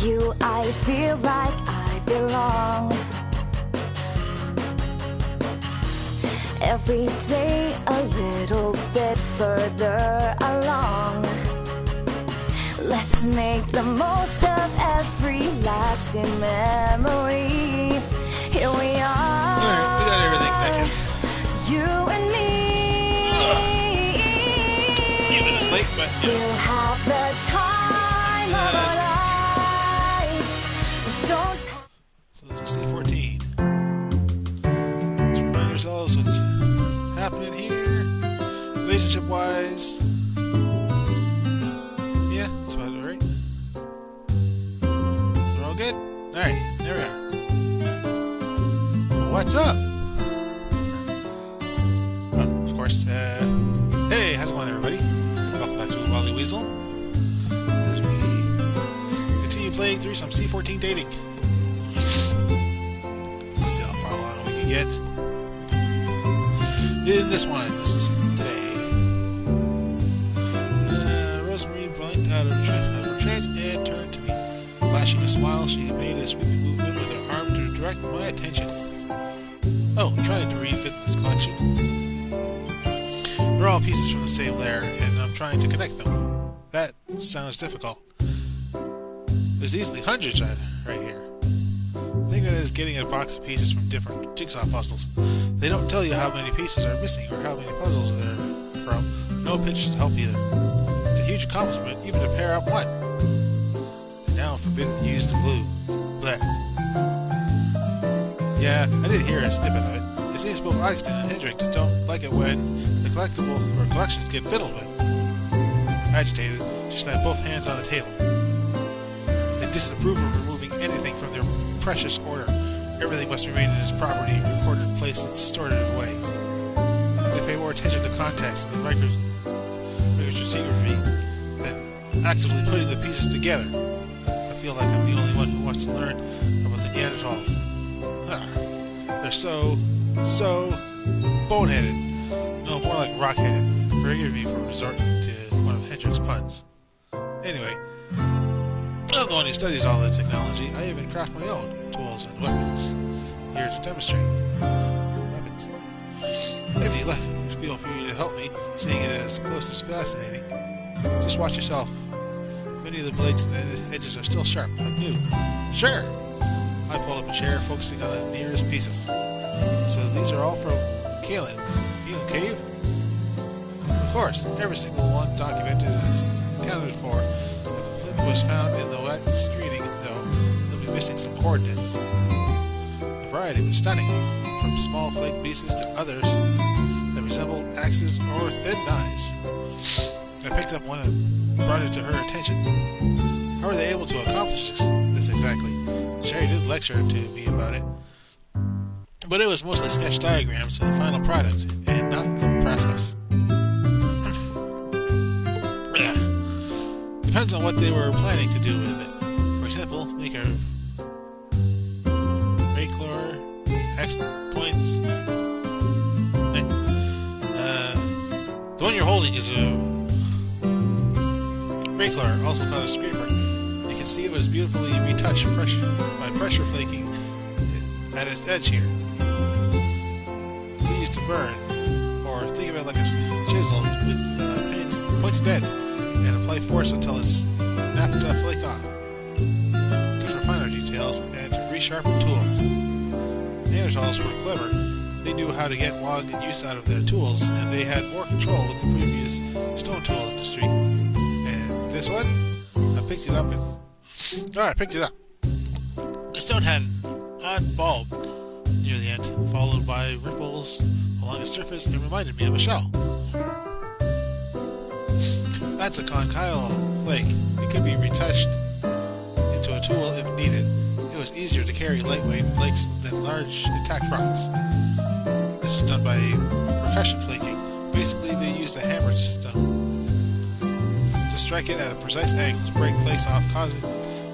you, I feel like I belong. Every day a little bit further along. Let's make the most of every lasting memory. Here we are. Alright, we got everything connected. You and me. Even it's late, but you know. We'll have the time of our lives. Don't. So there's C14. Let's remind ourselves what's happening here, relationship-wise. Yeah, that's about it, right? So we're all good? Alright, there we are. What's up? Oh, of course, hey, how's it going, everybody? Welcome back to Wally Weasel, as we continue playing through some C14 Dating. See how far along we can get in this one today. Rosemary blinked out of her trance and turned to me. Flashing a smile, she made a sweeping movement with her arm to direct my attention. Oh, trying to reinvent this collection. They're all pieces from the same layer, and I'm trying to connect them. That sounds difficult. There's easily hundreds right here. Think of it as getting a box of pieces from different jigsaw puzzles. They don't tell you how many pieces are missing or how many puzzles they're from. No pictures to help either. It's a huge accomplishment even to pair up one. And now I'm forbidden to use the glue. Blech. Yeah, I did hear a snippet of it. It seems both Langston and Hendrick don't like it when the collectible or collections get fiddled with. Agitated, she slammed both hands on the table. They disapprove of removing anything from their precious order. Everything must remain in its property, recorded, placed, and stored in a way. They pay more attention to context and records photography than actively putting the pieces together. I feel like I'm the only one who wants to learn about the Neanderthals. They're so boneheaded. No, more like rock-headed. Forgive me for resorting to one of Hendrick's puns. Anyway, I'm the one who studies all the technology. I even craft my own tools and weapons. Here to demonstrate. Weapons. If you feel free to help me, seeing it as close as fascinating. Just watch yourself. Many of the blades and edges are still sharp, like new. Sure! I pulled up a chair, focusing on the nearest pieces. So these are all from Kaelin. Kaelin Cave? Of course, every single one documented is accounted for. If a flint was found in the wet screening, though, they'll be missing some coordinates. The variety was stunning, from small flake pieces to others that resembled axes or thin knives. I picked up one and brought it to her attention. How were they able to accomplish this exactly? Sherry did lecture to me about it, but it was mostly sketch diagrams for the final product, and not the process. Depends on what they were planning to do with it. For example, make a Rayclor X points. The one you're holding is a Rayclor, also called a scraper. You can see it was beautifully retouched by pressure flaking at its edge here. They used to burn, or think of it like a chisel with pointed end, and apply force until it's snapped a flake off. Good for finer details and to resharpen tools. Neanderthals were clever. They knew how to get long use out of their tools, and they had more control with the previous stone tool industry. And this one, I picked it up and... Alright, I picked it up. The stone had an odd bulb near the end, followed by ripples along its surface, and reminded me of a shell. That's a conchial flake. It could be retouched into a tool if needed. It was easier to carry lightweight flakes than large intact rocks. This was done by percussion flaking. Basically, they used a hammer system to strike it at a precise angle to break flakes off, causing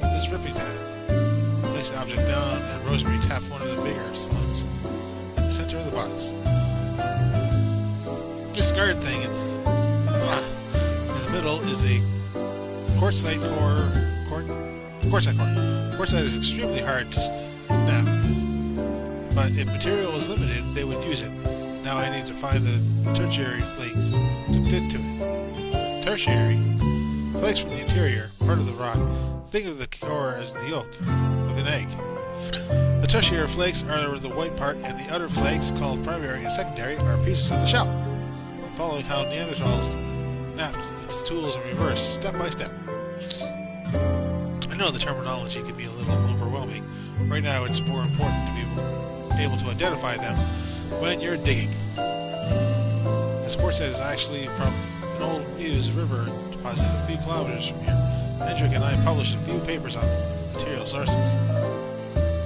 this ripping pattern. Place the object down, and Rosemary tapped one of the bigger ones in the center of the box. This guard thing in the middle is a quartzite core quartzite core. Quartzite is extremely hard to snap, but if material was limited, they would use it. Now I need to find the tertiary flakes to fit to it. Tertiary? Flakes from the interior, part of the rock. Think of the core as the yolk of an egg. The tertiary flakes are the white part, and the outer flakes, called primary and secondary, are pieces of the shell. I'm following how Neanderthals napped the tools in reverse, step by step. I know the terminology can be a little overwhelming. Right now it's more important to be able to identify them when you're digging. This quartzite is actually from an old Meuse River deposit a few kilometers from here. Hendrik and I published a few papers on material sources.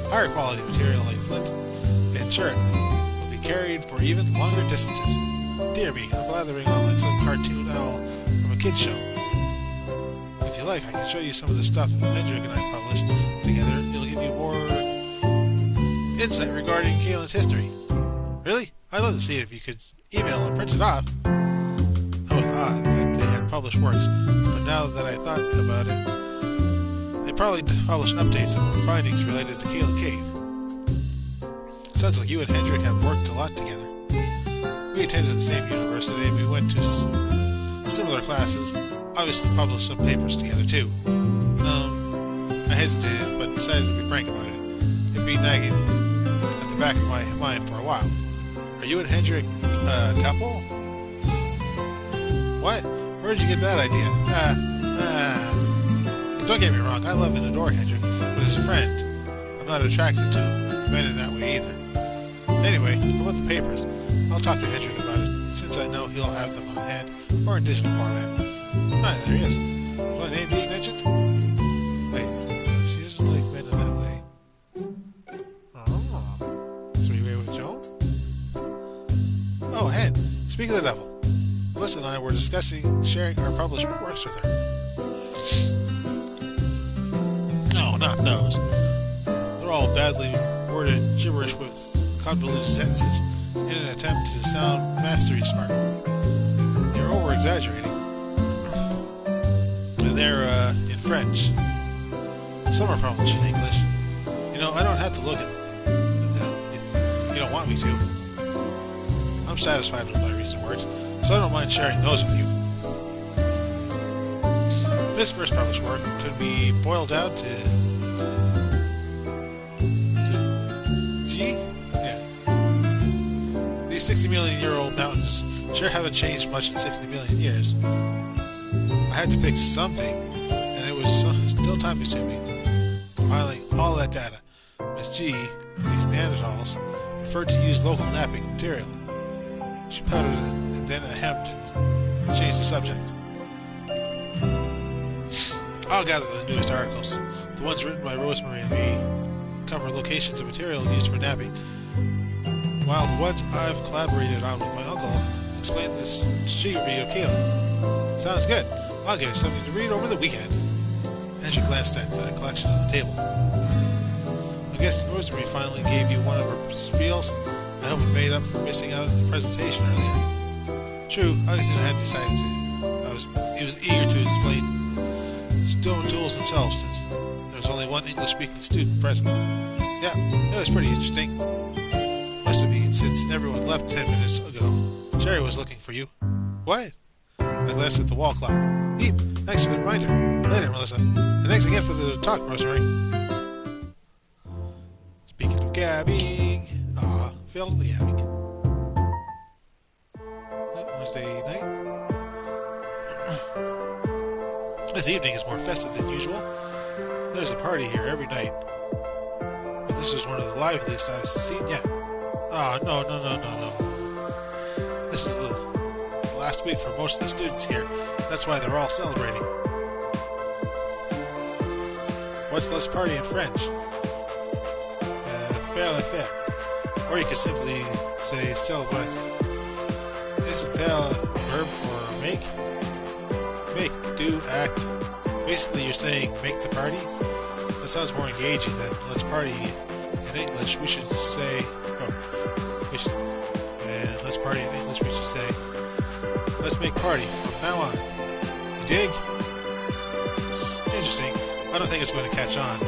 Higher quality material like flint and chert will be carried for even longer distances. Dear me, I'm blathering on like some cartoon owl from a kid's show. If you like, I can show you some of the stuff Hendrik and I published together. It'll give you more insight regarding Kalen's history. Really? I'd love to see it if you could email and print it off. I was odd that they had published works, but now that I thought about it, they probably published updates on findings related to Kalen Cave. Sounds like you and Hendrik have worked a lot together. We attended the same university and we went to similar classes, obviously published some papers together too. I hesitated, but decided to be frank about it. It'd be nagging at the back of my mind for a while. Are you and Hendrik a couple? What? Where'd you get that idea? Don't get me wrong, I love and adore Hendrik, but as a friend, I'm not attracted to men in that way either. Anyway, about the papers, I'll talk to Hendrik about it, since I know he'll have them on hand, or in digital format. Ah, there he is. Is my name being mentioned? Wait, so she doesn't like men in that way. Oh, three-way with Joel? Oh, Hen, speak of the devil. Melissa and I were discussing sharing our published works with her. No, not those. They're all badly worded gibberish with convoluted sentences in an attempt to sound mastery smart. You're over-exaggerating. And they're in French. Some are published in English. You know, I don't have to look at them if you don't want me to. I'm satisfied with my recent works, so I don't mind sharing those with you. This first published work could be boiled down to G? Yeah. These 60 million year old mountains sure haven't changed much in 60 million years. I had to pick something, and it was still time consuming. Compiling all that data. Miss G, these Neanderthals, preferred to use local napping material. She pouted and then hemmed and changed the subject. I'll gather the newest articles. The ones written by Rosemary and me cover locations of material used for napping, while the ones I've collaborated on with my uncle explain this geography of Kalen. Sounds good. I'll give you something to read over the weekend. As she glanced at the collection on the table. I guess Rosemary finally gave you one of her spiels. I hope it made up for missing out on the presentation earlier. True, Augustine had decided to. He was eager to explain stone tools themselves, since there was only one English-speaking student present. Yeah, it was pretty interesting. Must have been since everyone left 10 minutes ago. Sherry was looking for you. What? I glanced at the wall clock. Eep, thanks for the reminder. Later, Melissa. And thanks again for the talk, Rosemary. Speaking of gabbing... failed the gabbing. Wednesday night. This evening is more festive than usual. There's a party here every night. But this is one of the liveliest I've seen yet. Oh, no. This is the last week for most of the students here. That's why they're all celebrating. What's this party in French? Faire la fête. Or you could simply say celebrate. Is faire a verb for make? Make, do, act. Basically you're saying make the party. That sounds more engaging than let's party. In English we should say let's party in English we should say let's make party from now on. You dig? It's interesting. I don't think it's going to catch on.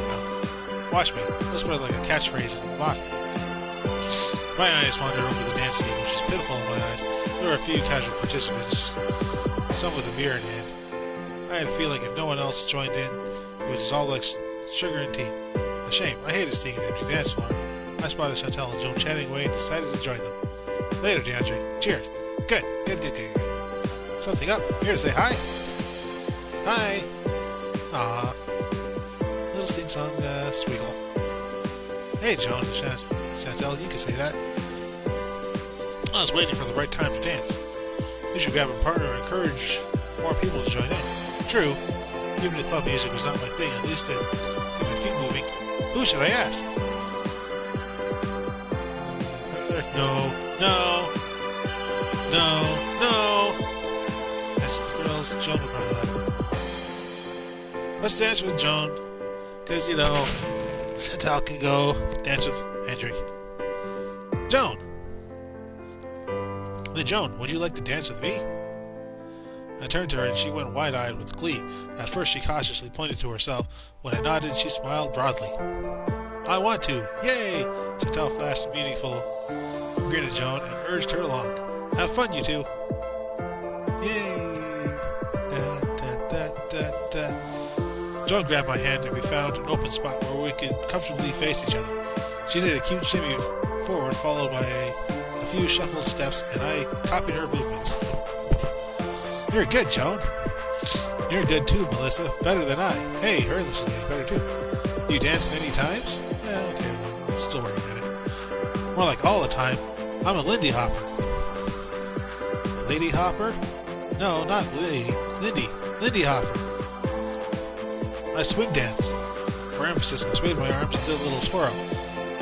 Watch me. Let's put it like a catchphrase in mock-ups. My eyes wandered over the dance scene, which is pitiful in my eyes. There were a few casual participants, some with a beer in hand. I had a feeling if no one else joined in, it was all like sugar and tea. A shame. I hated seeing an empty dance floor. I spotted Chantal and Joan chatting away and decided to join them. Later, DeAndre. Cheers. Good. Something up. Here to say hi. Hi. Aw. Little sing-song, squeakle. Hey, Joan and Chantal, you can say that. I was waiting for the right time to dance. You should grab a partner and encourage more people to join in. True. Even if club music was not my thing, at least it kept my feet moving. Who should I ask? No. That's the girls. Joan would probably like. Let's dance with Joan. Because, Chantal can go dance with Andrew. Joan! Then Joan, would you like to dance with me? I turned to her and she went wide-eyed with glee. At first she cautiously pointed to herself. When I nodded, she smiled broadly. I want to! Yay! Chantal flashed a meaningful grin at Joan and urged her along. Have fun, you two! Yay! Joan grabbed my hand and we found an open spot where we could comfortably face each other. She did a cute shimmy forward, followed by a few shuffled steps, and I copied her movements. You're good, Joan. You're good too, Melissa. Better than I. Hey, her looks better too. You danced many times? Yeah, okay, well, I'm still working on it. More like all the time. I'm a Lindy Hopper. Lady Hopper? No, not Lady. Lindy Hopper. I swing dance. For emphasis, I swayed my arms and did a little twirl.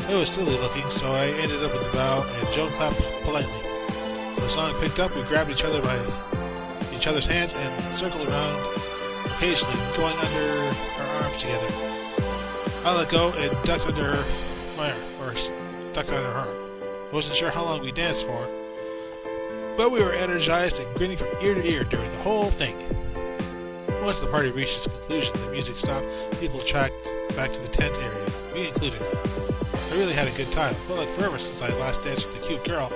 It was silly looking, so I ended up with a bow, and Joan clapped politely. When the song picked up, we grabbed each other by each other's hands and circled around, occasionally going under our arms together. I let go and ducked under her arm. I wasn't sure how long we danced for, but we were energized and grinning from ear to ear during the whole thing. Once the party reached its conclusion, the music stopped, people tracked back to the tent area, me included. I really had a good time. It felt like forever since I last danced with a cute girl.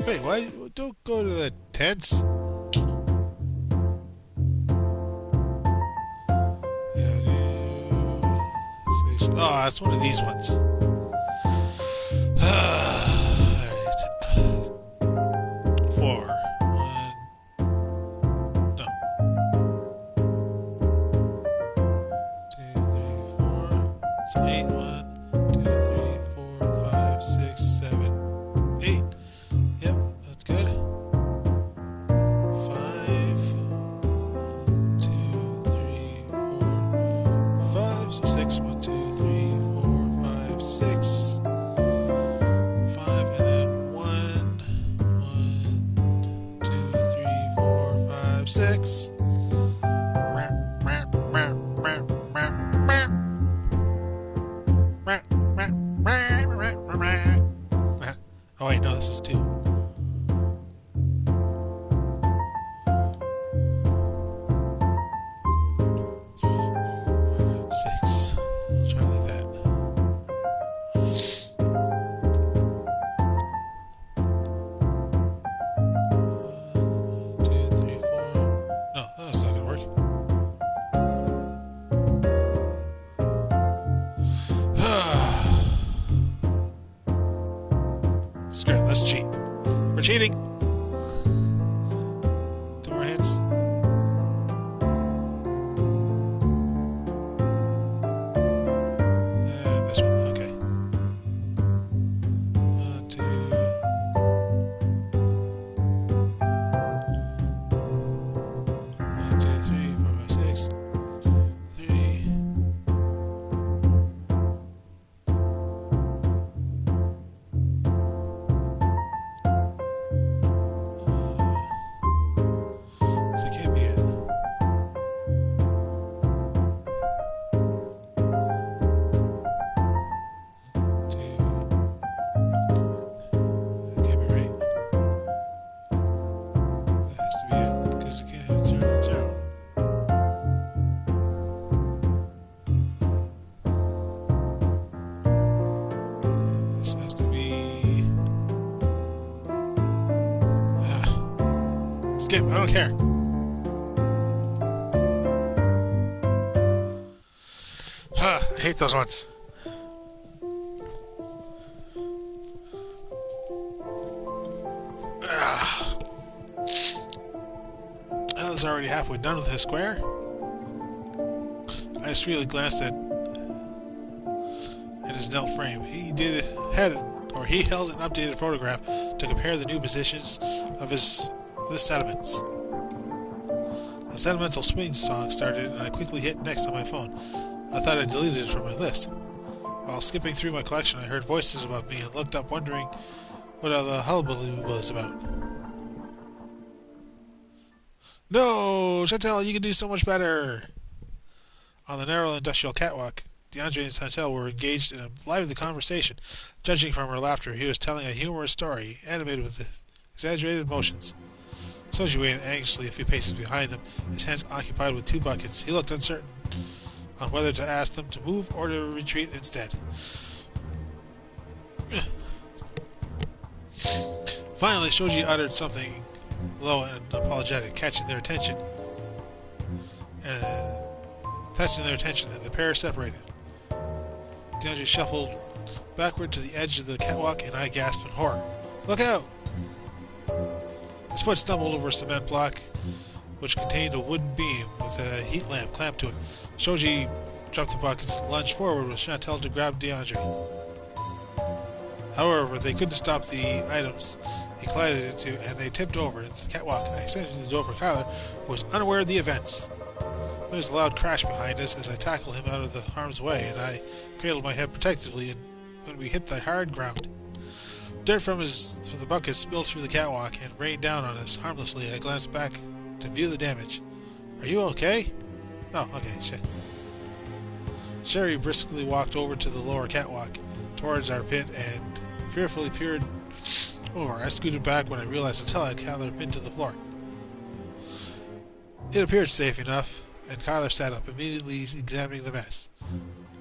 Wait, why don't go to the tents? Oh, it's one of these ones. Alright. 4. 1. No. 2, 3, 4. It's 8. 1, 2, 3, 4, 5, 6, 7, 8. Yep, that's good. 5. 1, 2, 3, 4, 5. So 6. 1, 2, 3, 4, 5, 6. 5, and then 1. 1, 2, 3, 4, 5, 6. Oh wait, no, this is 2. 6. I'll try like that. 1, 2, 3, 4. No, that's not gonna work. Screw it, let's cheat. We're cheating. 2 more hits. And this one, okay. 1, 2. 1, 2, 3, 4, 5, 6. 3. Skip, I don't care. I hate those ones. Alan's already halfway done with his square. I just really glanced at his Dell frame. He held an updated photograph to compare the new positions of the sediments. A sentimental swing song started, and I quickly hit next on my phone. I thought I deleted it from my list. While skipping through my collection, I heard voices above me and looked up, wondering what all the hullabaloo was about. No, Chantel, you can do so much better. On the narrow industrial catwalk, DeAndre and Chantel were engaged in a lively conversation. Judging from her laughter, he was telling a humorous story, animated with exaggerated emotions. Soji waited anxiously a few paces behind them, his hands occupied with 2 buckets. He looked uncertain on whether to ask them to move or to retreat instead. Finally, Shoji uttered something low and apologetic, catching their attention, and the pair separated. DeAndre shuffled backward to the edge of the catwalk, and I gasped in horror. Look out! His foot stumbled over a cement block, which contained a wooden beam with a heat lamp clamped to it. Shoji dropped the buckets and lunged forward with Chantel to grab DeAndre. However, they couldn't stop the items he collided into, and they tipped over into the catwalk. I extended the door for Kyler, who was unaware of the events. There was a loud crash behind us as I tackled him out of the harm's way, and I cradled my head protectively when we hit the hard ground. Dirt from the bucket spilled through the catwalk and rained down on us harmlessly. I glanced back to view the damage. Are you okay? Oh, okay, shit. Sherry briskly walked over to the lower catwalk towards our pit and fearfully peered over. I scooted back when I realized Chantel had Kyler pinned to the floor. It appeared safe enough, and Kyler sat up, immediately examining the mess.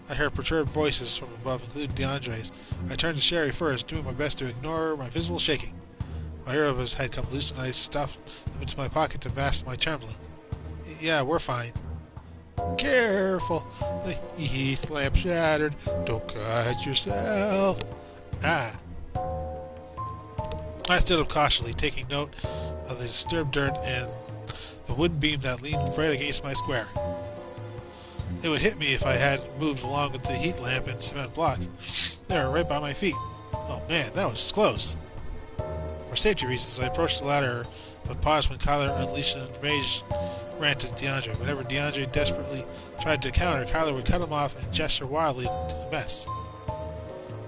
I heard perturbed voices from above, including DeAndre's. I turned to Sherry first, doing my best to ignore my visible shaking. My hair over his head come loose, and I stuffed them into my pocket to mask my trembling. Yeah, we're fine. Careful! The heat lamp shattered. Don't cut yourself. Ah. I stood up cautiously, taking note of the disturbed dirt and the wooden beam that leaned right against my square. It would hit me if I had moved along with the heat lamp and cement block. They were right by my feet. Oh man, that was close. For safety reasons, I approached the ladder, but paused when Kyler unleashed an enraged rant at DeAndre. Whenever DeAndre desperately tried to counter, Kyler would cut him off and gesture wildly to the mess.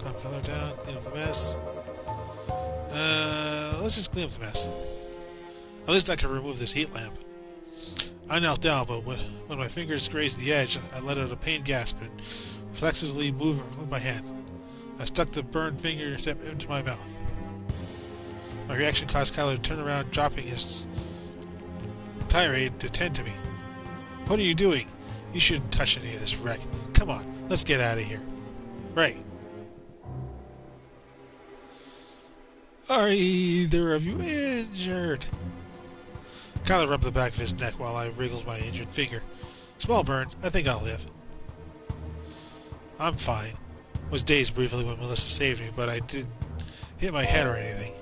Calm Kyler down, clean up the mess. Let's just clean up the mess. At least I can remove this heat lamp. I knelt down, but when my fingers grazed the edge, I let out a pained gasp and reflexively moved my hand. I stuck the burned fingertip into my mouth. My reaction caused Kyler to turn around, dropping his tirade to tend to me. What are you doing? You shouldn't touch any of this wreck. Come on, let's get out of here. Right. Are either of you injured? Kyler rubbed the back of his neck while I wriggled my injured finger. Small burn. I think I'll live. I'm fine. Was dazed briefly when Melissa saved me, but I didn't hit my head or anything.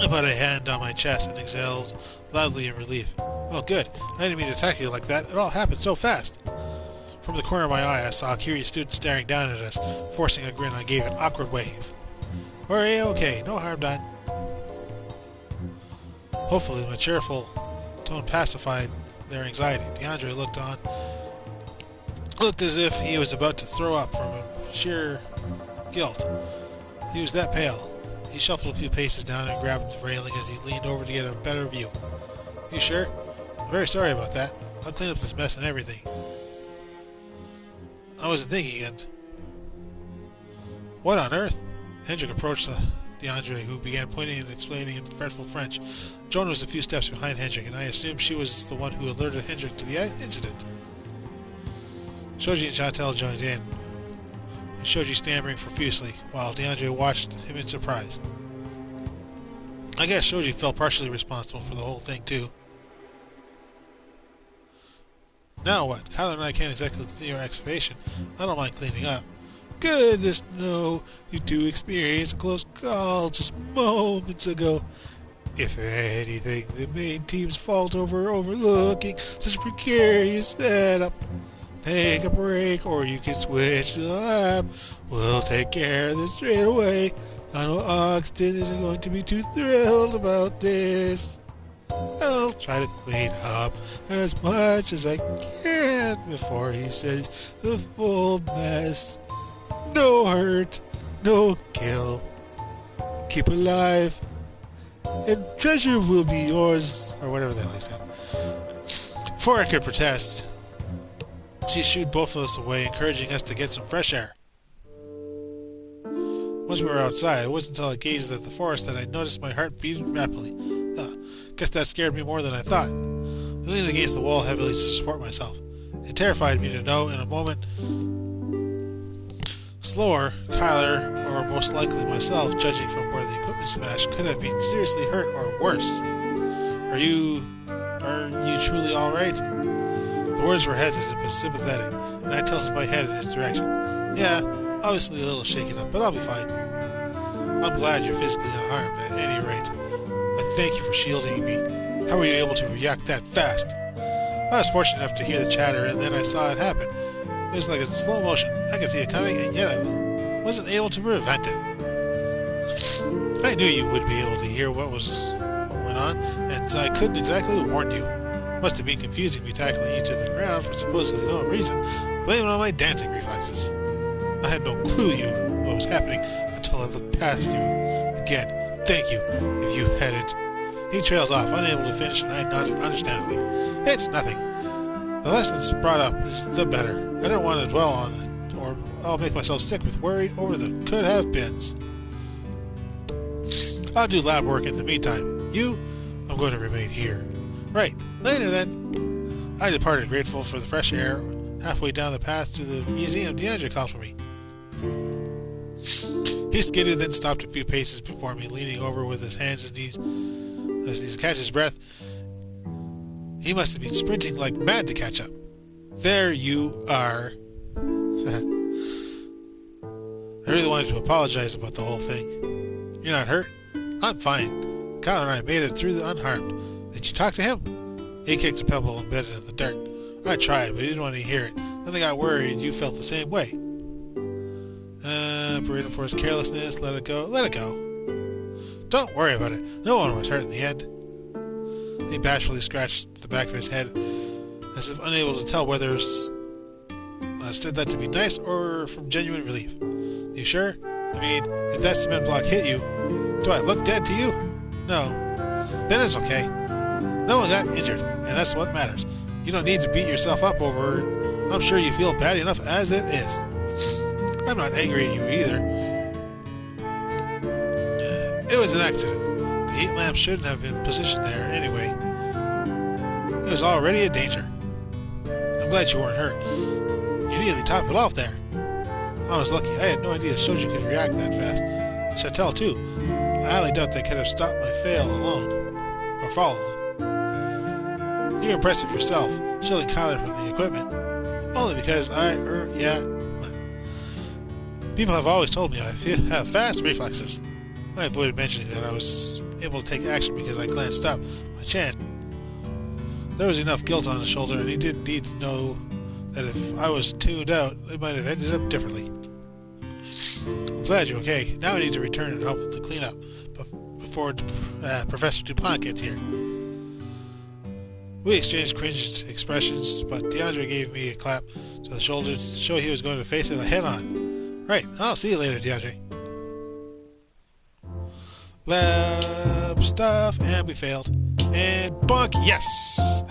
I put a hand on my chest and exhaled loudly in relief. Oh, good. I didn't mean to attack you like that. It all happened so fast. From the corner of my eye, I saw a curious student staring down at us. Forcing a grin, I gave an awkward wave. We're okay. No harm done. Hopefully, my cheerful tone pacified their anxiety. DeAndre looked as if he was about to throw up from sheer guilt. He was that pale. He shuffled a few paces down and grabbed the railing as he leaned over to get a better view. You sure? I'm very sorry about that. I'll clean up this mess and everything. I wasn't thinking, and... What on earth? Hendrik approached DeAndre, who began pointing and explaining in fretful French. Joan was a few steps behind Hendrik, and I assumed she was the one who alerted Hendrik to the incident. Shoji and Chantel joined in, and Shoji stammering profusely, while DeAndre watched him in surprise. I guess Shoji felt partially responsible for the whole thing, too. Now what? Kyler and I can't exactly continue our excavation. I don't mind cleaning up. Goodness, no. You two experienced a close call just moments ago. If anything, the main team's fault over overlooking such a precarious setup. Take a break, or you can switch to the lab. We'll take care of this straight away. I know Oxton isn't going to be too thrilled about this. I'll try to clean up as much as I can before he says the full mess. No hurt, no kill. Keep alive, and treasure will be yours, or whatever the hell he said. Before I could protest, she shooed both of us away, encouraging us to get some fresh air. Once we were outside, it wasn't until I gazed at the forest that I noticed my heart beating rapidly. Guess that scared me more than I thought. I leaned against the wall heavily to support myself. It terrified me to know in a moment slower, Kyler, or most likely myself, judging from where the equipment smashed, could have been seriously hurt or worse. Are you truly all right? The words were hesitant but sympathetic, and I tilted my head in his direction. Yeah, obviously a little shaken up, but I'll be fine. I'm glad you're physically unharmed, at any rate. I thank you for shielding me. How were you able to react that fast? I was fortunate enough to hear the chatter, and then I saw it happen. It was like a slow motion. I could see it coming, and yet I wasn't able to prevent it. I knew you would be able to hear what went on, and so I couldn't exactly warn you. Must have been confusing me tackling you to the ground for supposedly no reason, blaming on my dancing reflexes. I had no clue what was happening until I looked past you again. Thank you, if you hadn't. He trailed off, unable to finish, and I nodded understandably. It's nothing. The lessons brought up, the better. I don't want to dwell on it, or I'll make myself sick with worry over the could-have-beens. I'll do lab work in the meantime. I'm going to remain here. Right, later then. I departed, grateful for the fresh air. Halfway down the path to the museum, DeAndre called for me. He skidded, then stopped a few paces before me, leaning over with his hands and knees as he catch his breath. He must have been sprinting like mad to catch up. There you are. I really wanted to apologize about the whole thing. You're not hurt? I'm fine. Kyle and I made it through unharmed. Did you talk to him? He kicked a pebble embedded in the dirt. I tried, but he didn't want to hear it. Then I got worried you felt the same way. Berate for his carelessness. Let it go. Let it go. Don't worry about it. No one was hurt in the end. He bashfully scratched the back of his head, as if unable to tell whether I said that to be nice or from genuine relief. You sure? I mean, if that cement block hit you, do I look dead to you? No. Then it's okay. No one got injured, and that's what matters. You don't need to beat yourself up over it. I'm sure you feel bad enough as it is. I'm not angry at you either. It was an accident. The heat lamp shouldn't have been positioned there anyway. It was already a danger. I'm glad you weren't hurt. You nearly topped it off there. I was lucky. I had no idea Shoji could react that fast. Chantel, too. I highly doubt they could have stopped my fall alone. You're impressive yourself, shielding Kyler from the equipment. Only because people have always told me I have fast reflexes. I avoided mentioning that I was able to take action because I glanced up by chance. There was enough guilt on his shoulder, and he didn't need to know that if I was tuned out, it might have ended up differently. I'm glad you're okay. Now I need to return and help with the cleanup before Professor DuPont gets here. We exchanged cringed expressions, but DeAndre gave me a clap to the shoulder to show he was going to face it head-on. Right, I'll see you later, DeAndre. Lab stuff, and we failed. And bonk, yes!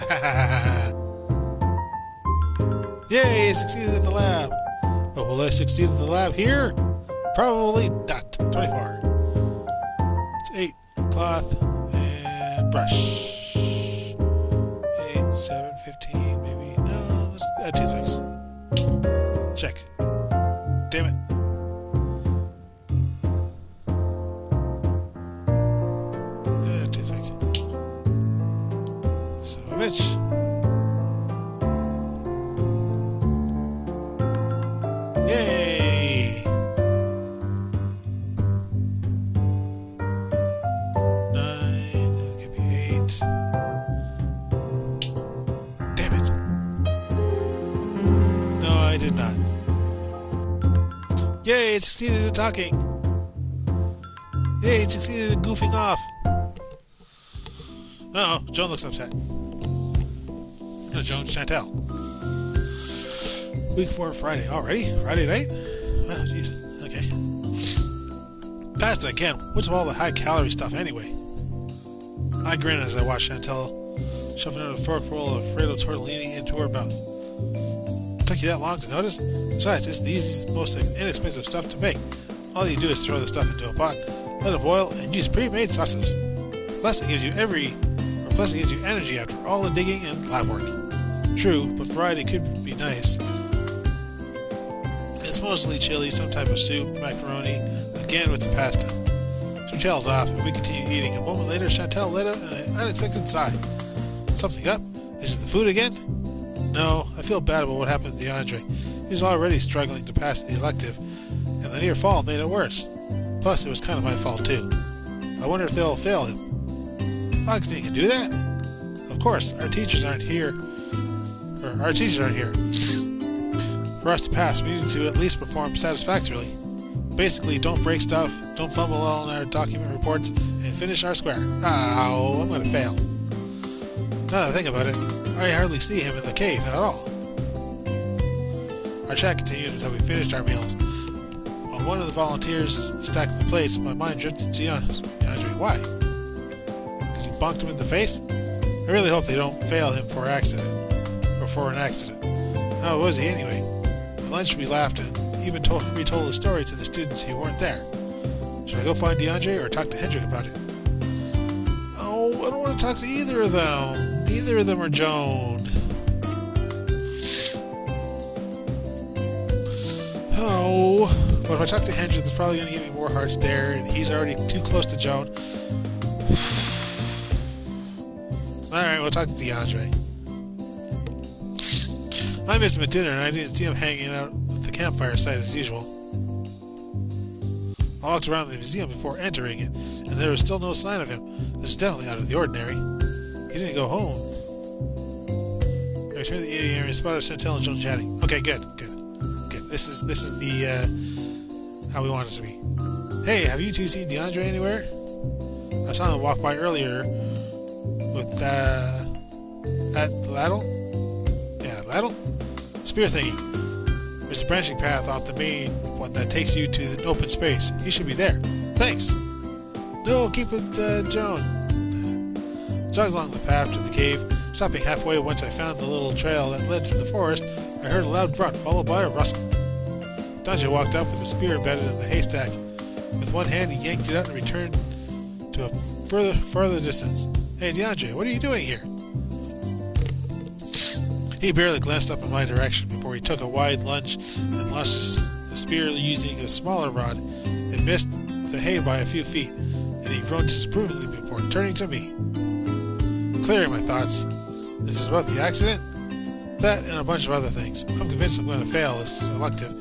Yay, succeeded in the lab. But will I succeed in the lab here? Probably not. 24. It's 8. Cloth and brush. 8, 7, 15, maybe. No, let's add toothpicks. Check. Damn it. Yay! 9, it could be 8. Damn it! No, I did not. Yay, it succeeded in talking! Yay, it succeeded in goofing off! Uh-oh, Joan looks upset. No, Joan, Chantel. Week 4, Friday. Already? Friday night? Oh, jeez. Okay. Pasta again. What's with all the high-calorie stuff anyway? I grin as I watch Chantel shoving out a forkful of Fredo tortellini into her mouth. Took you that long to notice? Besides, it's the easiest, most inexpensive stuff to make. All you do is throw the stuff into a pot, let it boil, and use pre-made sauces. Plus, it gives you energy after all the digging and lab work. True, but variety could be nice. It's mostly chili, some type of soup, macaroni, again with the pasta. She trailed off, and we continued eating. A moment later, Chantel let out an unexpected sigh. Something up? Is it the food again? No, I feel bad about what happened to DeAndre. He was already struggling to pass the elective, and the near fall made it worse. Plus, it was kind of my fault too. I wonder if they'll fail him. Augustine can do that? Of course, our teachers aren't here. For us to pass, we need to at least perform satisfactorily. Basically, don't break stuff, don't fumble all in our document reports, and finish our square. Ow, I'm going to fail. Now that I think about it, I hardly see him in the cave at all. Our chat continued until we finished our meals. While one of the volunteers stacked the plates, my mind drifted to DeAndre. Why? Because he bonked him in the face? I really hope they don't fail him for an accident. How was he anyway? At lunch we laughed and even retold the story to the students who weren't there. Should I go find DeAndre or talk to Hendrik about it? Oh, I don't want to talk to either of them. Neither of them are Joan. Oh, but if I talk to Hendrik, it's probably going to give me more hearts there, and he's already too close to Joan. Alright, we'll talk to DeAndre. I missed him at dinner, and I didn't see him hanging out at the campfire site as usual. I walked around the museum before entering it, and there was still no sign of him. This is definitely out of the ordinary. He didn't go home. I returned to the eating area and spotted Chantel and Joan chatting. Okay, good. This is the how we want it to be. Hey, have you two seen DeAndre anywhere? I saw him walk by earlier with at Laddle? Yeah, Laddle? Spear thingy. There's a branching path off the main one that takes you to the open space. He should be there. Thanks. No, keep it, Joan. Jogged along the path to the cave. Stopping halfway once I found the little trail that led to the forest, I heard a loud grunt followed by a rustle. DeAndre walked up with a spear embedded in the haystack. With one hand, he yanked it out and returned to a further distance. Hey, DeAndre, what are you doing here? He barely glanced up in my direction before he took a wide lunge and launched the spear using a smaller rod. It missed the hay by a few feet, and he groaned disapprovingly before turning to me. Clearing my thoughts. This is about the accident? That and a bunch of other things. I'm convinced I'm going to fail this elective,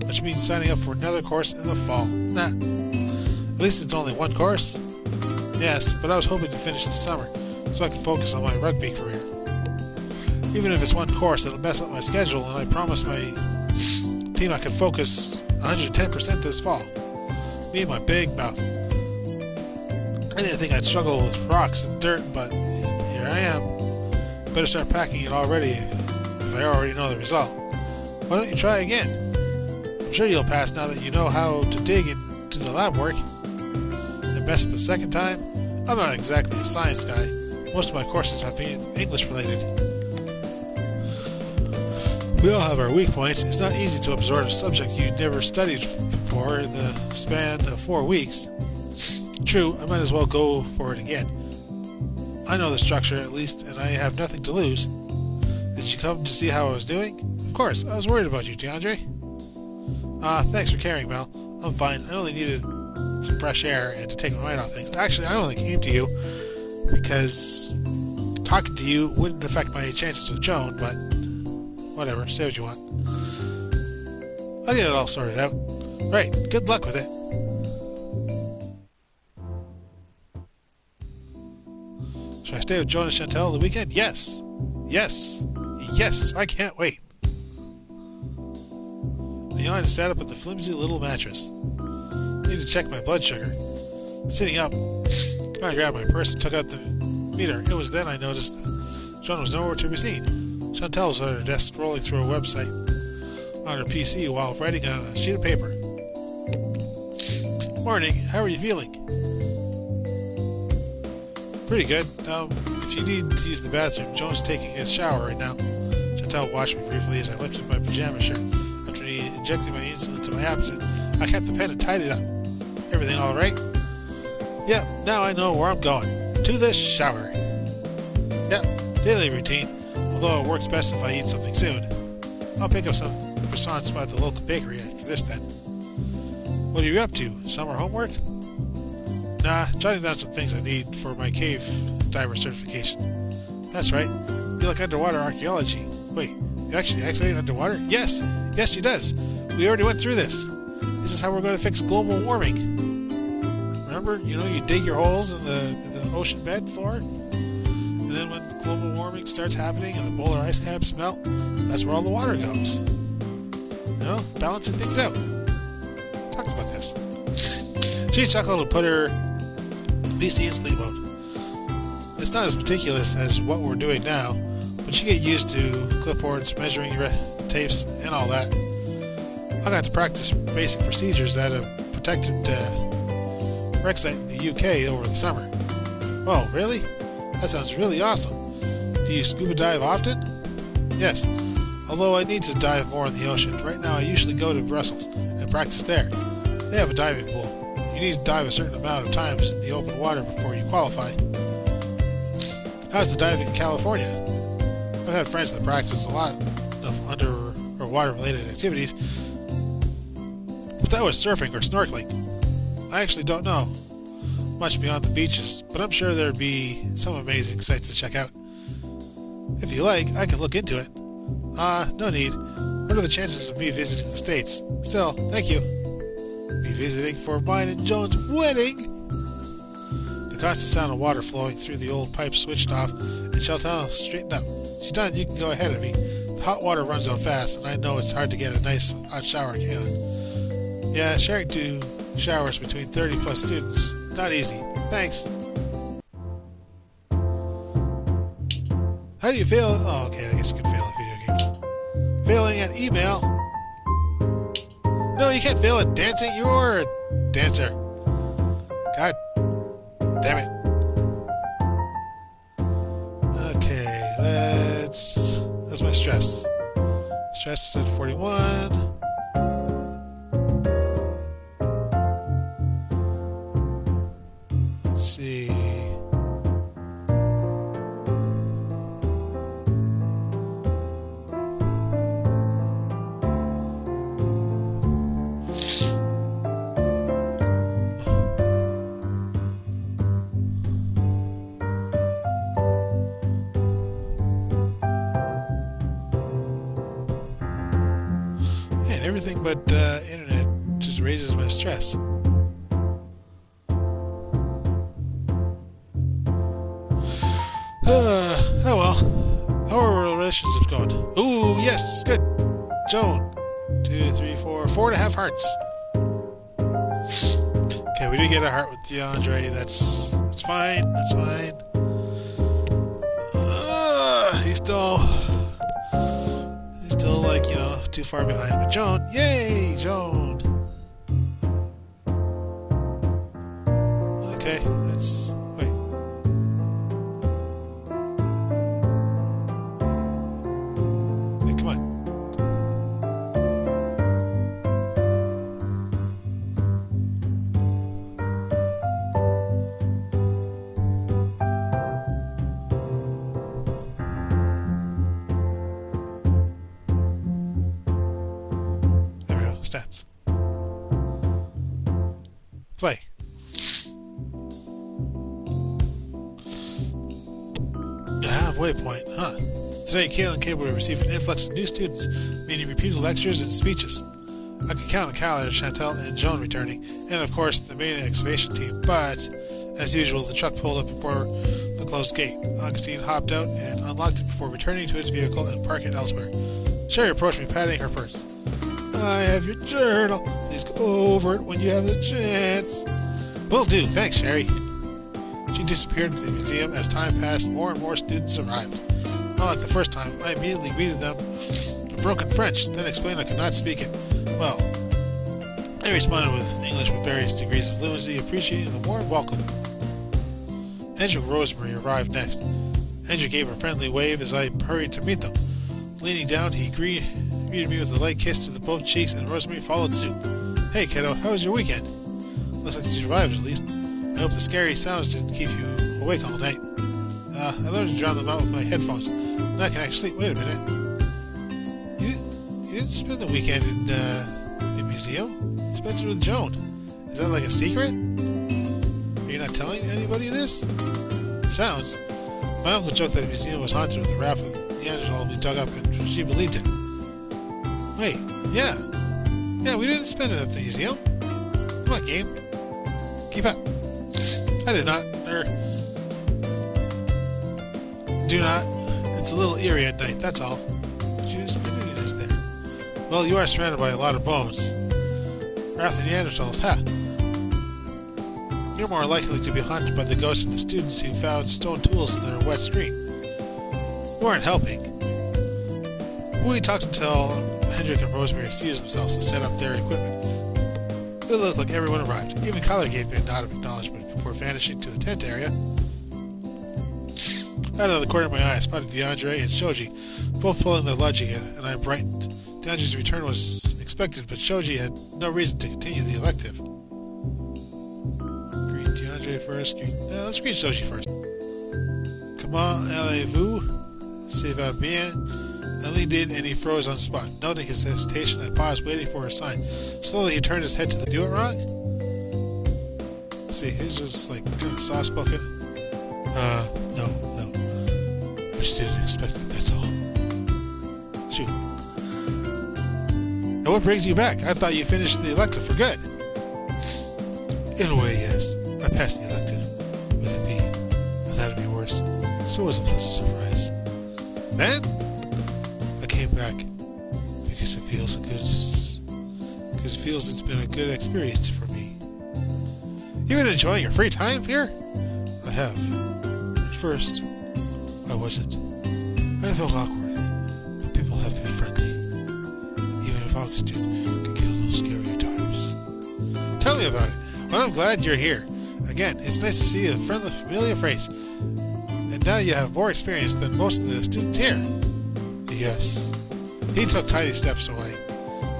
which means signing up for another course in the fall. Nah. At least it's only one course. Yes, but I was hoping to finish this summer, so I could focus on my rugby career. Even if it's one course, it'll mess up my schedule, and I promised my team I could focus 110% this fall. Me and my big mouth. I didn't think I'd struggle with rocks and dirt, but here I am. Better start packing it already if I already know the result. Why don't you try again? I'm sure you'll pass now that you know how to dig into the lab work. And mess up a second time? I'm not exactly a science guy. Most of my courses have been English related. We all have our weak points. It's not easy to absorb a subject you never studied for in the span of 4 weeks. True, I might as well go for it again. I know the structure at least, and I have nothing to lose. Did you come to see how I was doing? Of course, I was worried about you, DeAndre. Thanks for caring, Mel. I'm fine. I only needed some fresh air and to take my mind off things. Actually, I only came to you because talking to you wouldn't affect my chances with Joan, but whatever, say what you want. I'll get it all sorted out. Right, good luck with it. Should I stay with Joan and Chantel the weekend? Yes! Yes! Yes! I can't wait! I yawned and sat up with the flimsy little mattress. Need to check my blood sugar. Sitting up, I grabbed my purse and took out the meter. It was then I noticed that Joan was nowhere to be seen. Chantel was at her desk scrolling through a website on her PC while writing on a sheet of paper. Morning, how are you feeling? Pretty good. If you need to use the bathroom, Joan's taking a shower right now. Chantel watched me briefly as I lifted my pajama shirt. After injecting my insulin to my abdomen, I kept the pen and tied it up. Everything all right? Yep, now I know where I'm going. To the shower. Yep, daily routine, although it works best if I eat something soon. I'll pick up some croissants by the local bakery after this then. What are you up to? Summer homework? Nah, jotting down some things I need for my cave diver certification. That's right. You like underwater archaeology. Wait, you actually excavate underwater? Yes! Yes, she does. We already went through this. This is how we're going to fix global warming. Remember, you dig your holes in the ocean bed floor? And then when global warming starts happening and the polar ice caps melt, that's where all the water goes. Balancing things out. Talked about this. She chuckled and put her PC in sleep mode. It's not as meticulous as what we're doing now, but you get used to clipboards, measuring tapes, and all that. I got to practice basic procedures at a protected wreck site in the UK over the summer. Oh, really? That sounds really awesome. Do you scuba dive often? Yes, although I need to dive more in the ocean. Right now I usually go to Brussels and practice there. They have a diving pool. You need to dive a certain amount of times in the open water before you qualify. How's the diving in California? I've had friends that practice a lot of under or water related activities, but that was surfing or snorkeling. I actually don't know much beyond the beaches, but I'm sure there'd be some amazing sights to check out. If you like, I can look into it. No need. What are the chances of me visiting the States? Still, thank you. Me visiting for mine and Joan's wedding? The constant sound of water flowing through the old pipe switched off, and Chantel straightened up. She's done, you can go ahead of me. The hot water runs out fast, and I know it's hard to get a nice hot shower in Canada. Yeah, sharing 2 showers between 30 plus students. Not easy. Thanks. How do you feel? Oh, okay, I guess you can fail at video games. Failing at email? No, you can't fail at dancing. You're a dancer. God damn it. Okay, that's my stress. Stress is at 41. Let's see. Man, everything but internet just raises my stress. Oh well. How are our relationships going? Ooh, yes, good. Joan. 2, 3, 4, 4.5 hearts. Okay, we did get a heart with DeAndre. That's fine. That's fine. He's still like, too far behind. But Joan, yay, Joan. Okay, that's wait. Hey, come on. Stats. Play. Waypoint, huh? Today, Kale and Kate will receive an influx of new students, meaning repeated lectures and speeches. I could count on Calais, Chantal, and Joan returning, and of course the main excavation team, but as usual, the truck pulled up before the closed gate. Augustine hopped out and unlocked it before returning to his vehicle and parking it elsewhere. Sherry approached me, patting her purse. I have your journal. Please go over it when you have the chance. Will do. Thanks, Sherry. She disappeared into the museum. As time passed, more and more students arrived. Not like the first time, I immediately greeted them in broken French, then explained I could not speak it. Well, they responded with English with various degrees of fluency, appreciating the warm welcome. Hendrik and Rosemary arrived next. Hendrik gave a friendly wave as I hurried to meet them. Leaning down, he greeted me with a light kiss to both cheeks, and Rosemary followed suit. Hey, kiddo, how was your weekend? Looks like you survived, at least. I hope the scary sounds didn't keep you awake all night. I learned to drown them out with my headphones. Now I can actually sleep. Wait a minute. You didn't spend the weekend in the museum? You spent it with Joan. Is that like a secret? Are you not telling anybody this? Sounds. My uncle joked that the museum was haunted with a raft of Neanderthal we dug up, and she believed it. Wait, yeah. Yeah, we didn't spend it at the museum. Come on, game. Keep up. I did not. Do not. It's a little eerie at night, that's all. Jews, maybe it is there. Well, you are surrounded by a lot of bones. Raft of Neanderthals, ha! You're more likely to be haunted by the ghosts of the students who found stone tools in their wet screen. You aren't helping. We talked until Hendrik and Rosemary excused themselves to set up their equipment. It looked like everyone arrived. Even Kyler gave me a nod of acknowledgement before vanishing to the tent area. Out of the corner of my eye, I spotted DeAndre and Shoji, both pulling their luggage again, and I brightened. DeAndre's return was expected, but Shoji had no reason to continue the elective. Greet DeAndre first. Let's greet Shoji first. Comment allez-vous? Ça va bien? I leaned in and he froze on the spot. Noting his hesitation, I paused, waiting for a sign. Slowly, he turned his head to the do it wrong? Let's see, his was like kind of soft-spoken. No. I just didn't expect it, that's all. Shoot. And what brings you back? I thought you finished the elective for good. In a way, yes. I passed the elective. With a B. I thought it'd be worse. So it was a pleasant surprise. Then, I came back because it feels it's been a good experience for me. You been enjoying your free time here? I have. At first, I wasn't. I felt awkward, but people have been friendly. Even if Augustine can get a little scary at times. Tell me about it. Well, I'm glad you're here. Again, it's nice to see a friendly, familiar face. And now you have more experience than most of the students here. Yes. He took tiny steps away,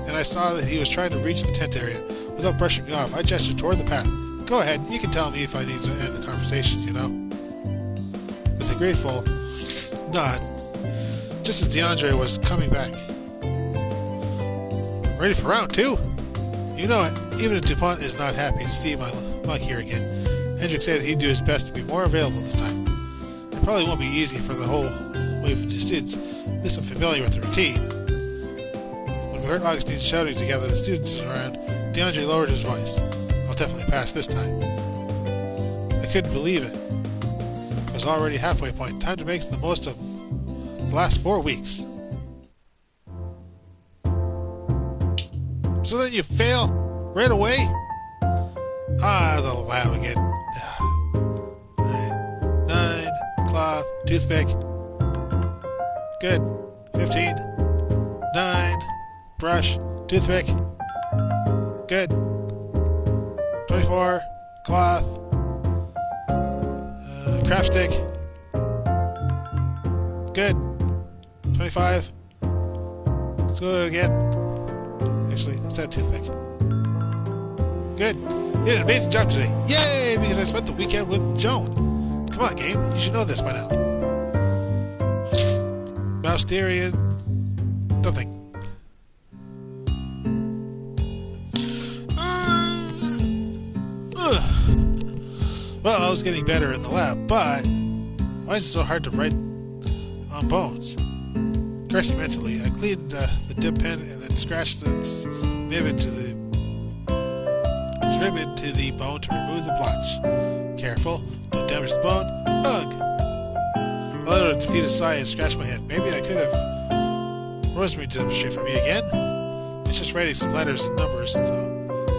and I saw that he was trying to reach the tent area. Without brushing me off, I gestured toward the path. Go ahead, you can tell me if I need to end the conversation, you know. With a grateful nod, just as DeAndre was coming back. Ready for round 2? You know it, even if DuPont is not happy to see my mug here again. Hendrik said he'd do his best to be more available this time. It probably won't be easy for the whole wave of students. At least I'm familiar with the routine. When we heard Augustine shouting together the students around, DeAndre lowered his voice. I'll definitely pass this time. I couldn't believe it. It was already halfway point. Time to make the most of the last 4 weeks. So then you fail right away? The lab again. 9, cloth, toothpick. Good. 15. 9. Brush. Toothpick. Good. 24. Cloth. Craft stick. Good. 25. Let's go again. Actually, let's add toothpick. Good. You did an amazing job today. Yay! Because I spent the weekend with Joan. Come on, game. You should know this by now. Mousterian. Something. Well, I was getting better in the lab, but why is it so hard to write on bones? Cursing mentally, I cleaned the dip pen and then scratched its nib into the bone to remove the blotch. Careful, don't damage the bone. Ugh! I let out a defeated sigh and scratched my head. Maybe I could have Rosemary demonstrate for me again? It's just writing some letters and numbers, though.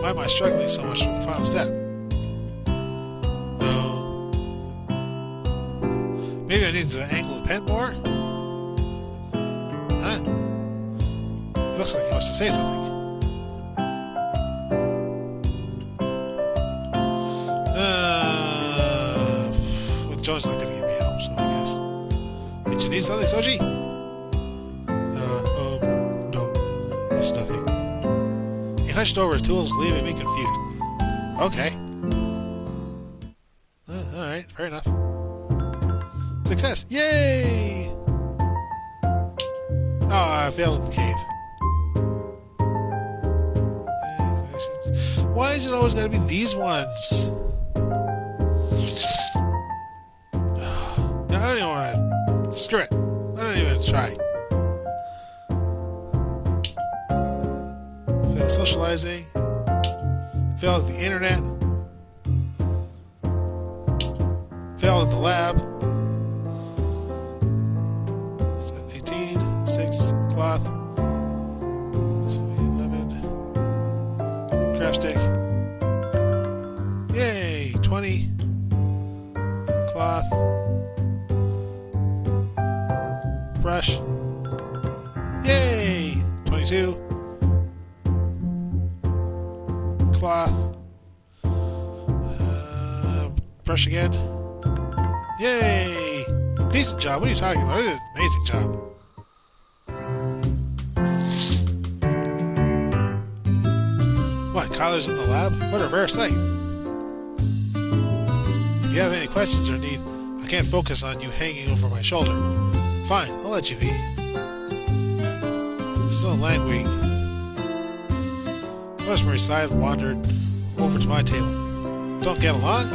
Why am I struggling so much with the final step? Maybe I need to angle the pen more? Huh? It looks like he wants to say something. Well, Joan's not going to give me help, so I guess. Did you need something, Soji? No. There's nothing. He hunched over his tools, leaving me confused. Okay. Alright, fair enough. Success! Yay! Oh, I failed at the cave. Why is it always gotta be these ones? No, I don't even want to... Screw it. I don't even try. Failed socializing. Failed at the internet. Failed at the lab. 18, 6, cloth. 11. Craft stick. Yay! 20. Cloth. Brush. Yay! 22. Cloth. Brush again. Yay! Decent job. What are you talking about? I did an amazing job. What, Kyler's in the lab? What a rare sight. If you have any questions or need, I can't focus on you hanging over my shoulder. Fine, I'll let you be. So languishing. Rosemary sighed and wandered over to my table. Don't get along?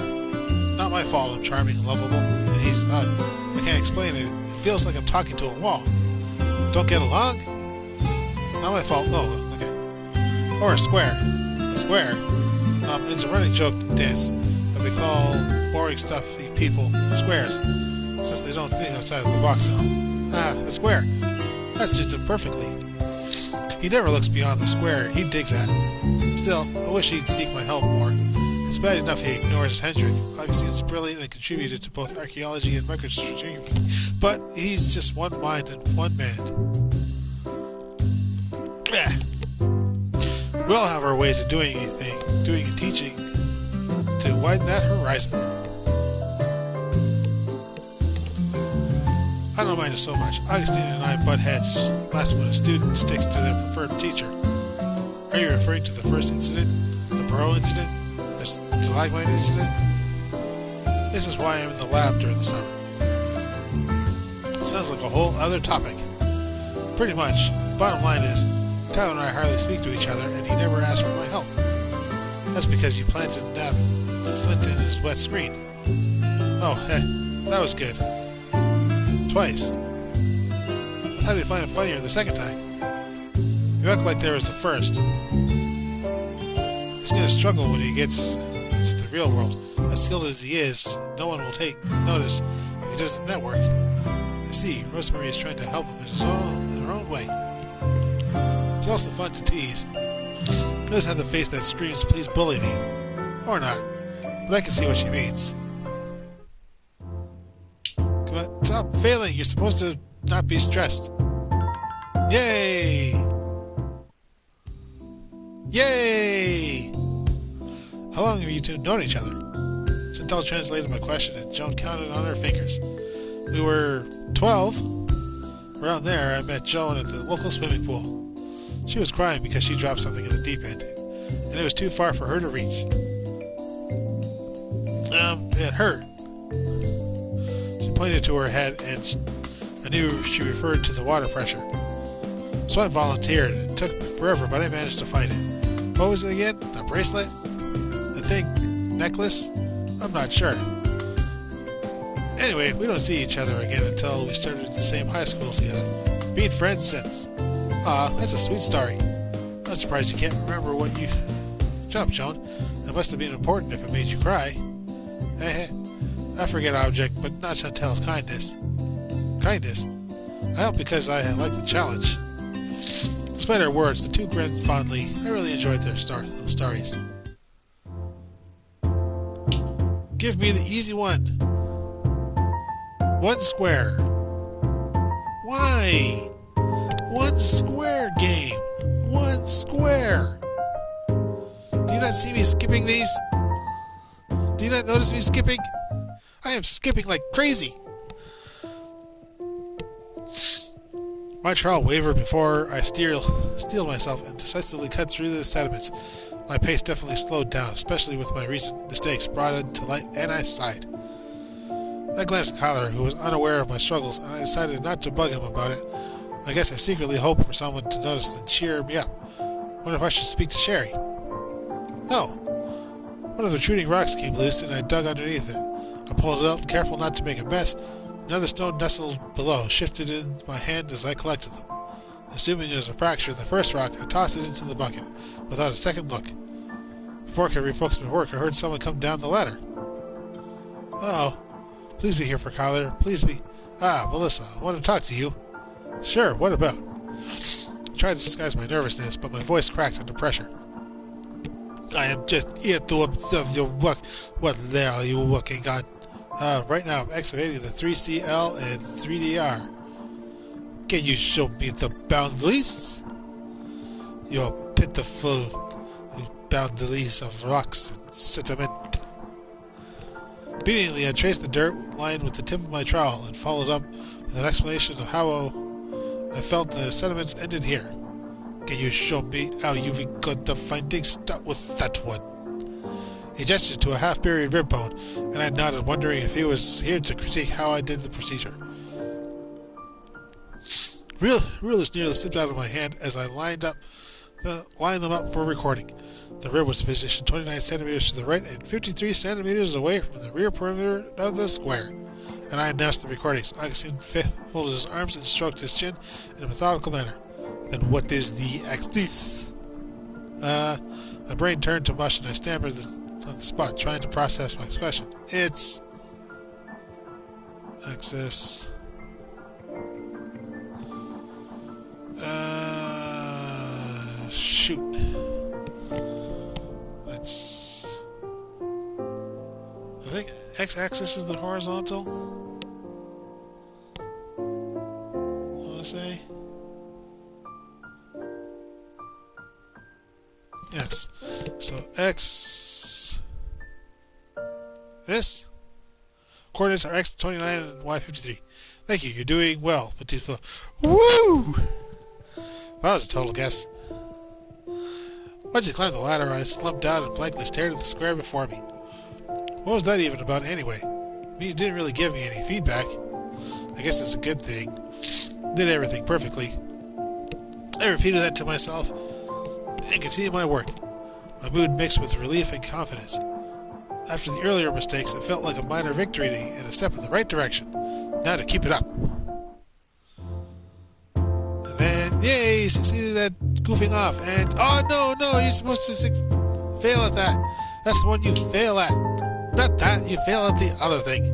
Not my fault I'm charming and lovable, and he's not. I can't explain it. It feels like I'm talking to a wall. Don't get along? Not my fault. No, okay. Or a square. A square? It's a running joke dance that we call boring stuffy people squares, since they don't think outside of the box and all. Ah, a square. That suits him perfectly. He never looks beyond the square he digs at. Still, I wish he'd seek my help more. It's bad enough he ignores Hendrik. Obviously, he's brilliant and contributed to both archaeology and records retrieval, but he's just one mind and one man. We all have our ways of doing and teaching to widen that horizon. I don't mind it so much. Augustine and I butt heads last when a student sticks to their preferred teacher. Are you referring to the first incident? The Burrow incident? The stalagmite incident? This is why I'm in the lab during the summer. Sounds like a whole other topic. Pretty much. Bottom line is, Kyle and I hardly speak to each other, and he never asked for my help. That's because you planted flint in his wet screen. Oh, hey, that was good. Twice. I thought he'd find it funnier the second time. You act like there was the first. He's gonna struggle when he gets into the real world. As skilled as he is, no one will take notice if he doesn't network. I see, Rosemary is trying to help him in her own way. It's also fun to tease. He does have the face that screams, please bully me. Or not. But I can see what she means. Come on, stop failing. You're supposed to not be stressed. Yay! Yay! How long have you two known each other? Chantal translated my question and Joan counted on her fingers. We were 12. Around there, I met Joan at the local swimming pool. She was crying because she dropped something in the deep end, and it was too far for her to reach. It hurt. She pointed to her head, and I knew she referred to the water pressure. So I volunteered. It took forever, but I managed to find it. What was it again? A bracelet? I think necklace? I'm not sure. Anyway, we don't see each other again until we started at the same high school together. been friends since. Aw, that's a sweet story. I'm surprised you can't remember what you... Jump, Joan. That must have been important if it made you cry. I forget object, but not Chantel's kindness. Kindness? I helped because I like the challenge. Despite our words, the two grinned fondly. I really enjoyed their little stories. Give me the easy one. 1 square. Why? 1 square game. 1 square. Do you not see me skipping these? Do you not notice me skipping? I am skipping like crazy. My trial wavered before I steeled myself and decisively cut through the sediments. My pace definitely slowed down, especially with my recent mistakes brought into light, and I sighed. I glanced at Kyler, who was unaware of my struggles, and I decided not to bug him about it. I guess I secretly hoped for someone to notice and cheer me up. Wonder if I should speak to Sherry. Oh. One of the retreating rocks came loose, and I dug underneath it. I pulled it out, careful not to make a mess. Another stone nestled below, shifted in my hand as I collected them. Assuming it was a fracture of the first rock, I tossed it into the bucket, without a second look. Before I could refocus my work, I heard someone come down the ladder. Oh, please be here for Kyler. Please be. Ah, Melissa, I want to talk to you. Sure, what about? I tried to disguise my nervousness, but my voice cracked under pressure. I am just here to observe your work. What the hell are you working on? Right now I'm excavating the 3CL and 3DR. Can you show me the boundaries? Your pitiful boundaries of rocks and sediment. Obediently, I traced the dirt line with the tip of my trowel and followed up with an explanation of how I felt the sediments ended here. Can you show me how you've got the findings? Start with that one. He gestured to a half-buried rib bone, and I nodded, wondering if he was here to critique how I did the procedure. Rulers nearly slipped out of my hand as I lined them up for recording. The rib was positioned 29 centimeters to the right and 53 centimeters away from the rear perimeter of the square. And I announced the recordings. Augustine folded his arms and stroked his chin in a methodical manner. Then what is the axis? My brain turned to mush and I stammered on the spot, trying to process my question. It's... axis... shoot. Let's... I think x-axis is the horizontal. I want to say... yes. So x... this? Coordinates are x29 and y53. Thank you, you're doing well. Woo! That was a total guess. Once you climbed the ladder, I slumped down and blankly stared at the square before me. What was that even about anyway? You didn't really give me any feedback. I guess it's a good thing. Did everything perfectly. I repeated that to myself and continued my work. My mood mixed with relief and confidence. After the earlier mistakes, it felt like a minor victory and a step in the right direction. Now to keep it up. And then, yay, succeeded at goofing off. And, oh no, you're supposed to fail at that. That's the one you fail at. Not that, you fail at the other thing.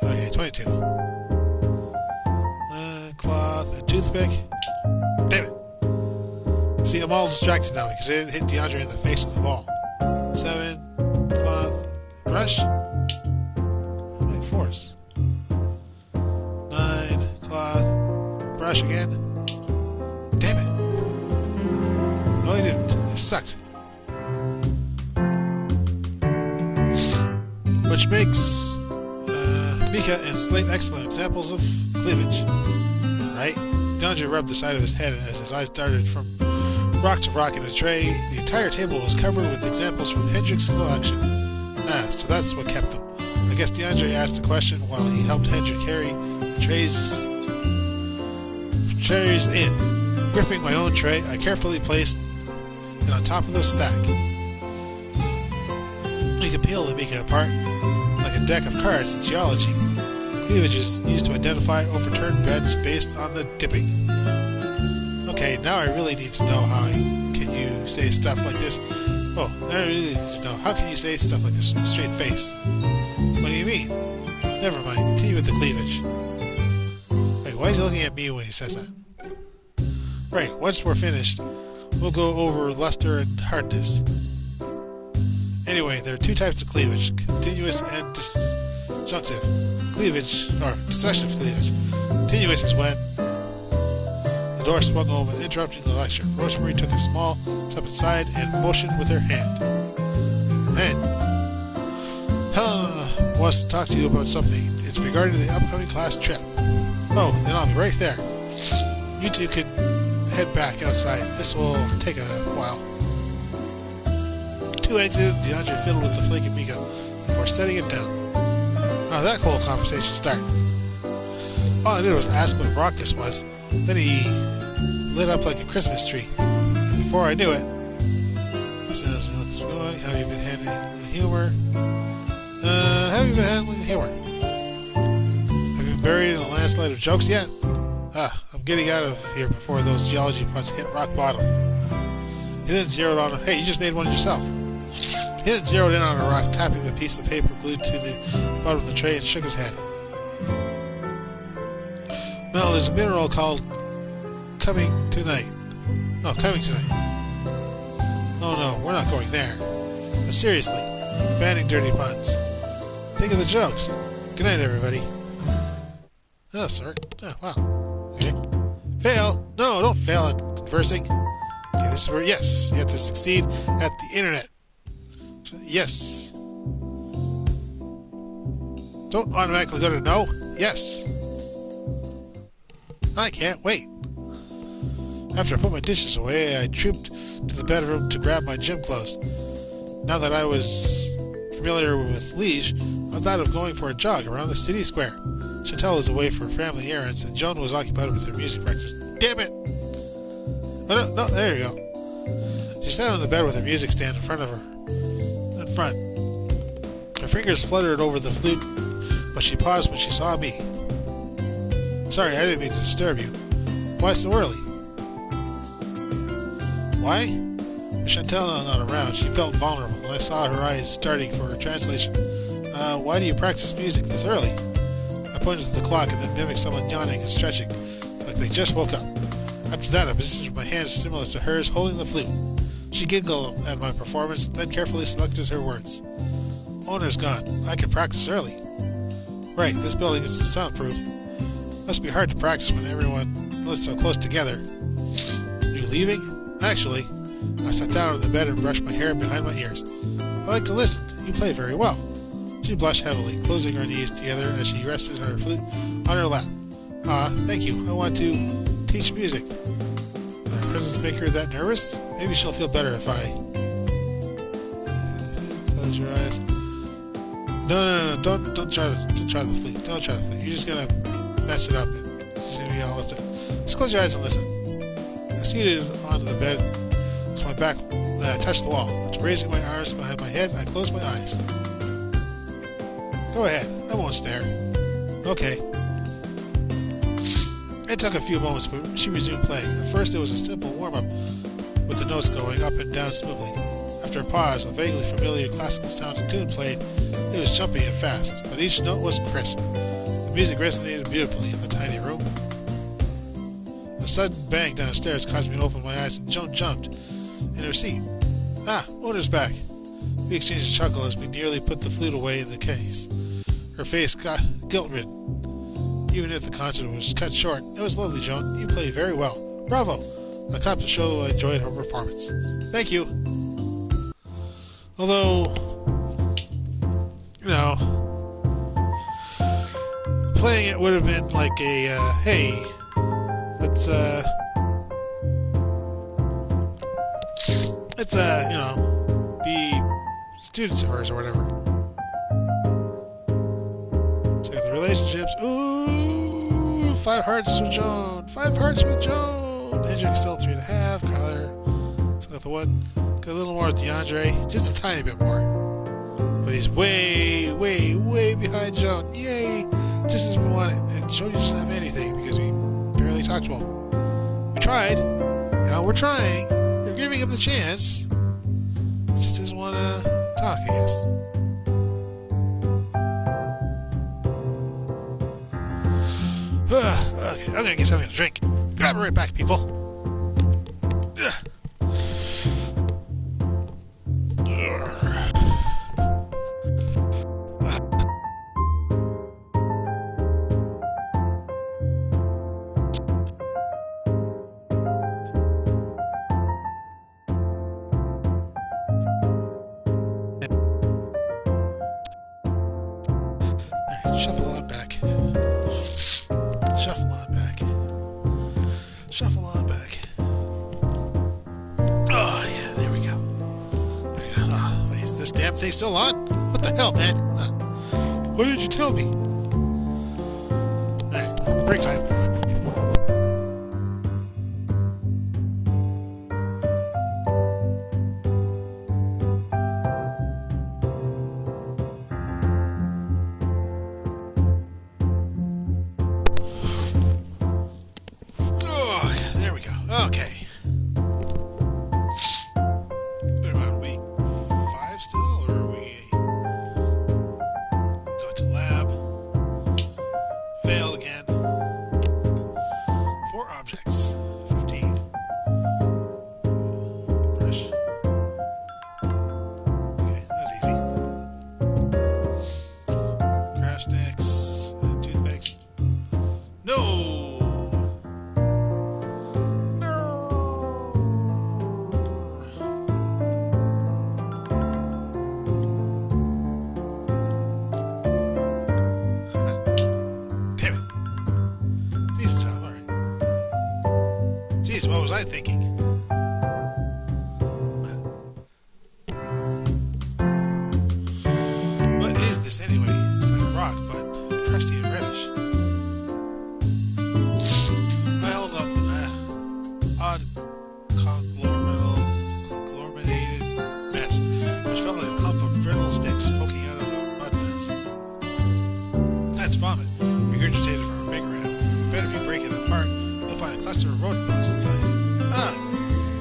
Okay, 22. Cloth, a toothpick. Damn it. See, I'm all distracted now because I didn't hit DeAndre in the face with the ball. 7, cloth, brush. How many force? 9, cloth, brush again. Damn it. No, I didn't. It sucked. Which makes Mika and Slate excellent examples of cleavage. Right? DeAndre rubbed the side of his head as his eyes darted from rock to rock in a tray. The entire table was covered with examples from Hendrick's collection. So that's what kept them. I guess DeAndre asked the question while he helped Hendrick carry the trays in. Gripping my own tray, I carefully placed it on top of the stack. You could peel the Mika apart like a deck of cards in geology. Cleavage is used to identify overturned beds based on the dipping. Okay, now I really need to know can you say stuff like this. Oh, I really need to know, how can you say stuff like this with a straight face? What do you mean? Never mind, continue with the cleavage. Wait, why is he looking at me when he says that? Right, once we're finished, we'll go over luster and hardness. Anyway, there are two types of cleavage, continuous and disjunctive. Cleavage, or disjunctive cleavage. Continuous is when the door swung open, interrupting the lecture. Rosemary took a small step inside and motioned with her hand. Helena wants to talk to you about something. It's regarding the upcoming class trip. Oh, then I'll be right there. You two can head back outside. This will take a while. Two exited, DeAndre fiddled with the flaky Miko before setting it down. How did that whole conversation start? All I did was ask what rock this was. Then he lit up like a Christmas tree. And before I knew it, he says, how have you been handling the humor? Have you been handling the humor? Have you been buried in a landslide of jokes yet? I'm getting out of here before those geology puns hit rock bottom. He then zeroed on, hey, you just made one yourself. He then zeroed in on a rock, tapping the piece of paper glued to the bottom of the tray and shook his head. Well, there's a mineral called Coming Tonight. Oh, Coming Tonight. Oh no, we're not going there. But seriously, banning dirty puns. Think of the jokes. Good night, everybody. Oh, sir. Oh, wow. Okay. Fail. No, don't fail at conversing. Okay, this is where, yes, you have to succeed at the internet. Yes. Don't automatically go to no. Yes. I can't wait. After I put my dishes away, I trooped to the bedroom to grab my gym clothes. Now that I was familiar with Liege, I thought of going for a jog around the city square. Chantal was away for family errands, and Joan was occupied with her music practice. Damn it! Oh, no, there you go. She sat on the bed with her music stand in front of her. Her fingers fluttered over the flute, but she paused when she saw me. Sorry, I didn't mean to disturb you. Why so early? Why? With Chantal not around, she felt vulnerable, and I saw her eyes starting for a translation. Why do you practice music this early? I pointed to the clock and then mimicked someone yawning and stretching, like they just woke up. After that, I positioned my hands similar to hers, holding the flute. She giggled at my performance, then carefully selected her words. Owner's gone. I can practice early. Right, this building is soundproof. Must be hard to practice when everyone lives so close together. You leaving? Actually, I sat down on the bed and brushed my hair behind my ears. I like to listen. You play very well. She blushed heavily, closing her knees together as she rested her flute on her lap. Thank you. I want to teach music. Did my presence make her that nervous? Maybe she'll feel better if I... Close your eyes. No. Don't try the flute. Don't try the flute. You're just gonna mess it up and see me all up to. Just close your eyes and listen. I seated onto the bed as my back touched the wall. After raising my arms behind my head, I closed my eyes. Go ahead. I won't stare. Okay. It took a few moments, but she resumed playing. At first, it was a simple warm-up, with the notes going up and down smoothly. After a pause, a vaguely familiar classical-sounding tune played. It was jumpy and fast, but each note was crisp. The music resonated beautifully in the tiny room. A sudden bang downstairs caused me to open my eyes, and Joan jumped in her seat. Owner's back. We exchanged a chuckle as we nearly put the flute away in the case. Her face got guilt-ridden. Even if the concert was cut short, it was lovely, Joan. You played very well. Bravo! I clapped to show I enjoyed her performance. Thank you. Although, playing it would have been like a, hey, let's be students of hers or whatever. Check the relationships. Ooh, 5 hearts with Joan. 5 hearts with Joan. Hendrick's still 3.5. Kyler still got the 1. Got a little more with DeAndre. Just a tiny bit more. But he's way, way, way behind Joan. Yay! just as we want it, and Joe just doesn't have anything because we barely talked well. We tried. We're trying. We're giving him the chance. He just doesn't want to talk, I guess. Okay, I'm gonna get something to drink. Grab it right back, people. Shuffle on back. Shuffle on back. Shuffle on back. Oh, yeah, there we go. There we go. Oh, wait, is this damn thing still on? What the hell, man? Why didn't you tell me? Alright, break time. Okay. Been around week 5 still, or are we go to lab? Fail again. 4 objects. 15. Fresh. Okay, that was easy. Crash sticks and toothpicks. No! What was I thinking? What is this anyway? It's like a rock, but crusty and reddish. I held up an odd conglomerated mess, which felt like a clump of brittle sticks poking out of a mud mass. That's vomit, regurgitated from a big ram. Bet if you break it apart, you'll find a cluster of rodent bones inside.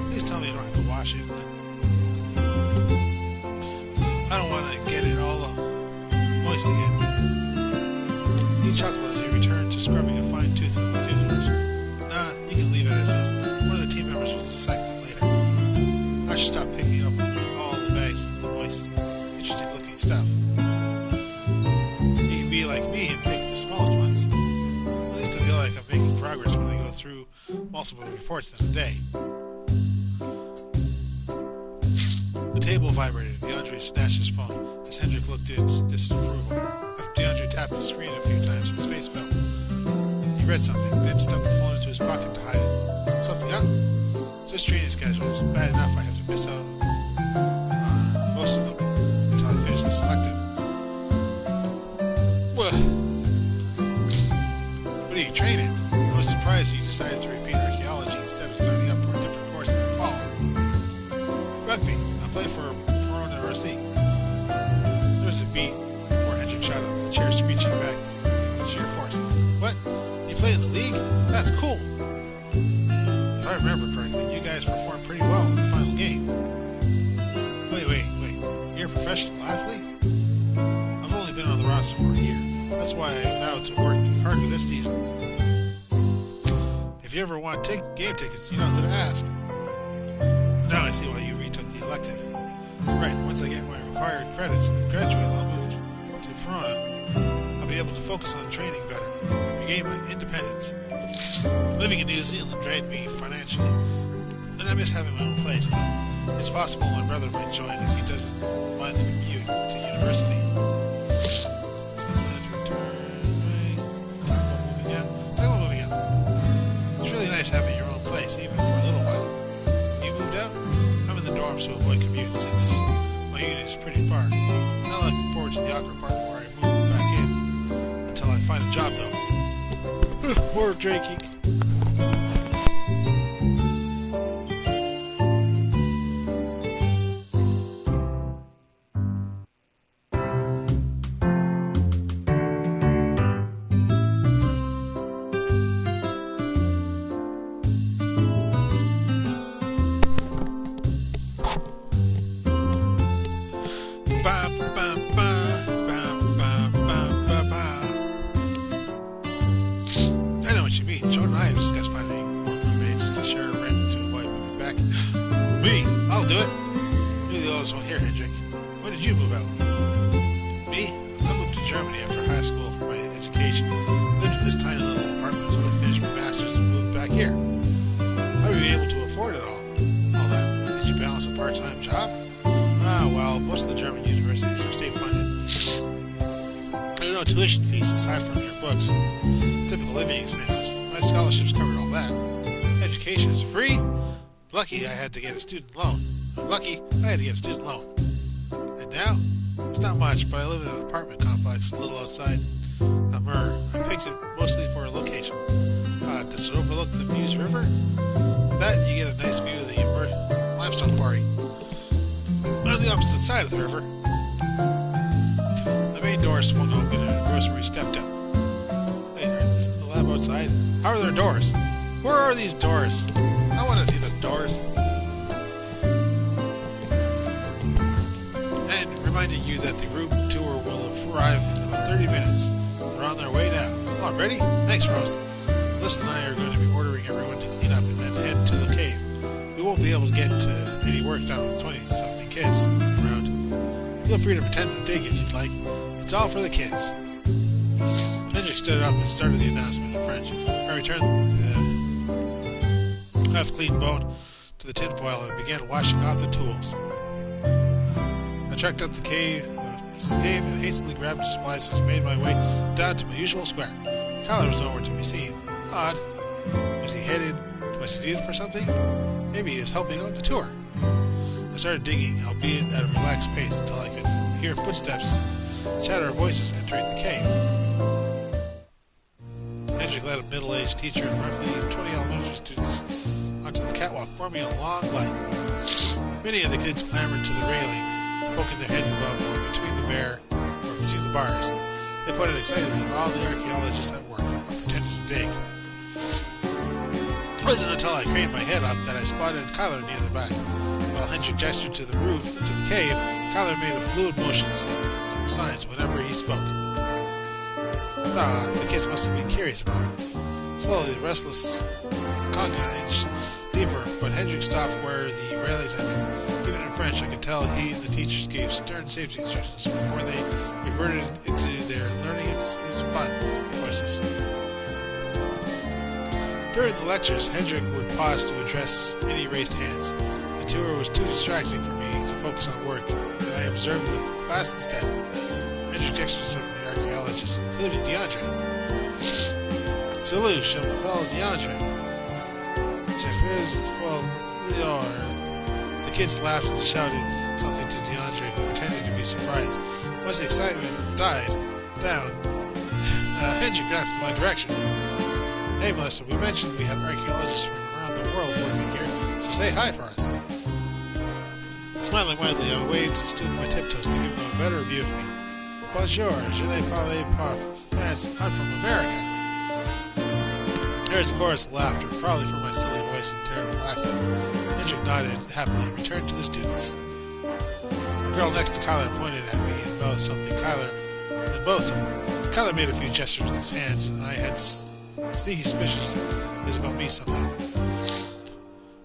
Please tell me you don't have to wash it. I don't want to get it all moist again. He chuckled as he returned to scrubbing a fine tooth with his toothbrush. Nah, you can leave it as is. One of the team members will dissect it later. I should stop picking up all the bags of the moist, interesting looking stuff. You can be like me and pick the smallest ones. At least I feel like I'm making progress when I go through multiple reports in a day. The table vibrated. DeAndre snatched his phone as Hendrik looked in disapproval. After DeAndre tapped the screen a few times, his face fell. He read something, then stuffed the phone into his pocket to hide it. Something up? Just training schedule. It's bad enough I have to miss out on most of them until I finish the selective. What are you training? I was surprised you decided to repeat archaeology instead of signing up for a different course in the fall. Rugby. I play for Corona RC. There was a beat before Hendrik shot up, the chair screeching back with sheer force. What? You play in the league? That's cool. If I remember correctly, you guys performed pretty well in the final game. Wait. You're a professional athlete? I've only been on the roster for a year. That's why I vowed to work harder this season. If you ever want game tickets, you know who to ask. Now I see why you retook the elective. Right, once I get my required credits and graduate, I'll move to Verona. I'll be able to focus on training better and regain my independence. Living in New Zealand drained me financially, and I miss having my own place, though. It's possible my brother might join if he doesn't mind the commute to university. Talk about moving out. It's really nice having your own place, even for a little while. You moved out? I'm in the dorms to avoid commutes. My unit is pretty far. I'm not looking forward to the awkward part where I move back in. Until I find a job, though. More drinking. I'll do it. You're the oldest one here, Hendrik. When did you move out? Me? I moved to Germany after high school for my education. Lived in this tiny little apartment until I finished my master's and moved back here. How were you able to afford it all? All that? Did you balance a part-time job? Well, most of the German universities are state-funded. There are no tuition fees aside from your books and typical living expenses. My scholarships covered all that. Education is free? Lucky I had to get a student loan. And now? It's not much, but I live in an apartment complex a little outside Mur. I picked it mostly for a location. Does it overlook the Meuse River? That you get a nice view of the limestone quarry. On the opposite side of the river. The main door swung open and a grocery stepped out. Wait, isn't the lab outside? How are there doors? Where are these doors? I want to see the doors. And reminding you that the group tour will arrive in about 30 minutes. They're on their way now. Oh, ready? Thanks, Rose. Liz and I are going to be ordering everyone to clean up and then head to the cave. We won't be able to get any work done with 20-something kids around. Feel free to pretend to dig if you'd like. It's all for the kids. Hendrik stood up and started the announcement in French. I returned the half-clean bone to the tinfoil and began washing off the tools. I trekked up the cave and hastily grabbed the supplies as I made my way down to my usual square. Kyler was nowhere to be seen. Odd. Was he headed for something? Maybe he was helping out with the tour. I started digging, albeit at a relaxed pace, until I could hear footsteps and chatter of voices entering the cave. Hendrik led a middle-aged teacher and roughly 20 elementary students onto the catwalk, forming a long line. Many of the kids clambered to the railing, poking their heads above or between the bars. They pointed excitedly at all the archaeologists at work, or pretended to dig. It wasn't until I craned my head up that I spotted Kyler near the back. While Hendrik gestured to the roof, to the cave, Kyler made a fluid motion signs whenever he spoke. The kids must have been curious about him. Slowly, the restless conga inched deeper, but Hendrik stopped where the railings ended. Even in French, I could tell he and the teachers gave stern safety instructions before they reverted into their learning his fun voices. During the lectures, Hendrik would pause to address any raised hands. The tour was too distracting for me to focus on work, and I observed the class instead. Hendrik gestured to some of the archaeologists, including DeAndre. Salut, je m'appelle DeAndre. The kids laughed and shouted something to DeAndre, pretending to be surprised. Once the excitement died down, Hendrik glanced in my direction. Hey, Melissa, we mentioned we had archaeologists from around the world working here, so say hi for us. Smiling widely, I waved and stood on my tiptoes to give them a better view of me. Bonjour, je ne parle pas France, I'm from America. There was a chorus of laughter, probably for my silly voice and terrible accent. Hendrik nodded happily and returned to the students. The girl next to Kyler pointed at me and mouthed something. Kyler made a few gestures with his hands, and I had sneaky suspicions it was about me somehow.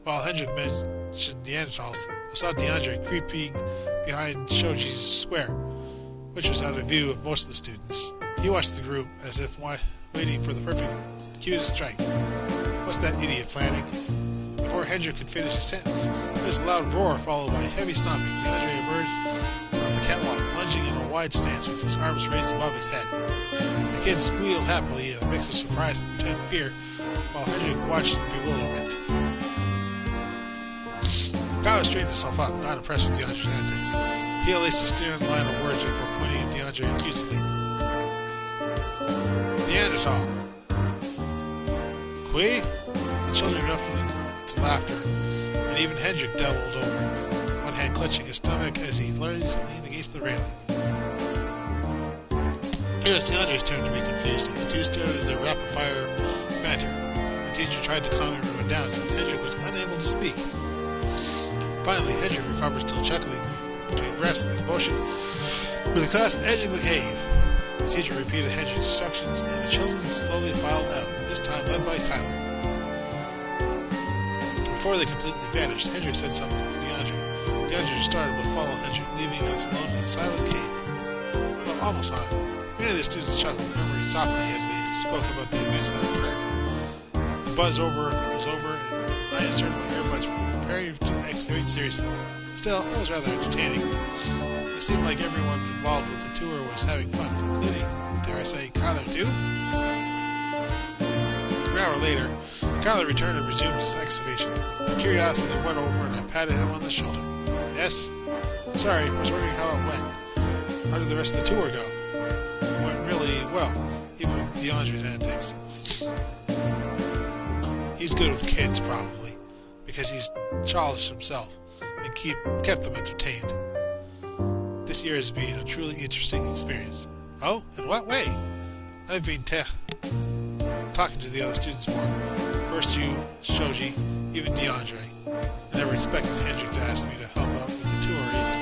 While Hendrik mentioned Neanderthals, I saw DeAndre creeping behind Shoji's square, which was out of view of most of the students. He watched the group as if waiting for the perfect cue to strike. What's that idiot planning? Before Hendrik could finish his sentence, there was a loud roar followed by heavy stomping. DeAndre emerged on the catwalk, lunging in a wide stance with his arms raised above his head. The kids squealed happily in a mix of surprise and pretend fear, while Hendrik watched in bewilderment. Kyler straightened himself up, not impressed with DeAndre's antics. He unleashed a stern line of words before pointing at DeAndre accusingly. Neanderthal. Qui? The children erupted into laughter, and even Hendrik doubled over, one hand clutching his stomach as he leaned against the railing. It was DeAndre's turn to be confused, and the two started their rapid-fire banter. The teacher tried to calm everyone down since Hendrik was unable to speak. Finally, Hendrik recovered, still chuckling between breaths and emotion, with the class edging the cave. The teacher repeated Hendrik's instructions, and the children slowly filed out, this time led by Kyler. Before they completely vanished, Hendrik said something to DeAndre. DeAndre started but followed Hendrik, leaving us alone in a silent cave. Well, almost silent. Many of the students chuckled, murmuring softly as they spoke about the events that occurred. The buzz was over, and I inserted my earbuds, preparing to excavate seriously. Still, it was rather entertaining. It seemed like everyone involved with the tour was having fun, including, dare I say, Kyler too? An hour later, Kyler returned and resumed his excavation. My curiosity went over and I patted him on the shoulder. Yes? Sorry, I was wondering how it went. How did the rest of the tour go? It went really well, even with DeAndre's antics. He's good with kids, probably, because he's childish himself and kept them entertained. This year has been a truly interesting experience. Oh, in what way? I've been talking to the other students more. First you, Shoji, even DeAndre. I never expected Hendrik to ask me to help out with the tour either.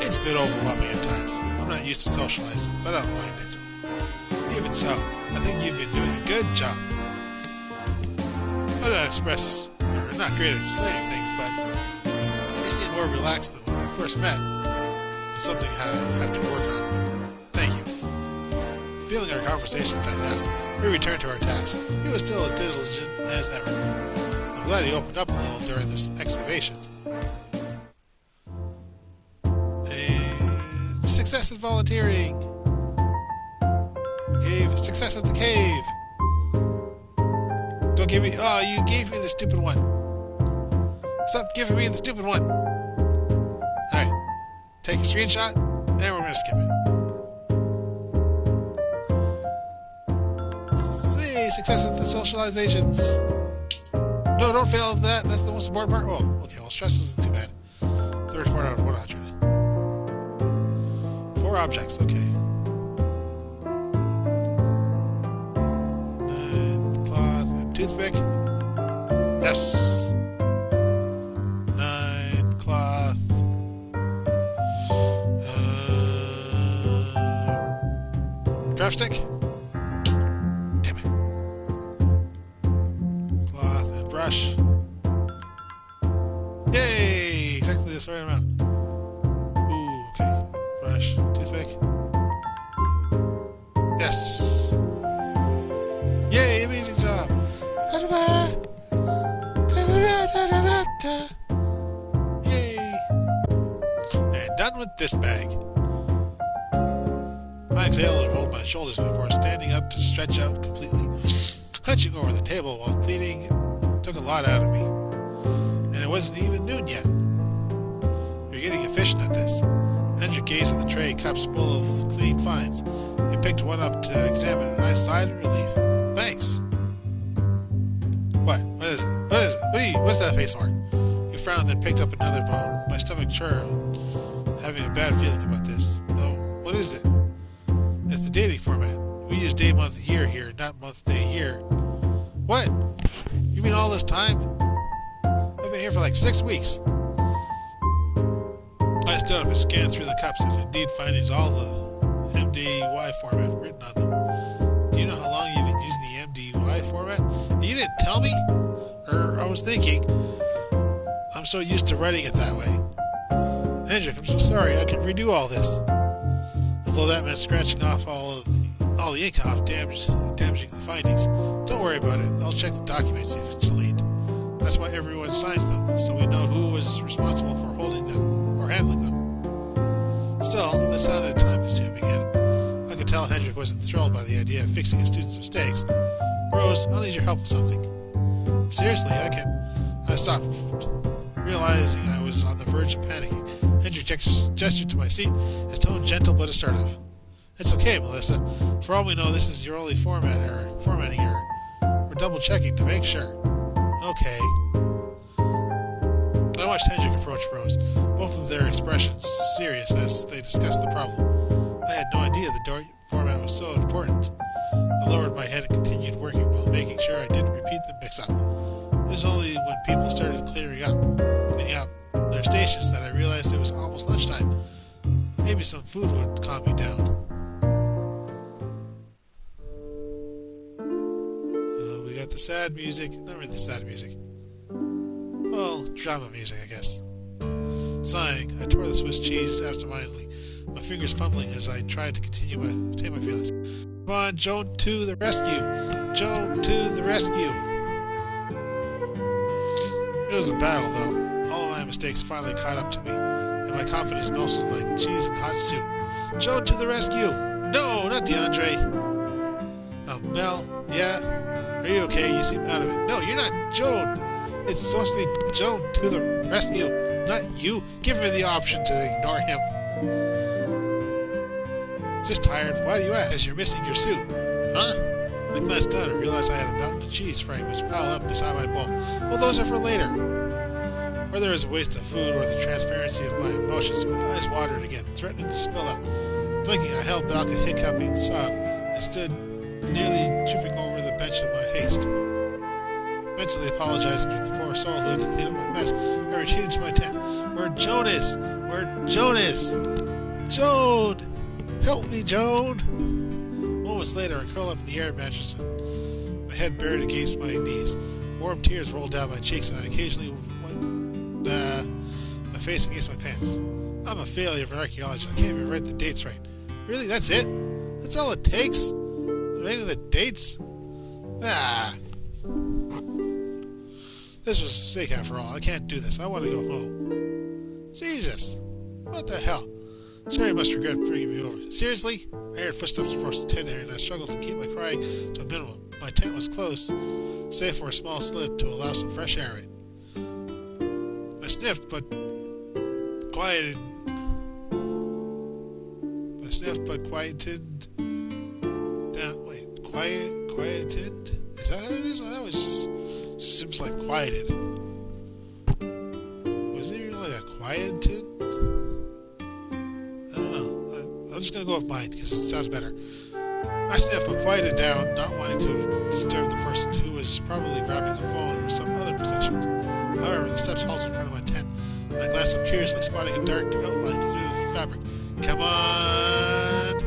It's a bit overwhelming at times. I'm not used to socializing, but I don't mind it. Even so, I think you've been doing a good job. I'm not great at explaining things, but you seem more relaxed than when we first met. It's something I have to work on, but thank you. Feeling our conversation died out, we returned to our task. He was still as diligent as ever. I'm glad he opened up a little during this excavation. And success in volunteering! Success at the cave! Don't give me... Oh, you gave me the stupid one. Stop giving me the stupid one. Alright. Take a screenshot, and we're going to skip it. See, success at the socializations. No, don't fail at that. That's the most important part. Oh, okay, well, stress isn't too bad. 34 out of 100. 4 objects, okay. Toothpick. Yes. 9 cloth. Craft stick. Damn it. Cloth and brush. Yay! Exactly this right amount. Ooh, okay. Brush. Toothpick. Yes. Yay! Amazing job. Yay! And done with this bag. I exhaled and rolled my shoulders before standing up to stretch out completely. Hunching over the table while cleaning took a lot out of me. And it wasn't even noon yet. You're getting efficient at this. Hendrik gazed at the tray, cups full of clean finds. He picked one up to examine, and I sighed in relief. Thanks. What? What is it? What is it? What's that face for? He frowned, then picked up another bone. My stomach churned, having a bad feeling about this. Oh, what is it? It's the dating format. We use day, month, year here, not month, day, year. What? You mean all this time? I've been here for like 6 weeks. I stood up and scanned through the cups and indeed findings all the MDY format written on them. Do you know how long you've been using the MDY format? You didn't tell me? I was thinking. I'm so used to writing it that way. Hendrik, I'm so sorry. I can redo all this. Although that meant scratching off all the ink off, damaging the findings. Don't worry about it. I'll check the documents you've deleted. That's why everyone signs them, so we know who was responsible for holding them or handling them. Still, this sounded time-consuming, and I could tell Hendrik wasn't thrilled by the idea of fixing his students' mistakes. Rose, I'll need your help with something. Seriously, I stopped, realizing I was on the verge of panicking. Hendrik gestured to my seat, his tone gentle but assertive. It's okay, Melissa. For all we know, this is your only formatting error. We're double-checking to make sure. Okay. I watched Hendrik approach Rose, both of their expressions serious as they discussed the problem. I had no idea the format was so important. I lowered my head and continued working while making sure I didn't repeat the mix-up. It was only when people started cleaning up their stations that I realized it was almost lunchtime. Maybe some food would calm me down. the sad music. Not really sad music. Well, drama music, I guess. Sighing, I tore the Swiss cheese absentmindedly, my fingers fumbling as I tried to tame my feelings. Come on, Joan to the rescue! Joan to the rescue! It was a battle, though. All of my mistakes finally caught up to me, and my confidence melted like cheese in hot soup. Joan to the rescue! No, not DeAndre! Mel, yeah? Are you okay? You seem out of it. No, you're not Joan! It's supposed to be Joan to the rescue, not you. Give me the option to ignore him. Just tired. Why do you ask? Because you're missing your suit. Huh? I glanced down and realized I had a mountain of cheese fragments piled up beside my bowl. Well, those are for later. Whether it was a waste of food or the transparency of my emotions, my eyes watered again, threatening to spill out. Blinking, I held back a hiccuping sob and stood nearly tripping over the bench in my haste. Mentally apologizing to the poor soul who had to clean up my mess, I retreated to my tent. Where Joan is! Where Joan is! Joan! Help me, Joan! Moments later, I curled up in the air mattress, my head buried against my knees. Warm tears rolled down my cheeks, and I occasionally wiped my face against my pants. I'm a failure of an archaeologist. I can't even write the dates right. Really? That's it? That's all it takes? Writing the dates? Ah. This was a mistake after all. I can't do this. I want to go home. Jesus. What the hell? Sherry must regret bringing me over. Seriously? I heard footsteps approach the tent area and I struggled to keep my crying to a minimum. My tent was closed, save for a small slit to allow some fresh air in. I sniffed, but quieted. Quieted down. Wait, quieted? Is that how it is? That was just seems like quieted. Was it really a quieted? I don't know. I'm just gonna go with mine because it sounds better. I sniffed but quieted down, not wanting to disturb the person who was probably grabbing a phone or some other possession. However, the steps halted in front of my tent, and I glanced up curiously, spotting a dark outline through the fabric. Come on!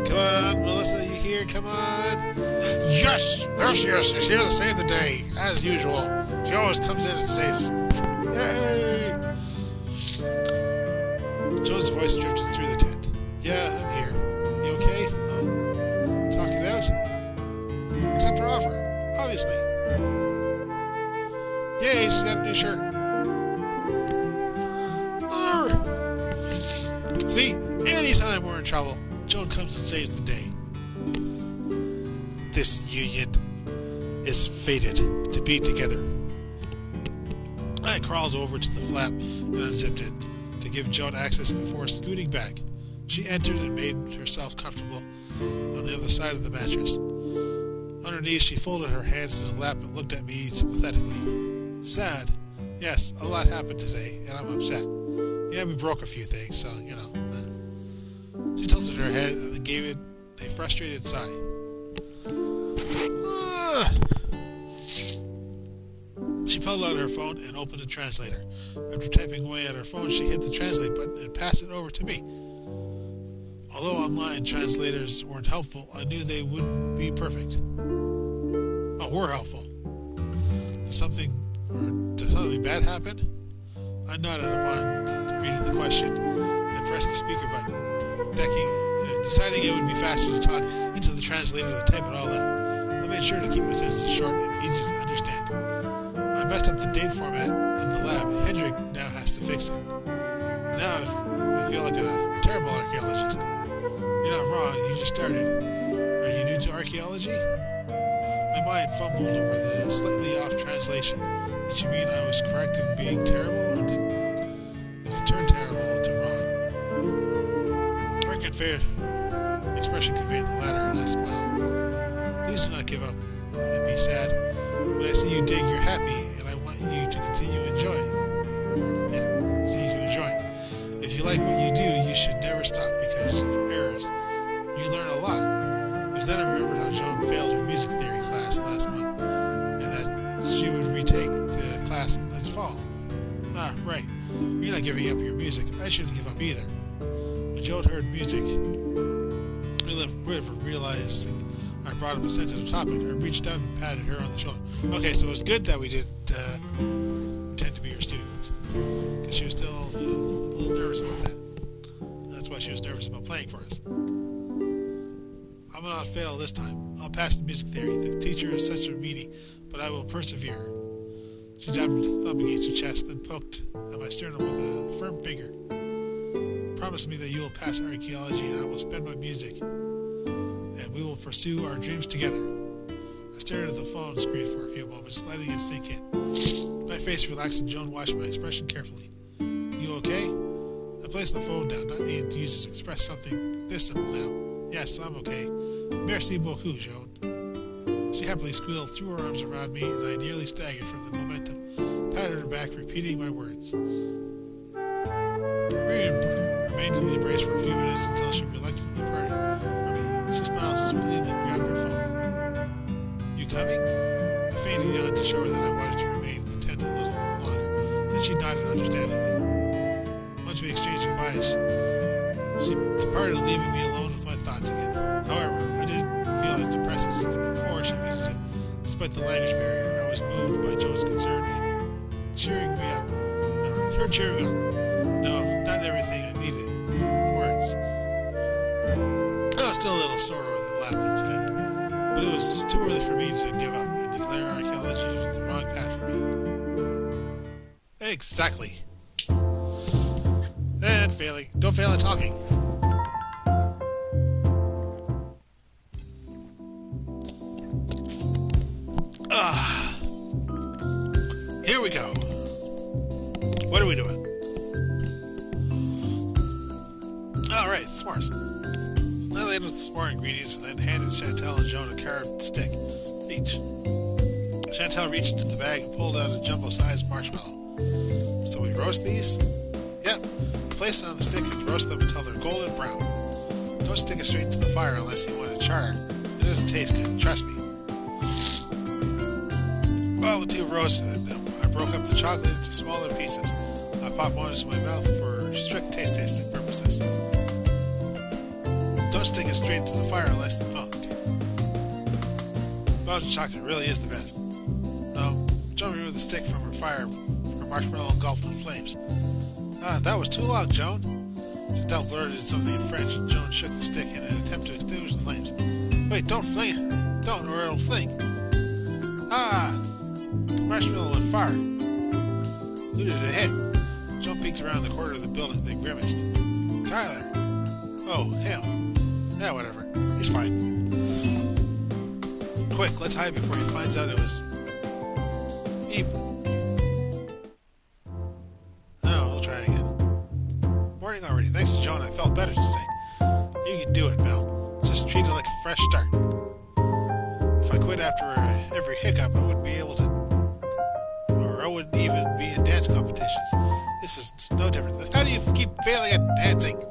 Come on, Melissa, you here? Come on! Yes! There she is! She's here to save the day, as usual. She always comes in and says, yay! Joan's voice drifted through the tent. Yeah, I'm here. You okay? Talk it out? Accept her offer. Obviously. Yay, she's got a new shirt. See? Anytime we're in trouble, Joan comes and saves the day. This union is fated to be together. I crawled over to the flap and unzipped it to give Joan access before scooting back. She entered and made herself comfortable on the other side of the mattress. Underneath, she folded her hands in her lap and looked at me sympathetically. Sad. Yes, a lot happened today, and I'm upset. Yeah, we broke a few things, so, you know. She tilted her head and gave it a frustrated sigh. She pulled out her phone and opened the translator. After typing away at her phone, she hit the translate button and passed it over to me. Although online translators weren't helpful, I knew they wouldn't be perfect. Oh, were helpful. Did something bad happen? I nodded upon reading the question and pressed the speaker button, deciding it would be faster to talk into the translator than type it all out. I made sure to keep my sentences short and easy to understand. I messed up the date format in the lab. Hendrik now has to fix it. Now I feel like a terrible archaeologist. You're not wrong, you just started. Are you new to archaeology? My mind fumbled over the slightly off translation. Did you mean I was correct in being terrible, or did it turn terrible into wrong? Her fair expression conveyed the latter, and I smiled. Please do not give up and be sad. When I see you dig, you're happy, and I want you to continue enjoying. If you like what you do, you should never stop because of errors. You learn a lot. It was then I remembered how Joan failed her music theory class last month, and that she would retake the class in this fall. Ah, right. You're not giving up your music. I shouldn't give up either. When Joan heard music, realizing I brought up a sensitive topic. I reached out and patted her on the shoulder. Okay, so it was good that we didn't pretend to be her student. Because she was still, a little nervous about that. That's why she was nervous about playing for us. I will not fail this time. I'll pass the music theory. The teacher is such a meanie, but I will persevere. She dabbed her thumb against her chest, then poked at my sternum with a firm finger. Promise me that you will pass archaeology and I will spend my music. And we will pursue our dreams together. I stared at the phone screen for a few moments, letting it sink in. My face relaxed and Joan watched my expression carefully. You okay? I placed the phone down, not needing to use it to express something this simple now. Yes, I'm okay. Merci beaucoup, Joan. She happily squealed, threw her arms around me, and I nearly staggered from the momentum. Patted her back, repeating my words. We remained in the embrace for a few minutes until she reluctantly parted from me. She smiled sweetly and grabbed her phone. You coming? I fainted yawned to show her that I wanted to remain in the tent a little longer, and she nodded understandingly. Once we exchanged goodbyes, she departed, leaving me alone with my thoughts again. However, I didn't feel as depressed as before she visited. Despite the language barrier, I was moved by Joan's concern and cheering me up. Her cheering up. No, not everything I needed. Words. I was still a little sore over the lab incident, but it was too early for me to give up and declare archaeology was the wrong path for me. Exactly. And failing. Don't fail at talking. Here we go. What are we doing? Alright, s'mores. I laid with some more ingredients and then handed Chantal and Joan a carved stick each. Chantal reached into the bag and pulled out a jumbo-sized marshmallow. So we roast these? Yep. Place it on the stick and roast them until they're golden brown. Don't stick it straight into the fire unless you want to char. It doesn't taste good, trust me. While the two roasted them, I broke up the chocolate into smaller pieces. I popped one into my mouth for strict taste-tasting purposes. Don't stick it straight into the fire unless... Oh, okay. Belgian chocolate really is the best. Joan removed the stick from her fire, her marshmallow engulfed in flames. That was too long, Joan. Chantal blurted something in French, and Joan shook the stick in an attempt to extinguish the flames. Wait, don't flame! Don't, or it'll flame! Marshmallow went fire. Who did it hit? Joan peeked around the corner of the building, then grimaced. Tyler! Oh, him. Yeah, whatever. He's fine. Quick, let's hide before he finds out it was... Eep. Oh, we'll try again. Morning already. Thanks to Joan, I felt better today. You can do it, Mel. Just treat it like a fresh start. If I quit after every hiccup, I wouldn't be able to... Or I wouldn't even be in dance competitions. This is no different. How do you keep failing at dancing?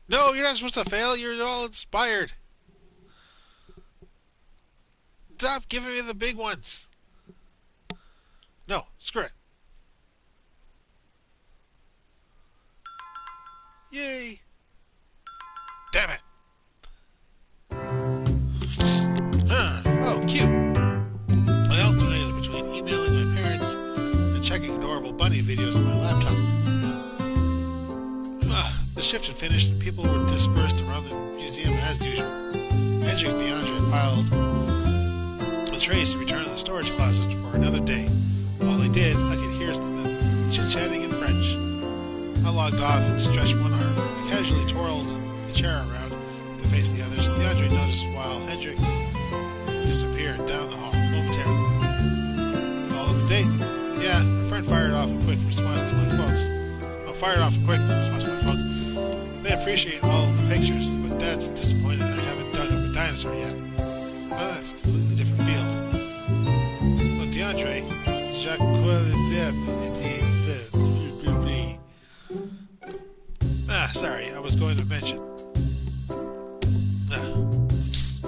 No, you're not supposed to fail. You're all inspired. Stop giving me the big ones. No, screw it. Yay. Damn it. Oh, cute. I alternated between emailing my parents and checking adorable bunny videos on my laptop. The shift had finished and people were dispersed around the museum as usual. Hedrick and DeAndre piled the trays to return to the storage closet for another day. While they did, I could hear them chit-chatting in French. I logged off and stretched one arm. I casually twirled the chair around to face the others. DeAndre noticed while Hedrick disappeared down the hall momentarily. All up to date? Yeah, a friend fired off a quick response to my folks. They appreciate all of the pictures, but Dad's disappointed I haven't dug up a dinosaur yet. Well, that's a completely different field. Well, DeAndre, sorry, I was going to mention.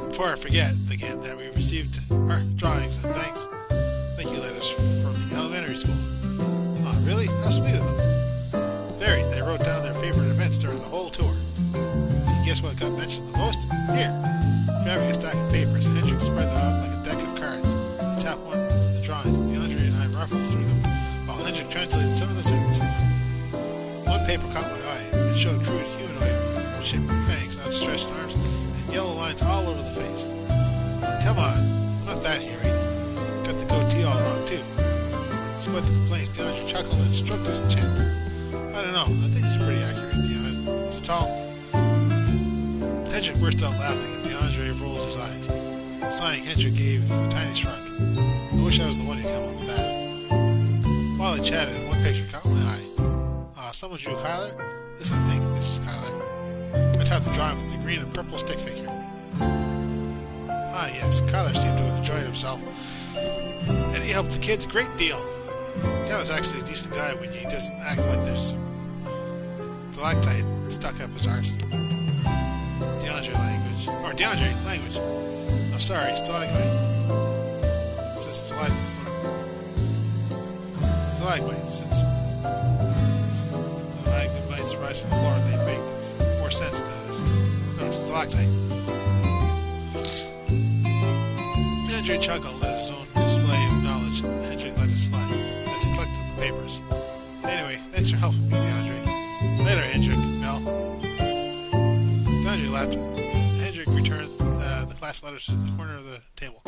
Before I forget again that we received our drawings and thank you letters from the elementary school. Oh, really? How sweet of them. Very. They wrote down their favorite events during the whole tour. The guess what got mentioned the most? Here. Grabbing a stack of papers, Hendrik spread them out like a deck of cards. He tapped one of the drawings, and DeAndre and I ruffled through them, while Hendrik translated some of the sentences. One paper caught my eye. It showed a crude humanoid shape with fangs, outstretched arms, and yellow lines all over the face. Come on, I'm not that hairy. Got the goatee all wrong, too. Despite the complaints, DeAndre chuckled and stroked his chin. I don't know, I think it's pretty accurate, DeAndre. Too tall. Hendrik burst out laughing, and DeAndre rolled his eyes. Sighing, Hendrik gave a tiny shrug. I wish I was the one who came up with that. While they chatted, one picture caught my eye. Someone drew Kyler? This, I think, this is Kyler. I tapped the drawing with the green and purple stick figure. Ah, yes, Kyler seemed to have enjoyed himself. And he helped the kids a great deal. Kyler's actually a decent guy when he doesn't act like there's stalactite stuck up his arse. DeAndre language. I'm sorry, stalagmite. It says stalagmite. Since stalagmites rise from the floor, they make more sense than us. No, it's stalactite. DeAndre chuckled at his own display of knowledge, and Hendrik let it slide as he collected the papers. Anyway, thanks for helping me, DeAndre. Later, Hendrik, Mel. DeAndre laughed. Hendrik returned the class letters to the corner of the table.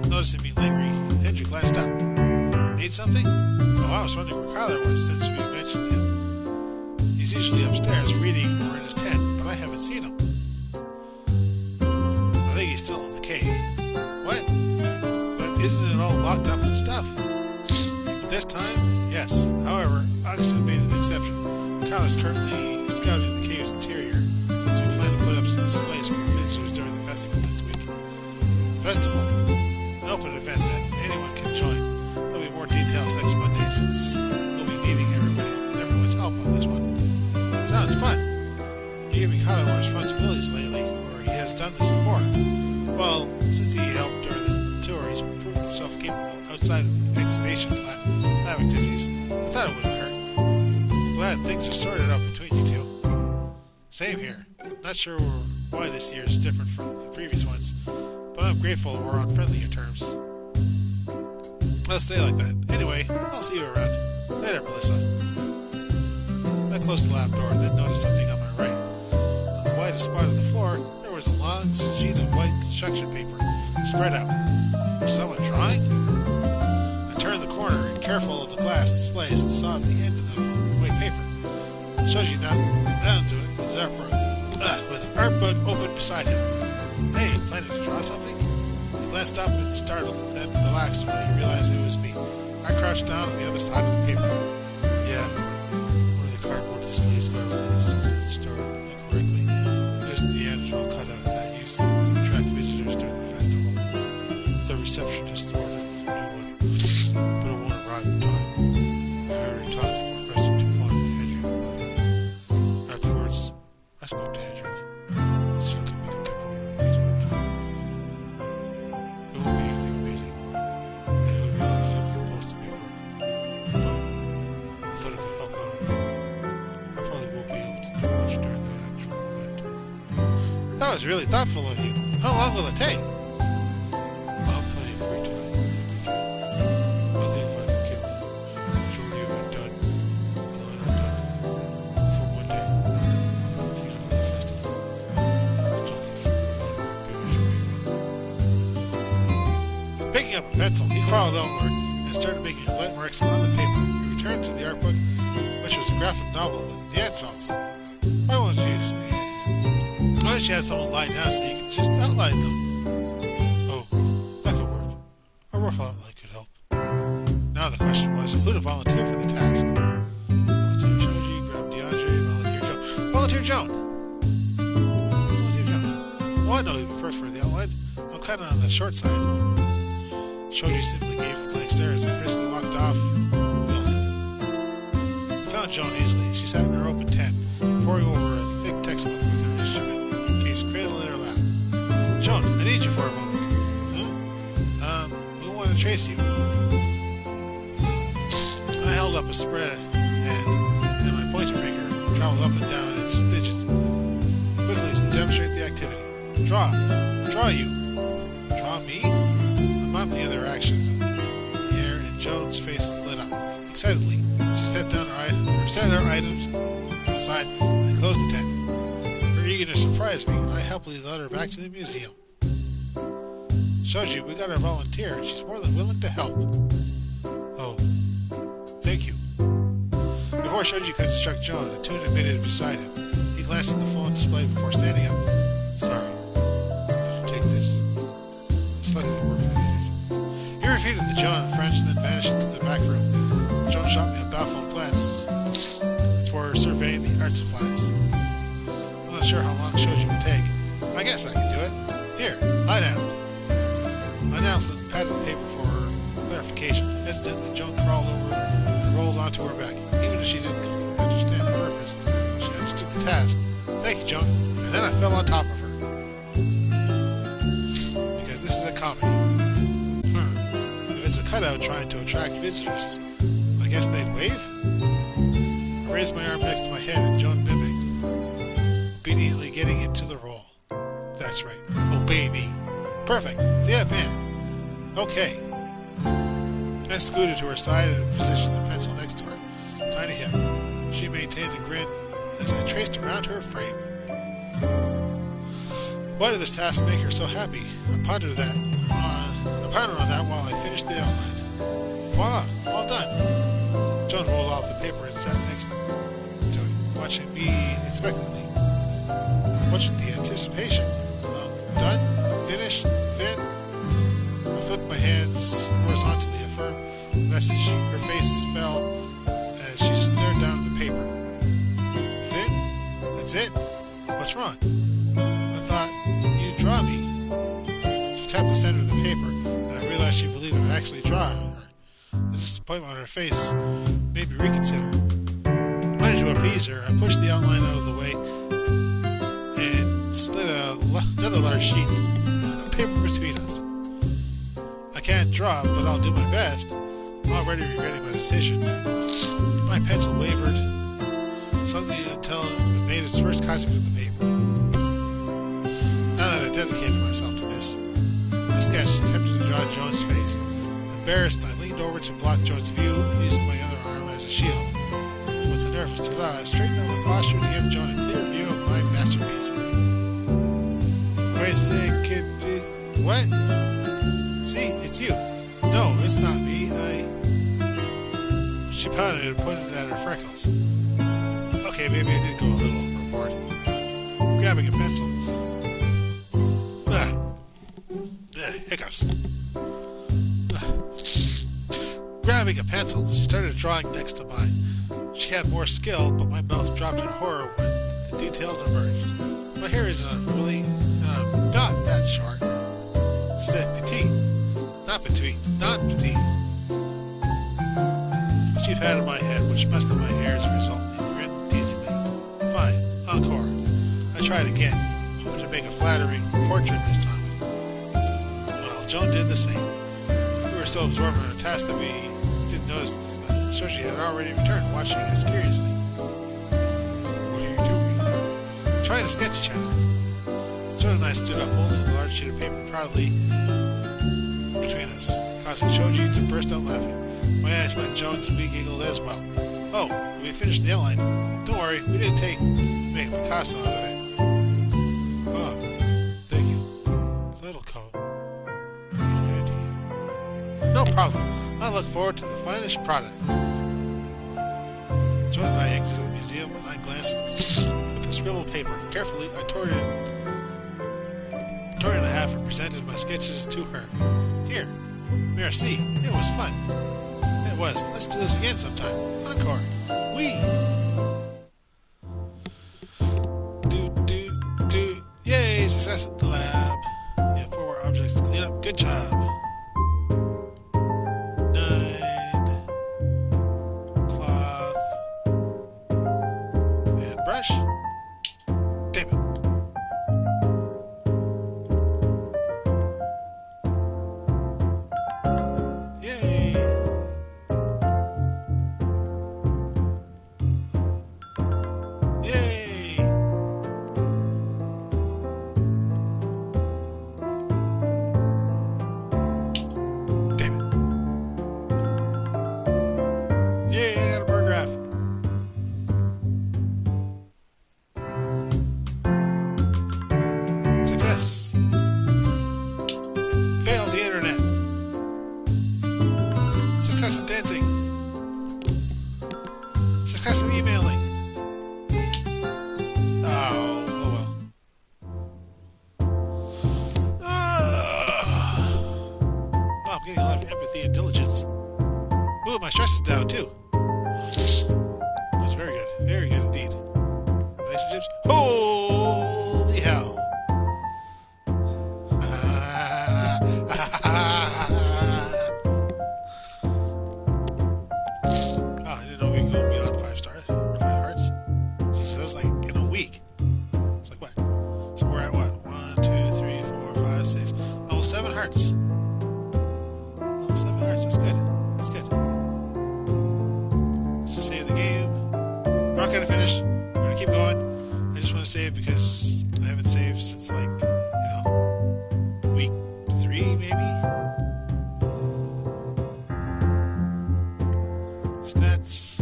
Noticing me lingering, Hendrik glanced up. Need something? Oh, I was wondering where Kyler was since we mentioned him. He's usually upstairs reading or in his tent, but I haven't seen him. I think he's still in the cave. What? But isn't it all locked up and stuff? This time, yes. However, Augustin made an exception. Kyler's currently scouting the cave's interior, since we plan to put up some displays for visitors during the festival next week. Festival? An open event that anyone can join. There'll be more details next Monday, since we'll be needing everyone's help on this one. Sounds fun. He gave me Kyler more responsibilities lately, or he has done this before. Well, since he helped during the tour, he's proved himself capable outside of the excavation lab activities. I thought it wouldn't hurt. Glad things are sorted out between you two. Same here. Not sure why this year is different from the previous ones, but I'm grateful we're on friendlier terms. Let's stay like that. Anyway, I'll see you around. Later, Melissa. I closed the lab door, then noticed something on my right. On the widest spot of the floor, there was a long sheet of white construction paper spread out. Was someone drawing? I turned the corner and, careful of the glass displays, saw at the end of the white paper. Shoji down to it with his art book, with art book open beside him. Hey, planning to draw something? He glanced up and startled, then relaxed when he realized it was me. I crouched down on the other side of the paper. Yeah, one of the cardboard displays says it started incorrectly. There's the Neanderthal cutout that used to attract visitors during the festival. The receptionist ordered a new one, but it won't arrive in time. I already talked to Professor Dupont and Hendrik about it. Afterwards, I spoke to Hendrik. He said it could make a temporary replacement. It won't be anything amazing, and it would be unfit to post a paper. But I thought it could help out a bit. I probably won't be able to do much during the actual event. That was really thoughtful of you. How long will it take? I'll have plenty of free time. I think if I can get the majority of it done, the line done for one day, I'll complete it for the festival. It's all the fruit. Picking up a pencil, he crawled outward and started making light marks on the paper. He returned to the art book, which was a graphic novel with Neanderthals. Why don't you have someone lie down so you can just outline them? Oh, that could work. A rough outline could help. Now the question was, who to volunteer for the task? Volunteer Shoji, grab DeAndre, volunteer Joan. Volunteer Joan! Volunteer Joan. Oh, I know who'd be first for the outline. I'm kind of on the short side. Shoji simply gave a blank stare as I briskly walked off the building. I found Joan easily. She sat in her open tent, poring over a thick textbook with her instrument case cradled in her lap. Joan, I need you for a moment. Huh? We want to trace you. I held up a spread hand, and my pointer finger traveled up and down its digits, quickly demonstrate the activity. Draw. Draw you. Draw me? I'm on the other actions in the air, and Joan's face lit up. Excitedly, she set her items aside and closed the tent. Her eagerness surprised me, and I helpfully led her back to the museum. Shoji, we got a volunteer, and she's more than willing to help. Oh, thank you. Before Shoji could instruct Joan, a tune admitted beside him. He glanced at the phone display before standing up. Sorry. Take this. Select the word for the He repeated the Joan in French, then vanished into the back room. Joan shot me a baffled glance before surveying the art supplies. I'm not sure how long Shoji would take. I guess I can do it. Here, lie down. I announced and patted the paper for her clarification. Hesitantly, Joan crawled over and rolled onto her back. Even if she didn't completely understand the purpose, she understood the task. Thank you, Joan. And then I fell on top of her. Because this is a comedy. If it's a cutout trying to attract visitors, I guess they'd wave? I raised my arm next to my head and Joan mimicked, obediently getting into the role. That's right. Oh, baby. Perfect. See that, man? Okay. I scooted to her side and positioned the pencil next to her tiny hip. She maintained a grin as I traced around her frame. Why did this task make her so happy? I pondered on that while I finished the outline. Voila! All done. Joan rolled off the paper and sat next to it, watching me expectantly. Watching the anticipation. Done? Finished? Fit? I flipped my hands horizontally at her message. Her face fell as she stared down at the paper. Fit? That's it? What's wrong? I thought you'd draw me. She tapped the center of the paper, and I realized she believed I would actually draw her. The disappointment on her face made me reconsider. Wanting to appease her, I pushed the outline out of the way and slid another large sheet of paper between us. I can't draw, but I'll do my best. I'm already regretting my decision. My pencil wavered slightly until it made its first contact with the paper. Now that I dedicated myself to this, I sketched, attempting to draw Joan's face. Embarrassed, I leaned over to block Joan's view, using my other arm as a shield. With a nervous ta-da, I straightened out my posture to give Joan a clear view of my masterpiece. Wait a second, kid, please. What? See, it's you. No, it's not me. She pouted and pointed at her freckles. Okay, maybe I did go a little overboard. Grabbing a pencil. Hiccups. Grabbing a pencil, she started drawing next to mine. She had more skill, but my mouth dropped in horror when the details emerged. My hair isn't unruly, and I'm not that short. Instead, petite. Not petite. Not petite. She patted my head, which messed up my hair as a result, and grinned teasingly. Fine. Encore. I tried again, hoping to make a flattering portrait this time. Well, Joan did the same. We were so absorbed in our task that we didn't notice that Shoji had already returned, watching us curiously. What are you doing? Trying to sketch each other. Joan and I stood up, holding a large sheet of paper proudly between us, causing Shoji to burst out laughing. My eyes met Joan's and we giggled as well. Oh, we finished the outline. Don't worry, we didn't make a Picasso out of it. Oh, thank you. That'll come. No problem. I look forward to the finished product. Joan and I exited the museum and I glanced at the scribbled paper. Carefully, I tore it in half and presented my sketches to her. Here. Merci. It was fun. It was. Let's do this again sometime. Encore. Oui. Yay, success at the lab. You have 4 more objects to clean up. Good job. 9. Cloth. And brush. Damn it. Yay. Yay. Success in dancing. Success in emailing. Oh well. Wow, I'm getting a lot of empathy and diligence. Ooh, my stress is down too. That's very good. Very good indeed. Relationships. Holy hell. Oh, I didn't know we could go beyond 5 stars or 5 hearts. Jesus, that was like in a week. It's like what? So we're at what? 1, 2, 3, 4, 5, 6. Almost 7 hearts. Almost 7 hearts. That's good. That's good. Let's just save the game. We're not gonna finish. We're gonna keep going. I just want to save because I haven't saved since like, week 3 maybe? Stats.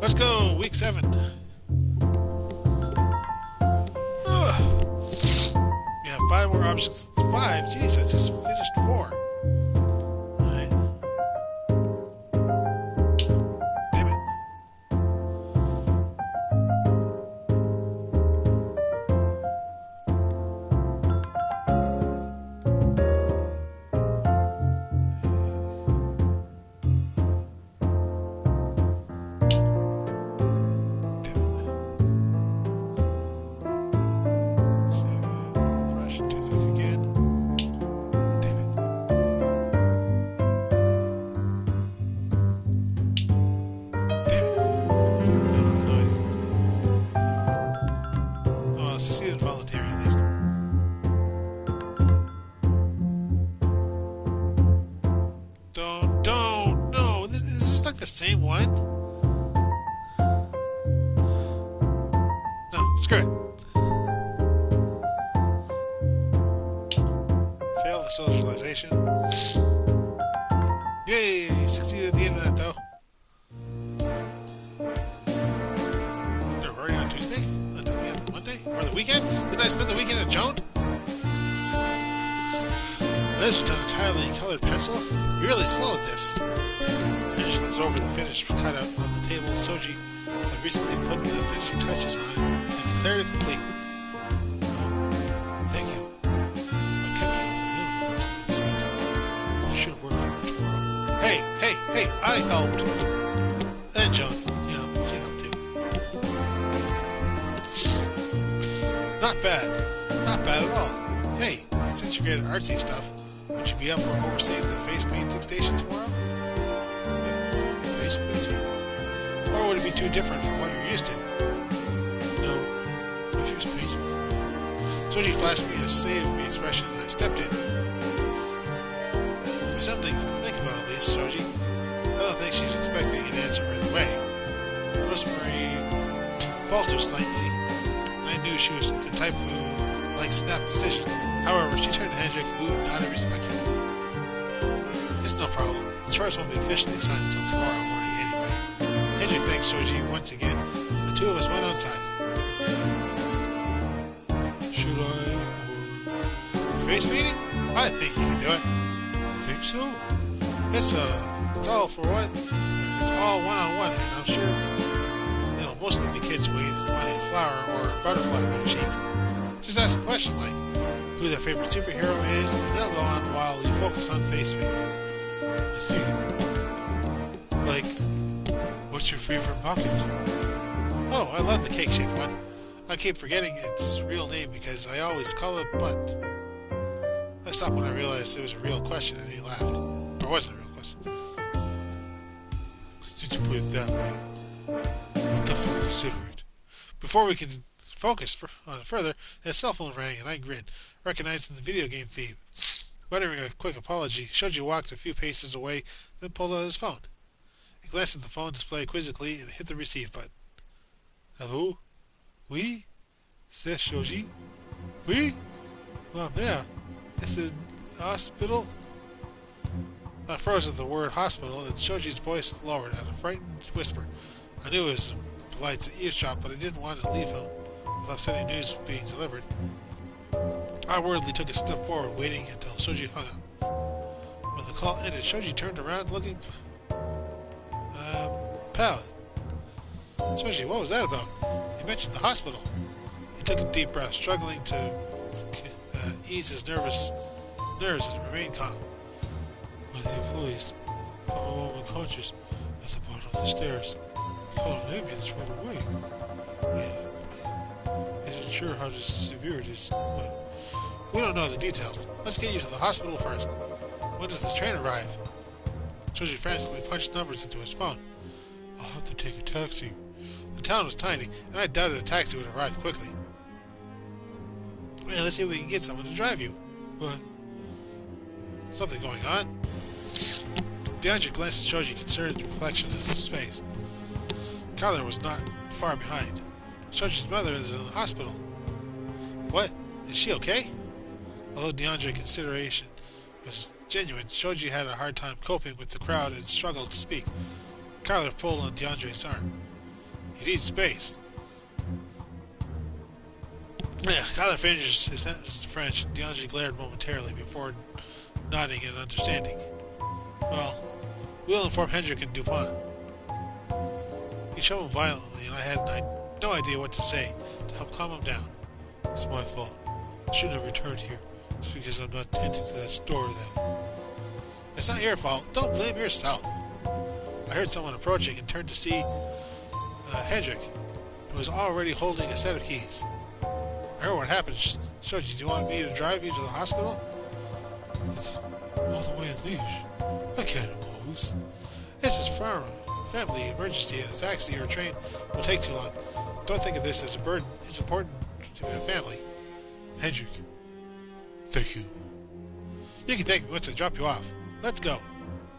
Let's go, week 7. Ugh. We have 5 more options. 5? Jeez, I just finished 4. Alright. Damn it. Succeeded volunteering at least. Don't, no. Is this like the same one? No, screw it. Fail the socialization. Yay, succeeded at the end of that though. They're already on Tuesday? Or the weekend? Didn't I spend the weekend at Joan? This was done entirely in colored pencil? You're really slow at this. Angela's over the finished cutout on the table. Soji had recently put the finishing touches on it and declared it complete. Oh, thank you. I kept it with the minimal list inside. I should work for it tomorrow. Hey, I helped. And Joan, she helped too. Not bad. Not bad at all. Hey, since you're good at artsy stuff, would you be up for overseeing the face painting station tomorrow? Yeah, face painting. Or would it be too different from what you're used to? No, I've used paints before. Soji flashed me a save me expression and I stepped in. Something to think about at least, Soji. I don't think she's expecting an answer right away. Rosemary faltered slightly. I knew she was the type who likes snap decisions. However, she turned to Hendrik, who nodded respectfully. It's no problem. The chores won't be officially assigned until tomorrow morning anyway. Hendrik thanked Soji once again, and the two of us went outside. Should I? The face meeting? I think you can do it. Think so? It's all for what? It's all one-on-one, and I'm sure it'll mostly be kids wanting a flower or a butterfly on their cheek. Just ask a question like who their favorite superhero is, and they'll go on while you focus on face painting. I see. Like, what's your favorite bucket? Oh, I love the cake-shaped one. I keep forgetting its real name because I always call it Bunt. I stopped when I realized it was a real question and he laughed. Or wasn't a real question. Did you put it that way? I'll definitely consider it. Before we can focus on it further, his cell phone rang and I grinned, recognizing the video game theme. Muttering a quick apology, Shoji walked a few paces away, then pulled out his phone. He glanced at the phone display quizzically and hit the receive button. Hello? Oui? C'est Shoji? Oui? Well, yeah. It's the hospital? I froze at the word hospital, and Shoji's voice lowered at a frightened whisper. I knew it was polite to eavesdrop, but I didn't want to leave him with upsetting news being delivered. I worriedly took a step forward, waiting until Shoji hung up. When the call ended, Shoji turned around, looking pallid. Shoji, what was that about? You mentioned the hospital. He took a deep breath, struggling to ease his nerves and remain calm. One of the employees found a woman unconscious at the bottom of the stairs. He called an ambulance right away. He isn't sure how severe it is, but we don't know the details. Let's get you to the hospital first. When does the train arrive? Shoji frantically punched numbers into his phone. I'll have to take a taxi. The town was tiny, and I doubted a taxi would arrive quickly. Man, let's see if we can get someone to drive you. What? Something going on? DeAndre glanced at Shoji's concerned reflection of his face. Kyler was not far behind. Shoji's mother is in the hospital. What? Is she okay? Although DeAndre's consideration was genuine, Shoji had a hard time coping with the crowd and struggled to speak. Kyler pulled on DeAndre's arm. He needs space. Yeah, Kyler finished his sentence in French, and DeAndre glared momentarily before nodding in understanding. Well, we'll inform Hendrik and Dupont. He shoved violently, and I had no idea what to say to help calm him down. It's my fault. I shouldn't have returned here. It's because I'm not tending to that store then. It's not your fault. Don't blame yourself. I heard someone approaching and turned to see Hendrik, who was already holding a set of keys. I heard what happened. Shoji, do you want me to drive you to the hospital? It's all the way in Liege. I can't oppose. This is family emergency, and a taxi or a train will take too long. Don't think of this as a burden. It's important to have family. Hendrik. Thank you. You can thank me once I drop you off. Let's go.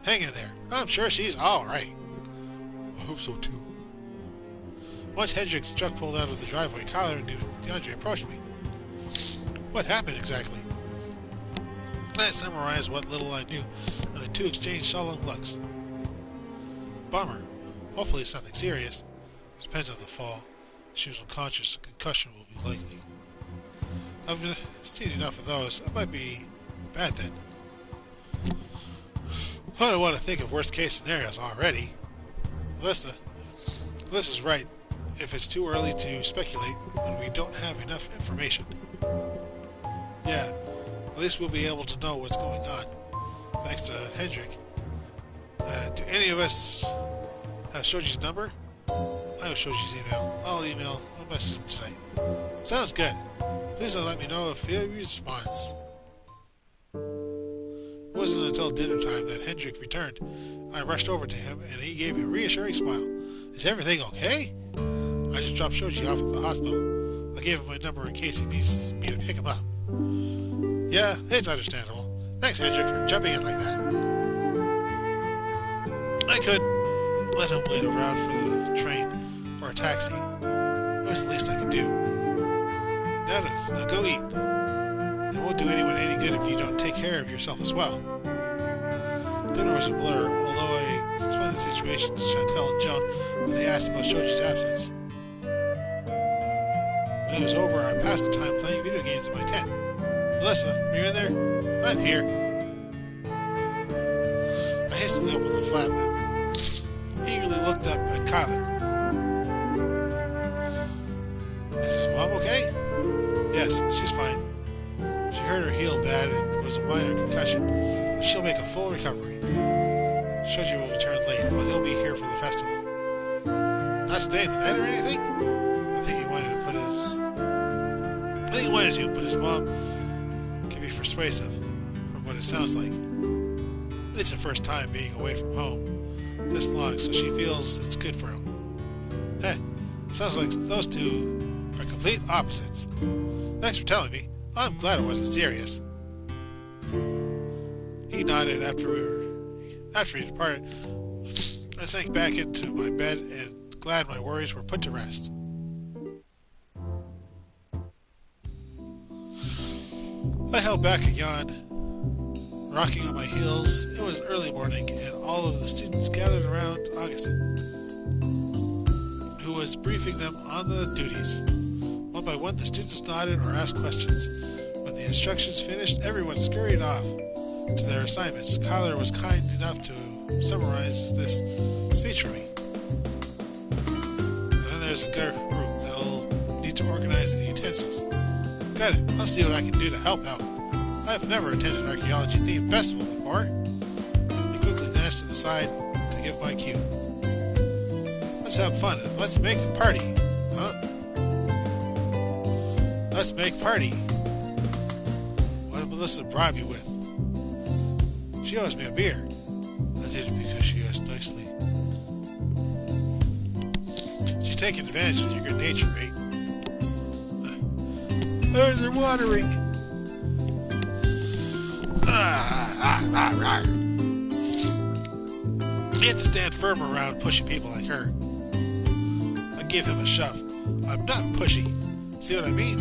Hang in there. I'm sure she's all right. I hope so too. Once Hendrik's truck pulled out of the driveway, Kyler and DeAndre approached me. What happened exactly? I summarized what little I knew, and the two exchanged solemn looks. Bummer. Hopefully it's nothing serious. Depends on the fall. If she was unconscious, a concussion will be likely. I've seen enough of those. That might be bad then. I don't want to think of worst-case scenarios already. Alyssa's right. If it's too early to speculate when we don't have enough information. Yeah, at least we'll be able to know what's going on. Thanks to Hendrik. Do any of us have Shoji's number? I have Shoji's email. I'll message him tonight. Sounds good. Please let me know if he responds. It wasn't until dinner time that Hendrik returned. I rushed over to him, and he gave me a reassuring smile. Is everything okay? I just dropped Shoji off at the hospital. I gave him my number in case he needs me to pick him up. Yeah, it's understandable. Thanks, Hendrik, for jumping in like that. I couldn't let him wait around for the train or a taxi. It was the least I could do. Now go eat. It won't do anyone any good if you don't take care of yourself as well. Dinner was a blur, although I explained the situation to Chantel and Joan when they asked about Shoji's absence. When it was over, I passed the time playing video games in my tent. Melissa, are you in there? I'm here. I hastily opened the flap and eagerly looked up at Kyler. Is his mom okay? Yes, she's fine. She hurt her heel bad and it was a minor concussion, but she'll make a full recovery. Shoji will return late, but he'll be here for the festival. Not staying the night or anything? I think he wanted to, but his mom can be persuasive, from what it sounds like. It's the first time being away from home this long, so she feels it's good for him. Heh, sounds like those two are complete opposites. Thanks for telling me. I'm glad it wasn't serious. He nodded after he departed. I sank back into my bed and glad my worries were put to rest. I held back a yawn, rocking on my heels. It was early morning, and all of the students gathered around Augustine, who was briefing them on the duties. One by one, the students nodded or asked questions, When the instructions finished, everyone scurried off to their assignments. Kyler was kind enough to summarize this speech for me. And then there's a group that'll need to organize the utensils. Got it. I'll see what I can do to help out. I've never attended an archaeology-themed festival before. He quickly glanced to the side to give my cue. Let's have fun and let's make a party. Huh? Let's make party. What did Melissa bribe you with? She owes me a beer. I did it because she asked nicely. She's taking advantage of your good nature, mate. Eyes are watering. He had to stand firm around pushy people like her. I gave him a shove. I'm not pushy. See what I mean?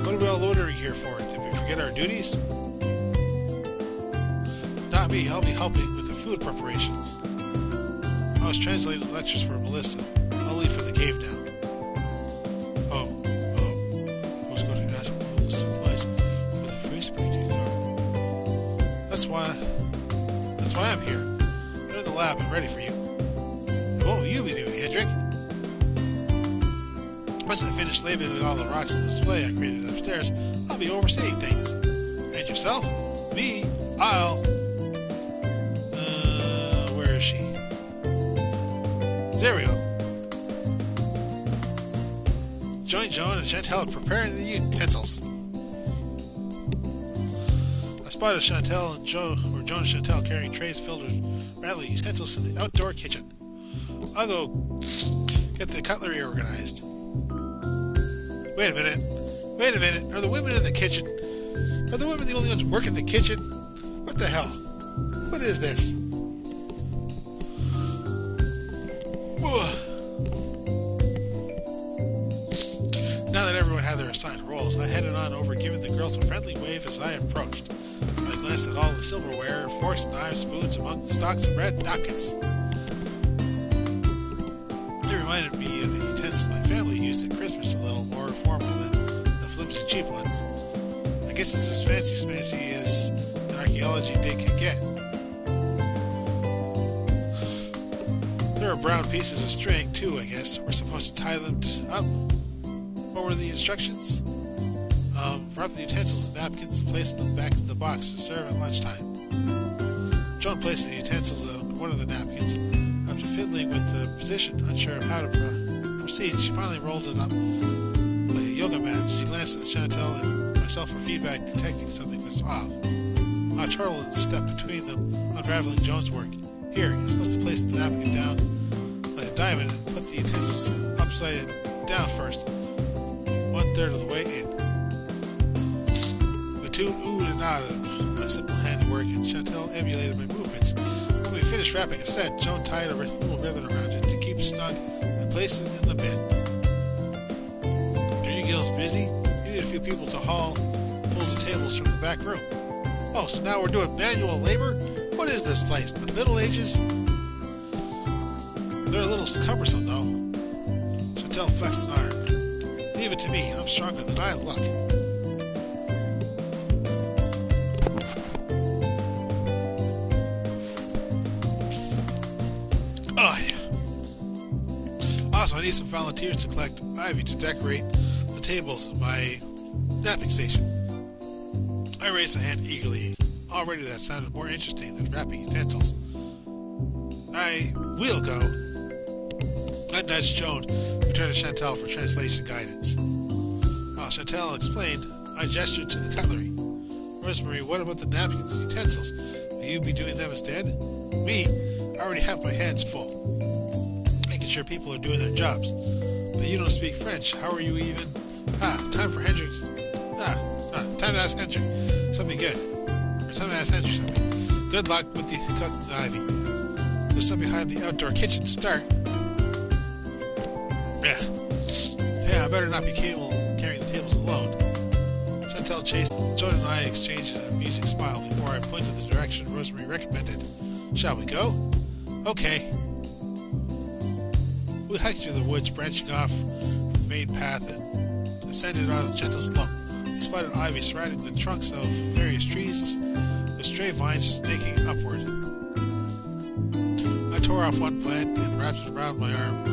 What are we all loitering here for? Did we forget our duties? Not me. I'll be helping with the food preparations. I was translating the lectures for Melissa. I'll leave for the cave now. I was going to ask for all the supplies for the freeze painting car. That's why I'm here. I'm in the lab and ready for you. What will you be doing, Hendrik? Once I finish labeling all the rocks on the display I created upstairs, I'll be overseeing things. And yourself? Me? Where is she? Zerial. Join Joan and Chantel preparing the utensils. I spotted Chantel and Joan and Chantel carrying trays filled with rattling utensils in the outdoor kitchen. I'll go get the cutlery organized. Wait a minute. Are the women in the kitchen? Are the women the only ones working the kitchen? What the hell? What is this? Now that everyone had their assigned roles, I headed on over, giving the girls a friendly wave as I approached. I glanced at all the silverware, forks, knives, spoons among the stocks of red napkins. It reminded me of the utensils my family used at Christmas, a little more formal than the flimsy cheap ones. I guess it's as fancy as an archaeology dig can get. There are brown pieces of string too, I guess. We're supposed to tie them up. What were the instructions? Wrap the utensils and napkins and place them back in the box to serve at lunchtime. Joan placed the utensils on one of the napkins. After fiddling with the position, unsure of how to proceed, she finally rolled it up like a yoga mat. She glanced at Chantel and myself for feedback, detecting something was off. I chortled and stepped between them, unraveling Joan's work. Here, you're supposed to place the napkin down like a diamond and put the utensils upside down first, 1/3 of the way in. The tune oohed and nodded my simple handiwork, and Chantel emulated my movements. When we finished wrapping a set, Joan tied a little ribbon around it to keep it snug and placed it in the bin. Are you girls busy? You need a few people to haul folded tables from the back room. Oh, so now we're doing manual labor? What is this place? The Middle Ages? They're a little cumbersome, though. Chantel flexed an arm. Leave it to me. I'm stronger than I look. Oh, yeah. Also, I need some volunteers to collect ivy to decorate the tables in my napping station. I raised a hand eagerly. Already that sounded more interesting than wrapping utensils. I will go. I nudged Joan, who turned to Chantel for translation guidance. While Chantel explained, I gestured to the cutlery. Rosemary, what about the napkins and utensils? Will you be doing them instead? Me? I already have my hands full, making sure people are doing their jobs. But you don't speak French. How are you even... time for Hendrix. Time to ask Hendrik something good. Or time to ask Hendrik something. Good luck with the cooks and the ivy. There's some behind the outdoor kitchen to start. Yeah, I better not be capable of carrying the tables alone. Chantel chased. Joan and I exchanged an amusing smile before I pointed the direction Rosemary recommended. Shall we go? Okay. We hiked through the woods, branching off from the main path and ascended on a gentle slope. I spotted ivy surrounding the trunks of various trees, with stray vines snaking upward. I tore off one plant and wrapped it around my arm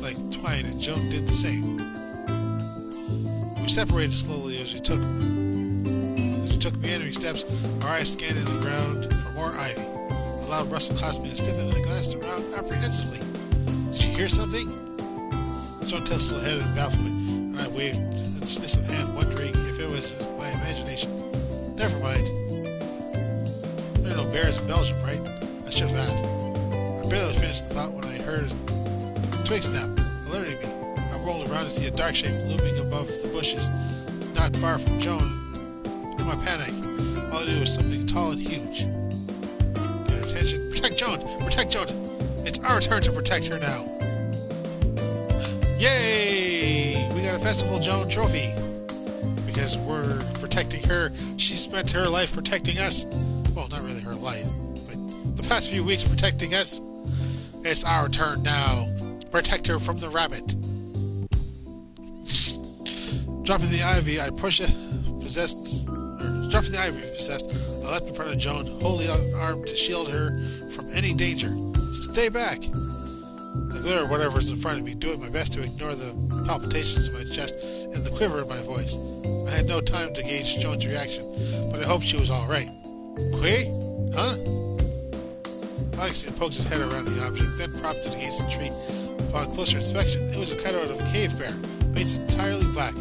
like twine, and Joan did the same. We separated slowly as we took meandering steps, our eyes scanning the ground for more ivy. A loud rustle caused me to stiffen, and I glanced around apprehensively. Did you hear something? Joan tilted her head in bafflement, and I waved a dismissive hand, wondering if it was my imagination. Never mind. There are no bears in Belgium, right? I should have asked. I barely finished the thought when I heard a twig snap, alerting me. I rolled around to see a dark shape looming above the bushes, not far from Joan. In my panic, all I knew was something tall and huge. Get her attention. Protect Joan! Protect Joan! It's our turn to protect her now. Yay! We got a Festival Joan trophy. Because we're protecting her. She spent her life protecting us. Well, not really her life, but the past few weeks protecting us. It's our turn now. Protect her from the rabbit. Dropping the ivy, I leapt in front of Joan, holding out an arm to shield her from any danger. So stay back. I glared at whatever's in front of me, doing my best to ignore the palpitations in my chest and the quiver in my voice. I had no time to gauge Joan's reaction, but I hoped she was all right. Quay? Huh? Augustine poked his head around the object, then propped it against the tree. Upon closer inspection, it was a cutout of a cave bear, painted entirely black.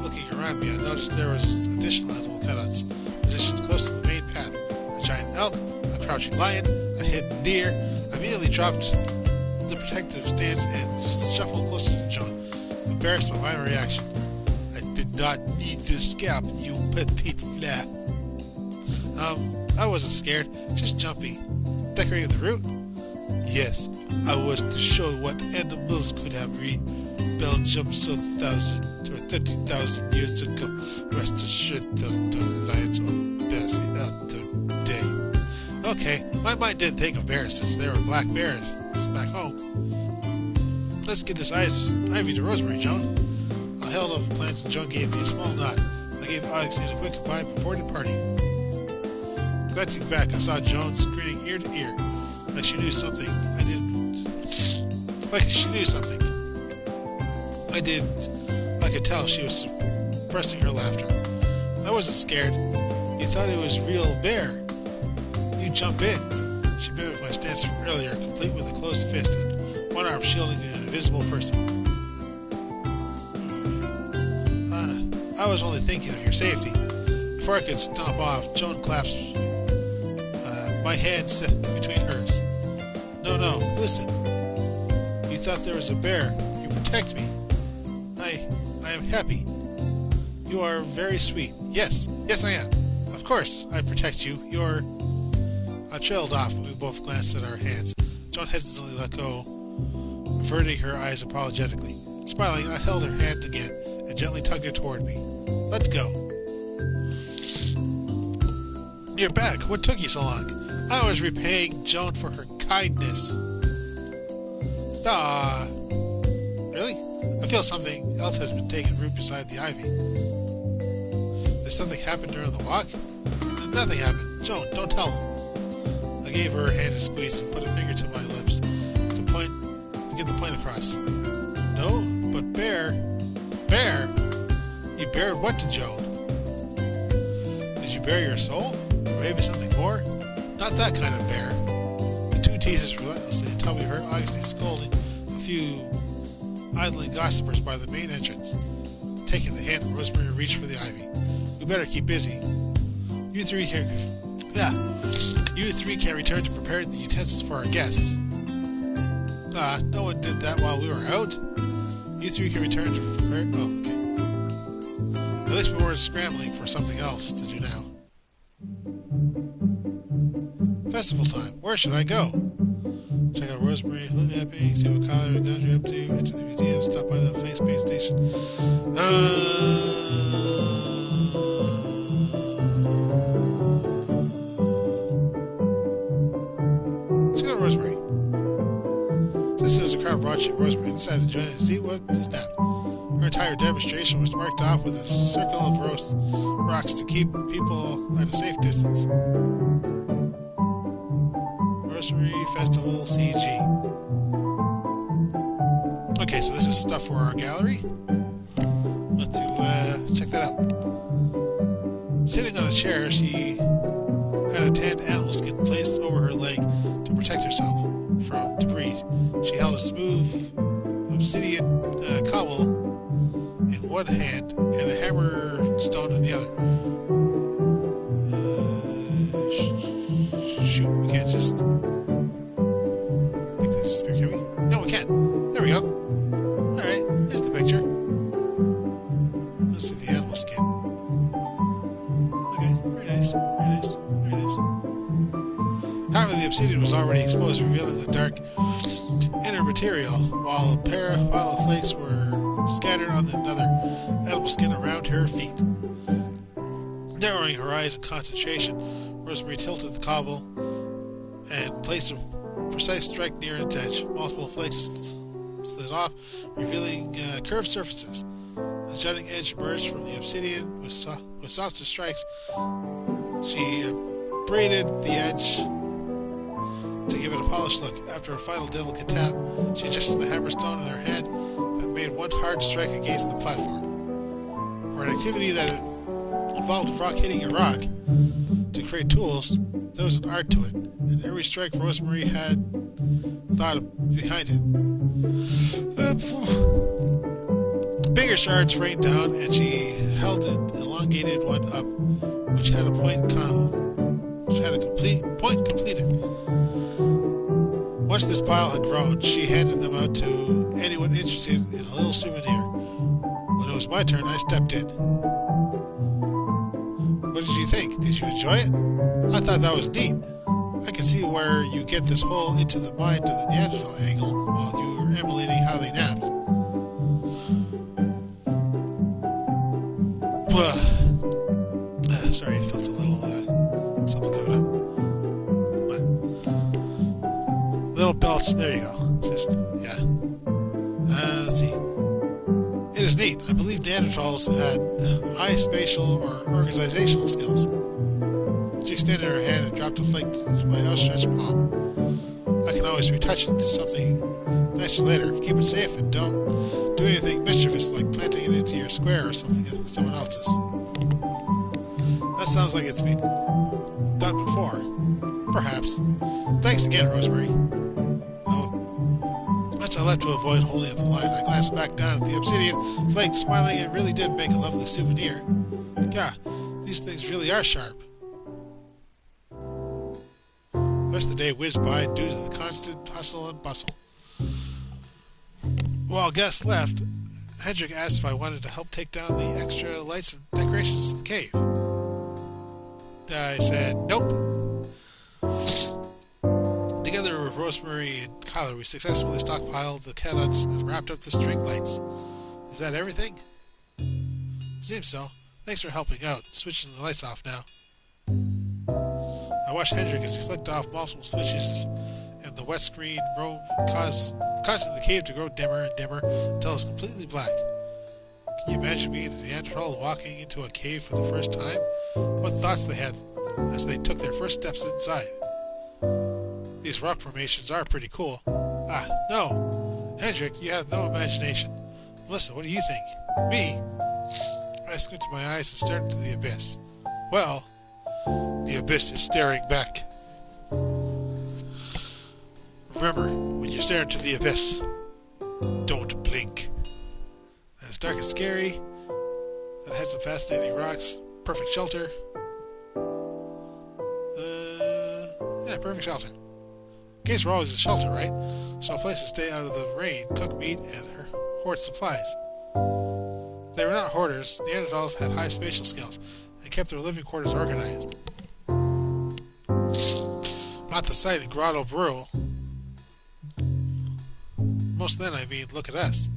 Looking around me, I noticed there was additional animal cutouts, positioned close to the main path. A giant elk, a crouching lion, a hidden deer. I immediately dropped the protective stance and shuffled closer to Joan, embarrassed by my reaction. I did not need to scalp you, petite fleur. I wasn't scared, just jumpy. Decorating the route? Yes, I was to show what animals could have reached Belgium so 1,000 or 30,000 years ago. Rest assured the lions were best out today. Okay, my mind didn't think of bears since there were black bears back home. Let's get this ivy to Rosemary, Joan. I held up the plants and Joan gave me a small nod. I gave Augustine a quick goodbye before departing. Glancing back, I saw Joan grinning ear to ear, like she knew something I didn't. I could tell she was suppressing her laughter. I wasn't scared. You thought it was real bear. You jump in. She mimicked my stance from earlier, complete with a closed fist and one arm shielding an invisible person. I was only thinking of your safety. Before I could stomp off, Joan clasped my hand set between hers. No, listen. You thought there was a bear. You protect me. I am happy. You are very sweet. Yes, I am. Of course, I protect you. You're... I trailed off, and we both glanced at our hands. Joan hesitantly let go, averting her eyes apologetically. Smiling, I held her hand again and gently tugged her toward me. Let's go. You're back. What took you so long? I was repaying Joan for her kindness. Really? I feel something else has been taking root beside the ivy. Did something happen during the walk? Nothing happened. Joan, don't tell him. I gave her a hand a squeeze and put a finger to my lips to get the point across. No, but bear? You bared what to Joan? Did you bare your soul? Or maybe something more? Not that kind of bear. The two teased us relentlessly until we heard Augustine scolding a few idling gossipers by the main entrance. Taking the hand, Rosemary reached for the ivy. We better keep busy. You three can return to prepare the utensils for our guests. No one did that while we were out. You three can return to prepare... Oh, okay. At least we weren't scrambling for something else to do now. Festival time. Where should I go? Check out Rosemary, Flint Epping, see what Kyler and Dundry up to, enter the museum, stop by the space station. Check out Rosemary. Since there was a crowd watching Rosemary, I decided to join and see what snapped. Her entire demonstration was marked off with a circle of rocks to keep people at a safe distance. Rosemary Festival CG. Okay, so this is stuff for our gallery. Let's check that out. Sitting on a chair, she had a tanned animal skin placed over her leg to protect herself from debris. She held a smooth obsidian cobble in one hand and a hammer stone in the other. Shoot, we can't just make that disappear, can we? No, we can't. There we go. Alright, there's the picture. Let's see the animal skin. Okay, very nice, very nice, very nice. However, the obsidian was already exposed, revealing the dark inner material, while a pile of flakes were scattered on another animal skin around her feet. Narrowing her eyes in concentration, Rosemary tilted the cobble and placed a precise strike near its edge. Multiple flakes slid off, revealing curved surfaces. A jutting edge emerged from the obsidian with softer strikes. She braided the edge to give it a polished look. After a final delicate tap, she adjusted the hammerstone in her hand that made one hard strike against the platform. For an activity that involved rock hitting a rock to create tools, there was an art to it, and every strike Rosemary had thought behind it. Bigger shards rained down, and she held an elongated one up, which had a point completed. Once this pile had grown, she handed them out to anyone interested in a little souvenir. When it was my turn, I stepped in. What did you think? Did you enjoy it? I thought that was neat. I can see where you get this whole into the mind of the Neanderthal angle while you were emulating how they napped. Sorry, I felt a little something coming up. Little belch, there you go. Just, yeah. Let's see. It is neat. I believe Neanderthals had high spatial or organizational skills. She extended her hand and dropped a flake to my outstretched palm. I can always retouch it to something nicer later. Keep it safe and don't do anything mischievous like planting it into your square or someone else's. That sounds like it's been done before. Perhaps. Thanks again, Rosemary. Much I left to avoid holding up the line. I glanced back down at the obsidian flake, smiling. It really did make a lovely souvenir. God, these things really are sharp. The rest of the day whizzed by due to the constant hustle and bustle. While guests left, Hendrik asked if I wanted to help take down the extra lights and decorations in the cave. I said, nope. Together with Rosemary and Kyler, we successfully stockpiled the cutouts and wrapped up the string lights. Is that everything? Seems so. Thanks for helping out. Switching the lights off now. I watched Hendrik as he flicked off multiple switches, and the wet screen causing the cave to grow dimmer and dimmer until it's completely black. Can you imagine being a Neanderthal walking into a cave for the first time? What thoughts they had as they took their first steps inside? These rock formations are pretty cool. Ah, no! Hendrik, you have no imagination. Melissa, what do you think? Me? I squinted my eyes and stared into the abyss. Well, the abyss is staring back. Remember, when you stare into the abyss, don't blink. And it's dark and scary. It has some fascinating rocks. Perfect shelter. Yeah, perfect shelter. Caves were always a shelter, right? So a place to stay out of the rain, cook meat, and hoard supplies. They were not hoarders. Neanderthals had high spatial skills and kept their living quarters organized. Not the site in Grotto Brule. Most then, I mean, look at us.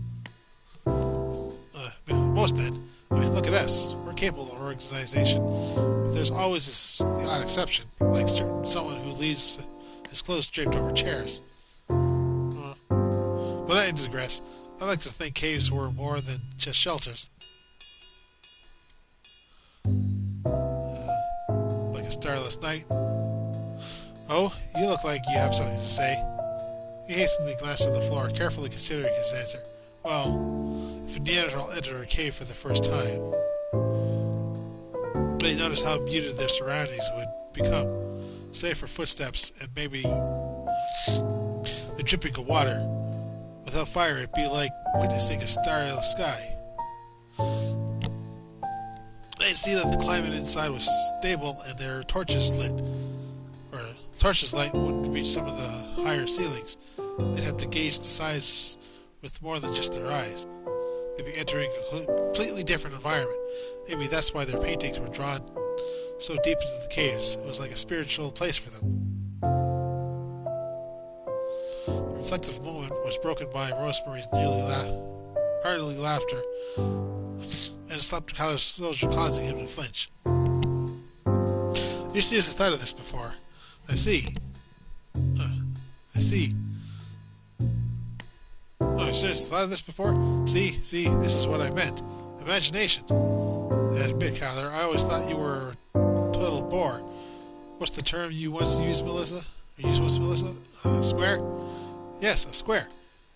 Look at us. We're capable of organization, but there's always the odd exception, like someone who leaves his clothes draped over chairs. But I digress. I like to think caves were more than just shelters. Like a starless night. Oh, you look like you have something to say. He hastily glanced at the floor, carefully considering his answer. Well, if a Neanderthal entered a cave for the first time, they noticed how muted their surroundings would become, save for footsteps and maybe the dripping of water. Without fire, it'd be like witnessing a starless sky. They'd see that the climate inside was stable and their torches lit, or torches' light wouldn't reach some of the higher ceilings. They'd have to gauge the size with more than just their eyes. They'd be entering a completely different environment. Maybe that's why their paintings were drawn so deep into the caves. It was like a spiritual place for them. The reflective moment was broken by Rosemary's hearty laughter and a slap to Kyler's soldier, causing him to flinch. You seriously thought of this before. I see. I see. Oh, you seriously thought of this before? See, this is what I meant. Imagination. And admit, Kyler, I always thought you were a total bore. What's the term you once used, Melissa? Square? Yes, a square.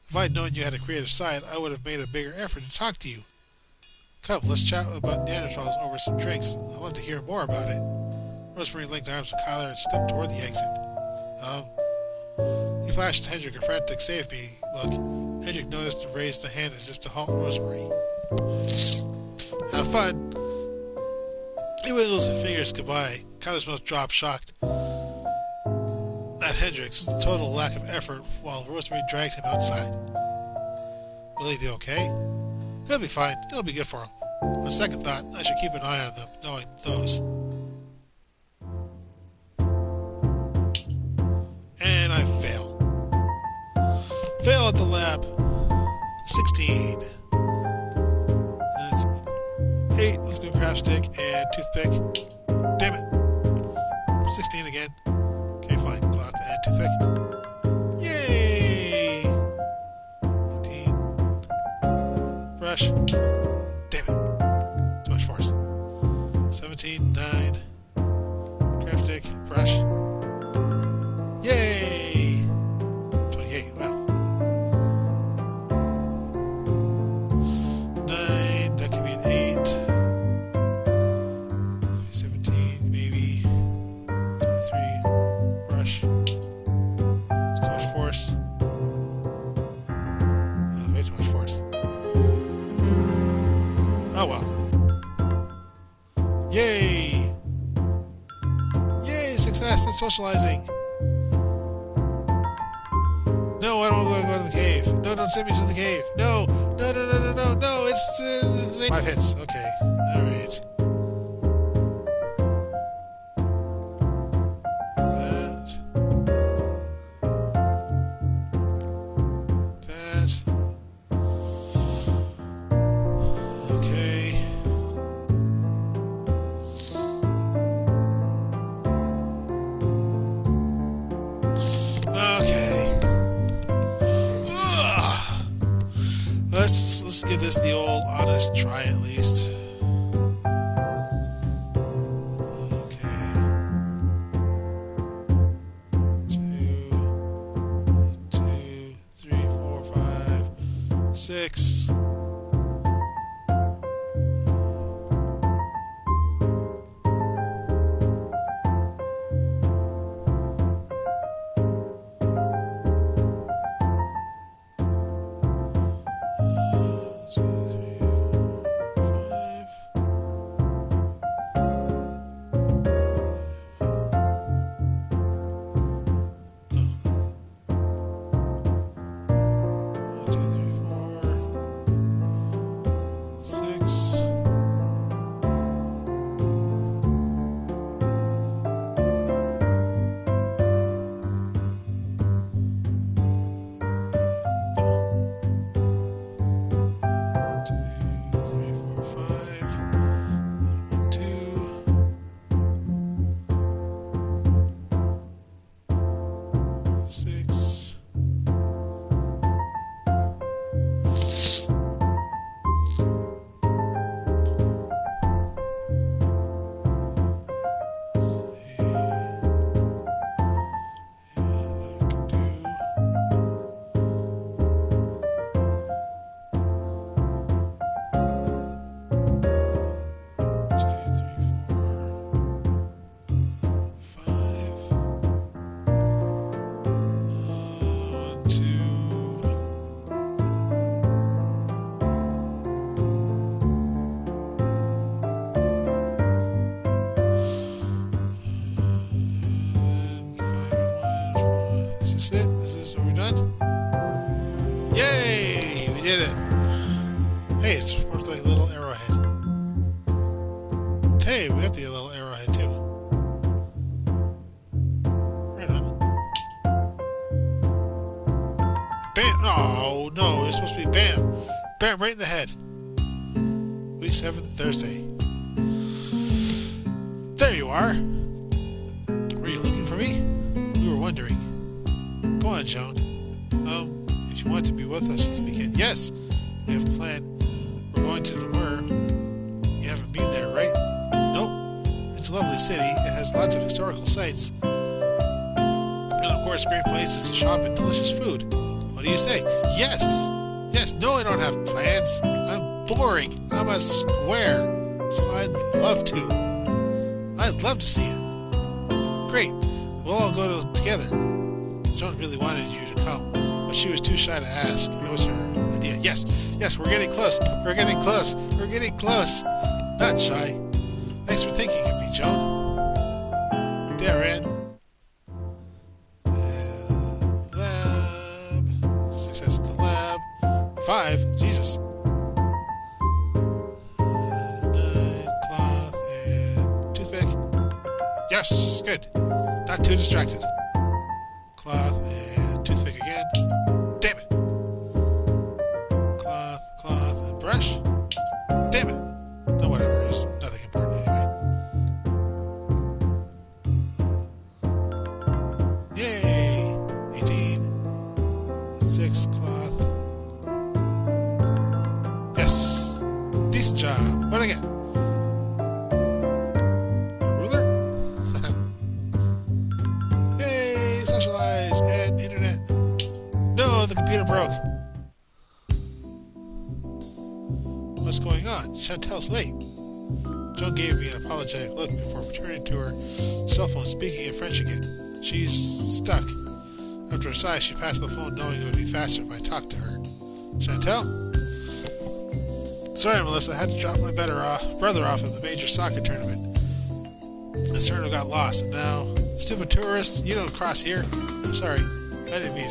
If I'd known you had a creative side, I would have made a bigger effort to talk to you. Come, let's chat about Neanderthals over some drinks. I'd love to hear more about it. Rosemary linked arms with Kyler and stepped toward the exit. He flashed to Hendrik a frantic save me look. Hendrik noticed and raised a hand as if to halt Rosemary. Have fun. He wiggles his fingers goodbye. Kyler's mouth dropped, shocked at Hendrik's total lack of effort while Rosemary dragged him outside. Will he be okay? He'll be fine. It'll be good for him. On second thought, I should keep an eye on them, knowing those. And I fail. Fail at the lab. 16. That's 8. Let's do craft stick and toothpick. Damn it. 16 again. Okay, fine. Cloth and toothpick. Yay! 18. Brush. Damn it. Too much force. 17. 9. Craft stick. Brush. Yay! 28. Wow. 9. That could be an 8. 17. Maybe. 23. Brush. It's too much force. Way too much force. Oh well. Yay! Yay! Success in socializing! No, I don't want to go to the cave. No, don't send me to the cave. No! No! It's 5 hits. Okay. Alright. That. Okay. Okay. Ugh. Let's give this the old honest try at least. Okay. 2, 3, 4, 5, 6. this it? Is this what we're done? Yay! We did it! Hey, it's worth like a little arrowhead. Hey, we got the little arrowhead too. Right on. Bam! Oh, no, it's supposed to be bam! Bam, right in the head. Week 7, Thursday. There you are! Were you looking for me? We were wondering. Go on, Joan. If you want to be with us this weekend. Yes! We have a plan. We're going to Joooooooooooooooan. You haven't been there, right? Nope. It's a lovely city. It has lots of historical sites. And of course, great places to shop and delicious food. What do you say? Yes! Yes, no, I don't have plans. I'm boring. I'm a square. So I'd love to. I'd love to see it. Great. We'll all go together. Joan really wanted you to come, but she was too shy to ask. It was her idea. Yes, yes, we're getting close. We're getting close. We're getting close. Not shy. Thanks for thinking of me, Joan. Darren. Lab. Success at the lab. 5. Jesus. 9. Cloth and toothpick. Yes, good. Not too distracted. Cloth and toothpick again. Damn it. Cloth, and brush. Damn it. No, whatever. There's nothing important anyway. Yay. 18. 6 cloth. Yes. Decent job. What do I get? Ruler? Yay. Socialize and internet. No, the computer broke. What's going on? Chantel's late. Joan gave me an apologetic look before returning to her cell phone, speaking in French again. She's stuck. After a sigh, she passed the phone, knowing it would be faster if I talked to her. Chantel? Sorry, Melissa. I had to drop my brother off at the major soccer tournament. The tournament got lost, and now... Stupid tourists, you don't cross here. Sorry, I didn't mean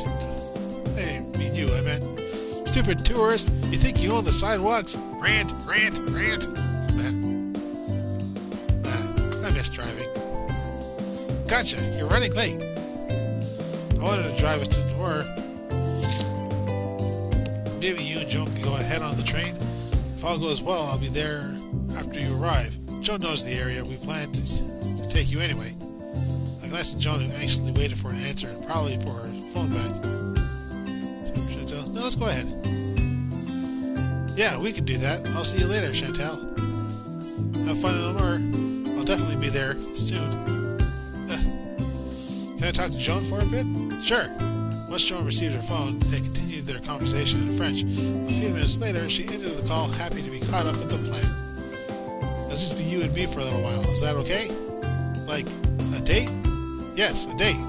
you. I meant... Stupid tourists, you think you own the sidewalks? Rant. I miss driving. Gotcha, you're running late. I wanted to drive us to Joooooooooooooan. Maybe you and Joan can go ahead on the train. If all goes well, I'll be there after you arrive. Joan knows the area. We plan to take you anyway. I glanced at Joan, who anxiously waited for an answer and probably for her phone back. No, let's go ahead. Yeah, we can do that. I'll see you later, Chantel. Have fun in Lamar. I'll definitely be there soon. Can I talk to Joan for a bit? Sure. Once Joan received her phone, they continued their conversation in French. A few minutes later, she ended the call, happy to be caught up with the plan. Let's just be you and me for a little while. Is that okay? Like, a date? Yes, a date.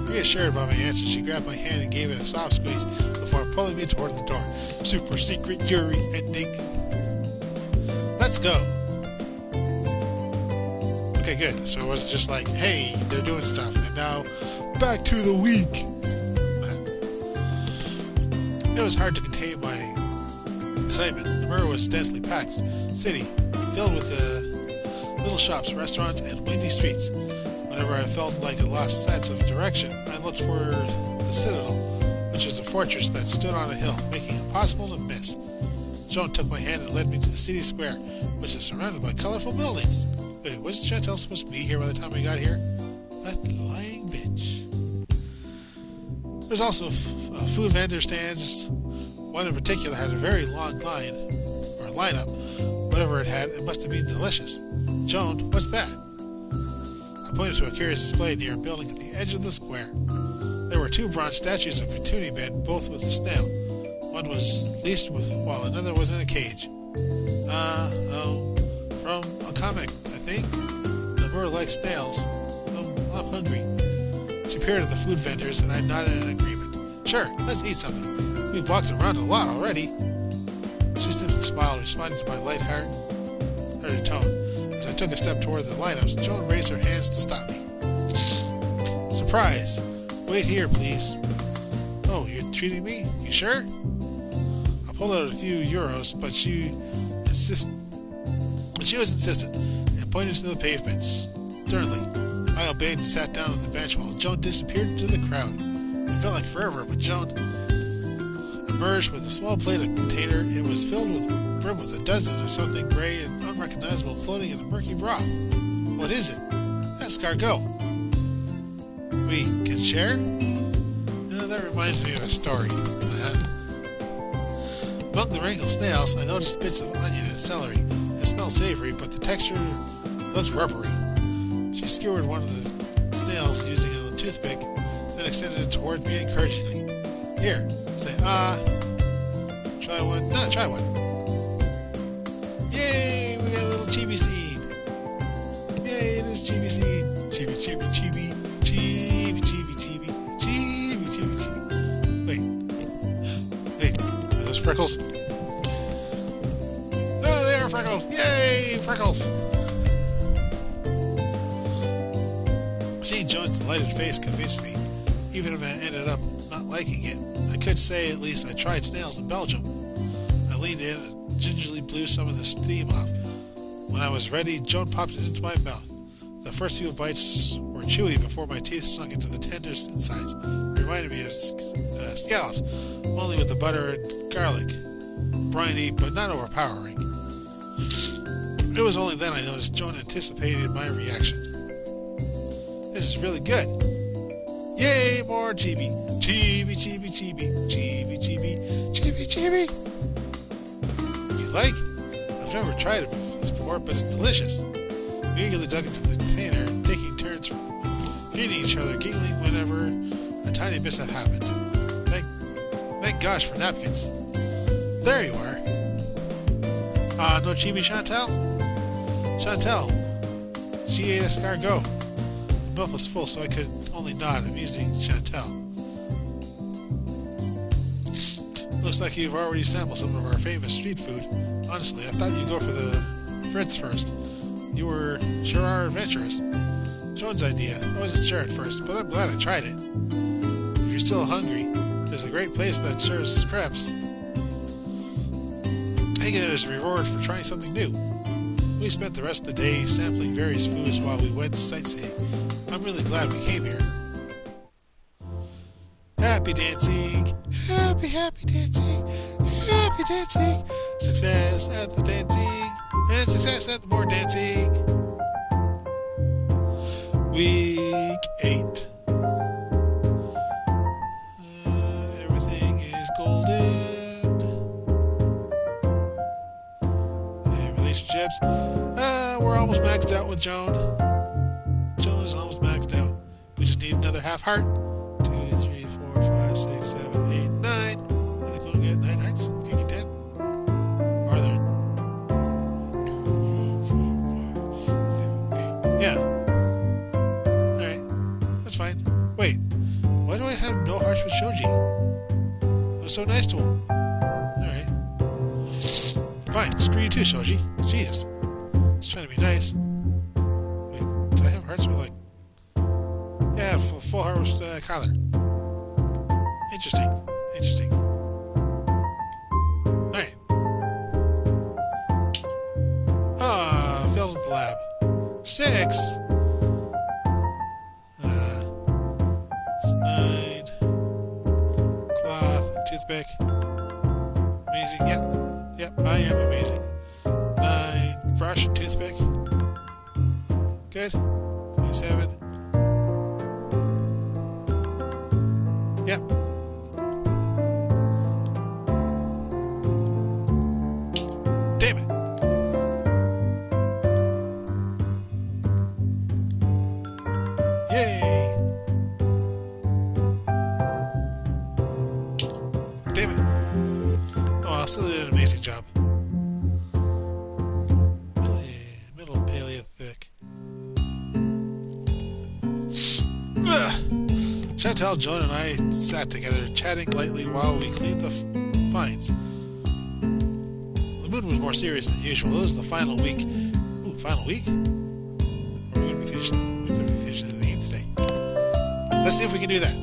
Reassured by my answer, she grabbed my hand and gave it a soft squeeze before pulling me toward the door. Super secret jury ending. Let's go. Okay, good. So it wasn't just like, hey, they're doing stuff, and now back to the week. It was hard to contain my excitement. Murrah was densely packed city, filled with little shops, restaurants, and windy streets. Whenever I felt like a lost sense of direction, I looked for the Citadel, which is a fortress that stood on a hill, making it impossible to miss. Joan took my hand and led me to the city square, which is surrounded by colorful buildings. Wait, wasn't Chantel supposed to be here by the time we got here? That lying bitch. There's also food vendor stands. One in particular had a very long line, or lineup. Whatever it had, it must have been delicious. Joan, what's that? I pointed to a curious display near a building at the edge of the square. There were 2 bronze statues of cartoony men, both with a snail. One was leashed while another was in a cage. From a comic, I think. The bird likes snails. I'm hungry. She peered at the food vendors, and I nodded in agreement. Sure, let's eat something. We've walked around a lot already. She simply smiled, responding to my light-hearted tone. As I took a step toward the lineups, Joan raised her hands to stop me. Surprise! Wait here, please. Oh, you're treating me? You sure? I pulled out a few euros, but she was insistent and pointed to the pavement sternly. I obeyed and sat down on the bench while Joan disappeared into the crowd. It felt like forever, but Joan emerged with a small plate of container. It was filled with brim with a dozen or something gray and unrecognizable floating in a murky broth. What is it? Escargot. We can share? That reminds me of a story. Among the wrinkled snails, I noticed bits of onion and celery. It smelled savory, but the texture looked rubbery. She skewered one of the snails using a toothpick, then extended it toward me encouragingly. Here, say, try one. No, try one. Yay, we got a little chibi seed. Yay, it is chibi seed. Chibi, chibi, chibi. Chibi, chibi, chibi. Chibi, chibi, chibi. Wait, are those freckles? Oh, they are freckles. Yay, freckles. Seeing Joan's delighted face convinced me, even if I ended up not liking it. I could say at least I tried snails in Belgium. I leaned in and gingerly blew some of the steam off. When I was ready, Joan popped it into my mouth. The first few bites were chewy before my teeth sunk into the tender insides. It reminded me of scallops, only with the butter and garlic. Briny, but not overpowering. It was only then I noticed Joan anticipated my reaction. This is really good. Yay, more chibi. Chibi, chibi, chibi. Chibi, chibi. Chibi, chibi. You like? I've never tried it before, but it's delicious. We eagerly dug into the container, taking turns feeding each other, giggling whenever a tiny mishap happened. Thank gosh for napkins. There you are. No chibi Chantal? Chantal. She ate escargot. The milk was full, so I could only nod, amusing Chantal. Looks like you've already sampled some of our famous street food. Honestly, I thought you'd go for the frites first. You sure are adventurous. Joan's idea. I wasn't sure at first, but I'm glad I tried it. If you're still hungry, there's a great place that serves crepes. Take it as a reward for trying something new. We spent the rest of the day sampling various foods while we went sightseeing. I'm really glad we came here. Happy dancing! Happy, happy dancing! Happy dancing! Success at the dancing! And success at the more dancing! Week 8. Everything is golden. And relationships. We're almost maxed out with Joan. Joan is almost maxed out. We just need another half heart. 2, 3, 4, 5, 6, 7, 8, 9. I think we'll get 9 hearts. Can you get 10? Or are there? Yeah. Alright. That's fine. Wait. Why do I have no hearts with Shoji? It was so nice to him. Alright. Fine. Screw you too, Shoji. Jesus. Just trying to be nice. Wait. Did I have hearts with, like... Yeah, full heart with Kyler. Interesting. Interesting. Alright. Failed at the lab. 6! 9. Cloth. Toothpick. Amazing. Yep, I am amazing. 9. Brush. Toothpick. Good. 27. Yep. Damn it. Yay. Damn it. Oh, I still did an amazing job. Middle paleolithic. Chantal, Joan, and I sat together, chatting lightly while we cleaned the finds. The mood was more serious than usual. It was the final week. Ooh, final week? Or we could be finishing the game today. Let's see if we can do that.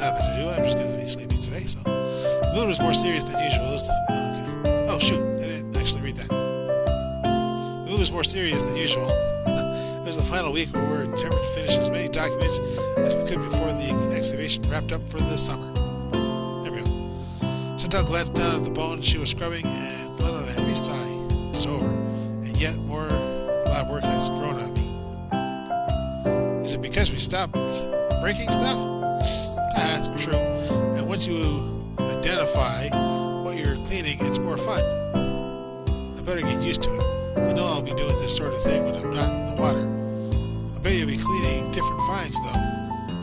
nothing to do. I'm just going to be sleeping today, so. The mood was more serious than usual. Okay. Oh, shoot. I didn't actually read that. The mood was more serious than usual. It was the final week where we were determined to finish as many documents as we could before the excavation wrapped up for the summer. There we go. Chantal glanced down at the bone she was scrubbing and let out a heavy sigh. It's over, and yet more lab work has grown on me. Is it because we stopped breaking stuff? True. And once you identify what you're cleaning, it's more fun. I better get used to it. I know I'll be doing this sort of thing when I'm not in the water. I bet you'll be cleaning different finds, though,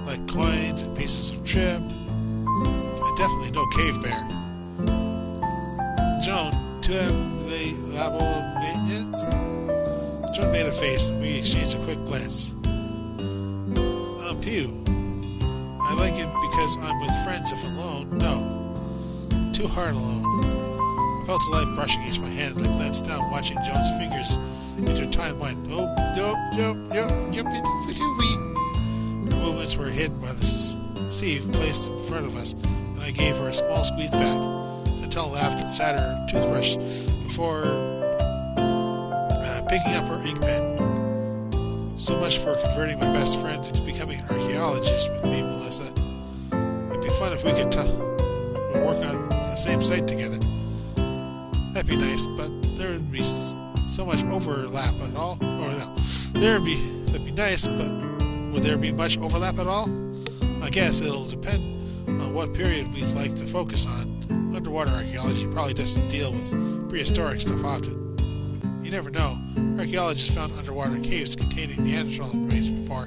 like coins and pieces of trip. And definitely no cave bear. Joan, tu les labo. Joan made a face, and we exchanged a quick glance. Pew. I like it because I'm with friends if alone. No. Too hard alone. I felt a light brushing against my hand and I glanced down, watching Joan's fingers intertwine mine. Her movements were hidden by the sieve placed in front of us, and I gave her a small squeeze back. Chantal laughed and sat her toothbrush before picking up her ink pen. So much for converting my best friend into becoming an archaeologist with me, Melissa. It'd be fun if we could work on the same site together. That'd be nice, but there would be so much overlap at all. Or no, that'd be nice, but would there be much overlap at all? I guess it'll depend on what period we'd like to focus on. Underwater archaeology probably doesn't deal with prehistoric stuff often. You never know. Archaeologists found underwater caves containing Neanderthal remains before.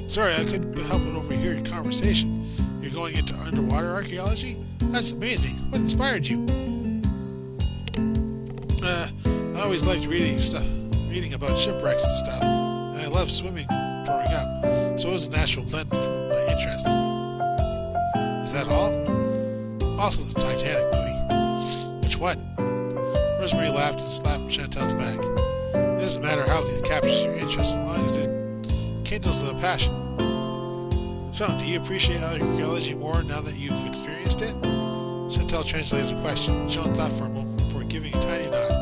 Sorry, I couldn't help but overhear your conversation. You're going into underwater archaeology? That's amazing. What inspired you? I always liked reading about shipwrecks and stuff, and I loved swimming growing up, so it was a natural blend for my interests. Is that all? Also the Titanic movie. Which one? Rosemary laughed and slapped Chantal's back. It doesn't matter how it captures your interest, as long as it kindles a passion. Sean, do you appreciate archaeology more now that you've experienced it? Chantal translated the question. Sean thought for a moment before giving a tiny nod.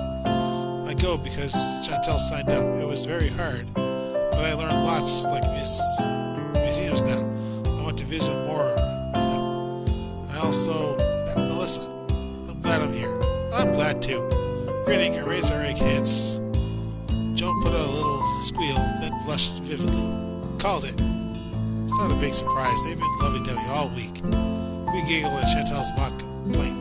I go because Chantal signed up. It was very hard, but I learned lots, like museums now. I want to visit more of them. I also met Melissa. I'm glad I'm here. I'm glad too. Grinning, I raised our egg hands. Joan put out a little squeal, then blushed vividly. Called it. It's not a big surprise. They've been lovey-dovey all week. We giggled at Chantal's mock complaint.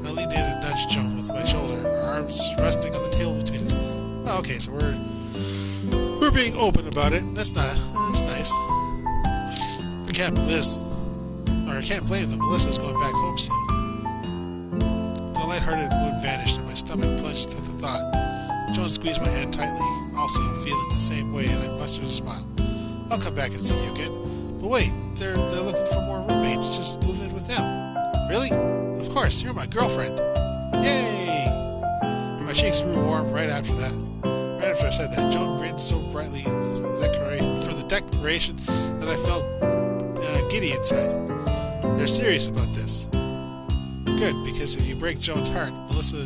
I leaned in and nudged Joan with my shoulder, our arms resting on the table between us. Oh, okay, so we're being open about it. That's nice. I can't blame them. Melissa's going back home soon. The lighthearted mood vanished and my stomach plunged at the thought. Joan squeezed my hand tightly, also feeling the same way, and I mustered a smile. I'll come back and see you again. But wait, they're looking for more roommates. Just move in with them. Really? Of course, you're my girlfriend. Yay! My cheeks grew warm right after that. Right after I said that, Joan grinned so brightly for the declaration that I felt giddy inside. They're serious about this. Good, because if you break Joan's heart, Melissa,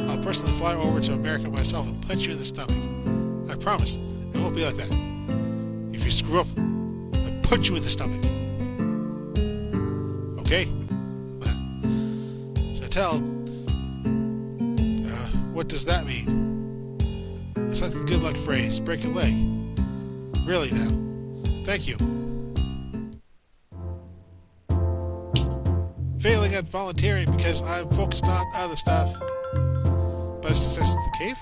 I'll personally fly over to America myself and punch you in the stomach. I promise, it won't be like that. If you screw up, I punch you in the stomach. Okay? Chantal, what does that mean? It's like a good luck phrase. Break a leg. Really now. Thank you. Failing at volunteering because I'm focused on other stuff. But a success in the cave?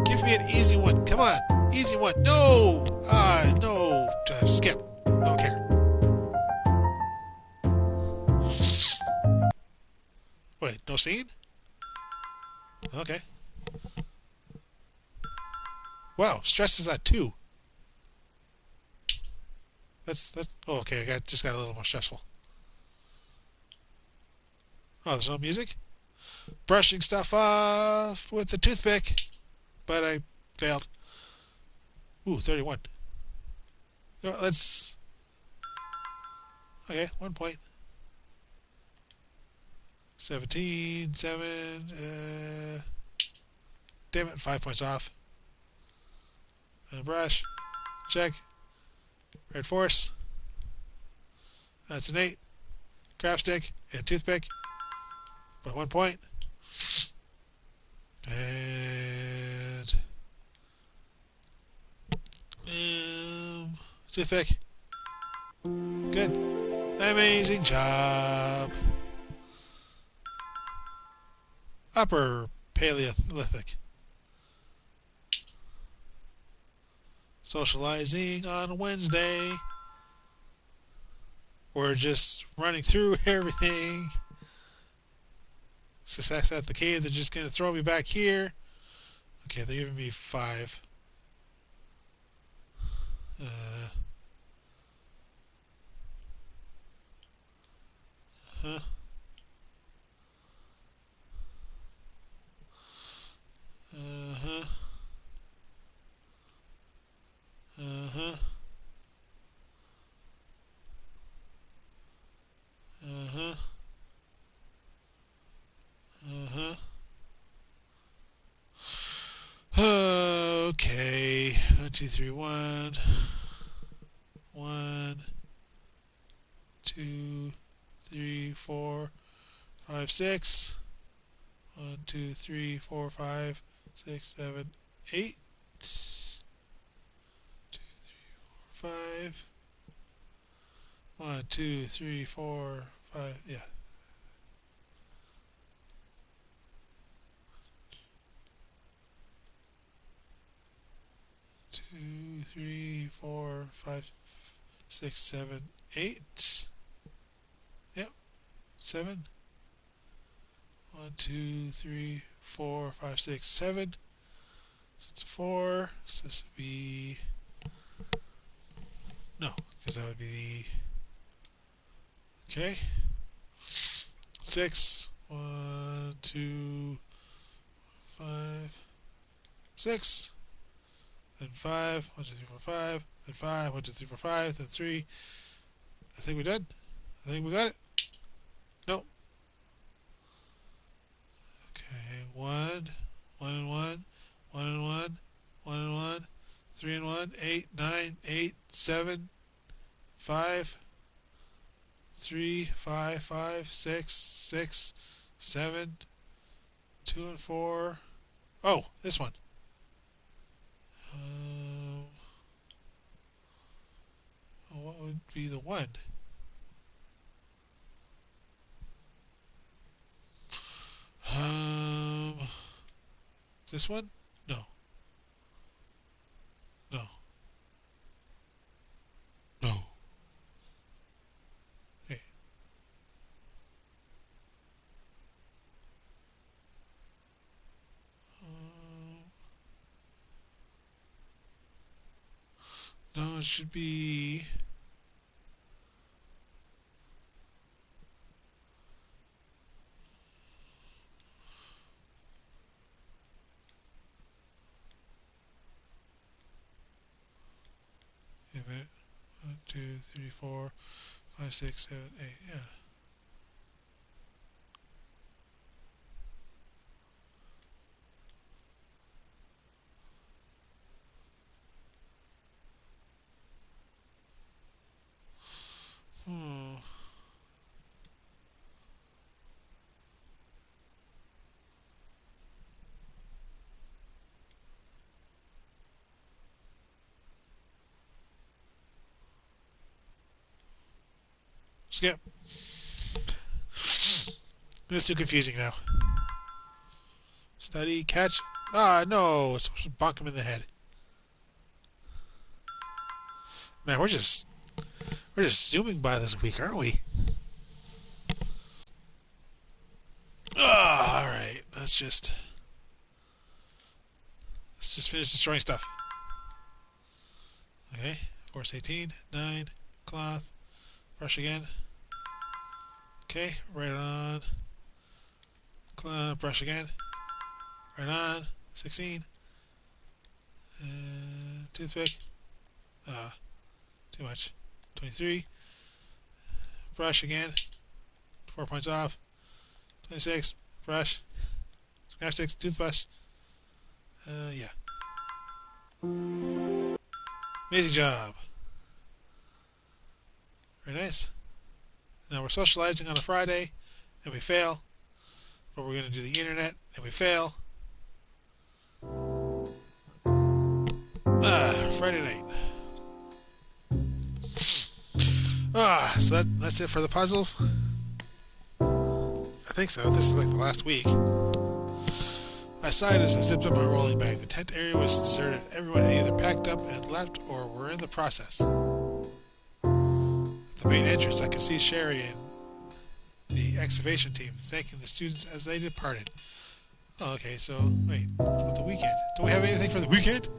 Give me an easy one. Come on. Easy one. No! No. Skip. I don't care. Wait, no scene? Okay. Wow, stress is at 2. That's oh, okay, just got a little more stressful. Oh, there's no music? Brushing stuff off with a toothpick. But I failed. Ooh, 31. You know what, let's... Okay, 1 point. 17, 7, damn it, 5 points off. And a brush. Check. Red force. That's an 8. Craft stick and toothpick. By 1 point. And toothpick. Good. Amazing job. Upper Paleolithic. Socializing on Wednesday. We're just running through everything. Success at the cave. They're just going to throw me back here. Okay, they're giving me 5. Huh? Uh-huh. Uh-huh. Uh-huh. Uh-huh. Okay. 1, 2, 3, 1. 1, 2, 3, 4, 5, 6. 1, 2, 3, 4, 5, 6, 7, 8. 2, 3, 4, 5. 1, 2, 3, 4, 5. Yeah. 2, 3, 4, 5, 6, 7, 8. Yep. 7. 1, 2, 3, 4, 5, 6, 7. So it's 4. So this would be... No, because that would be the... Okay. 6. 1, 2, 5, 6. Then 5. 1, 2, 3, 4, 5. Then 5. 1, 2, 3, 4, 5. Then 3. I think we're done. I think we got it. Nope. Okay. 1. 1 and 1. 1 and 1. 1 and 1. 3 and 1. 8, 9, 8, 7, 5. 3, 5, 5, 6, 6, 7, 2 and 4. Oh, this one. What would be the 1? This one? No. No. No. Hey. No, it should be... Wait a minute. 1, 2, 3, 4, 5, 6, 7, 8. Yeah. Hmm. Skip. This is too confusing now. Study, catch. Ah, no. It's supposed to bonk him in the head. Man, we're just zooming by this week, aren't we? Ah, all right. Let's just finish destroying stuff. Okay. Force 18, 9, cloth, brush again. Okay, right on. Brush again. Right on. 16. Toothpick. Too much. 23. Brush again. 4 points off. 26. Brush. Scratch sticks. Toothbrush. Yeah. Amazing job. Very nice. Now we're socializing on a Friday, and we fail. But we're going to do the internet, and we fail. Friday night. So that's it for the puzzles? I think so. This is like the last week. I sighed as I zipped up my rolling bag. The tent area was deserted. Everyone had either packed up and left or were in the process. At the main entrance, I could see Sherry and the excavation team thanking the students as they departed. Oh, okay, so, wait, what about the weekend? Do we have anything for the weekend?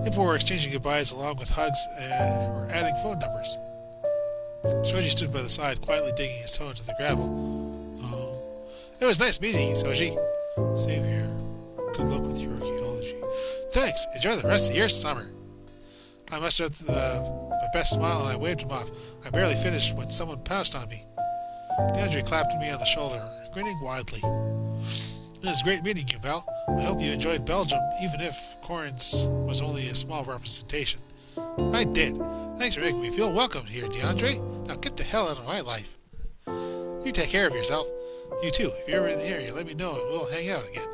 People were exchanging goodbyes along with hugs or adding phone numbers. Shoji stood by the side, quietly digging his toe into the gravel. Oh, it was nice meeting you, Soji. Same here. Good luck with your archaeology. Thanks. Enjoy the rest of your summer. I mustered my best smile and I waved him off. I barely finished when someone pounced on me. DeAndre clapped me on the shoulder, grinning widely. It was great meeting you, Belle. I hope you enjoyed Belgium, even if Corin's was only a small representation. I did. Thanks for making me feel welcome here, DeAndre. Now get the hell out of my life. You take care of yourself. You too. If you're ever in the area, let me know and we'll hang out again.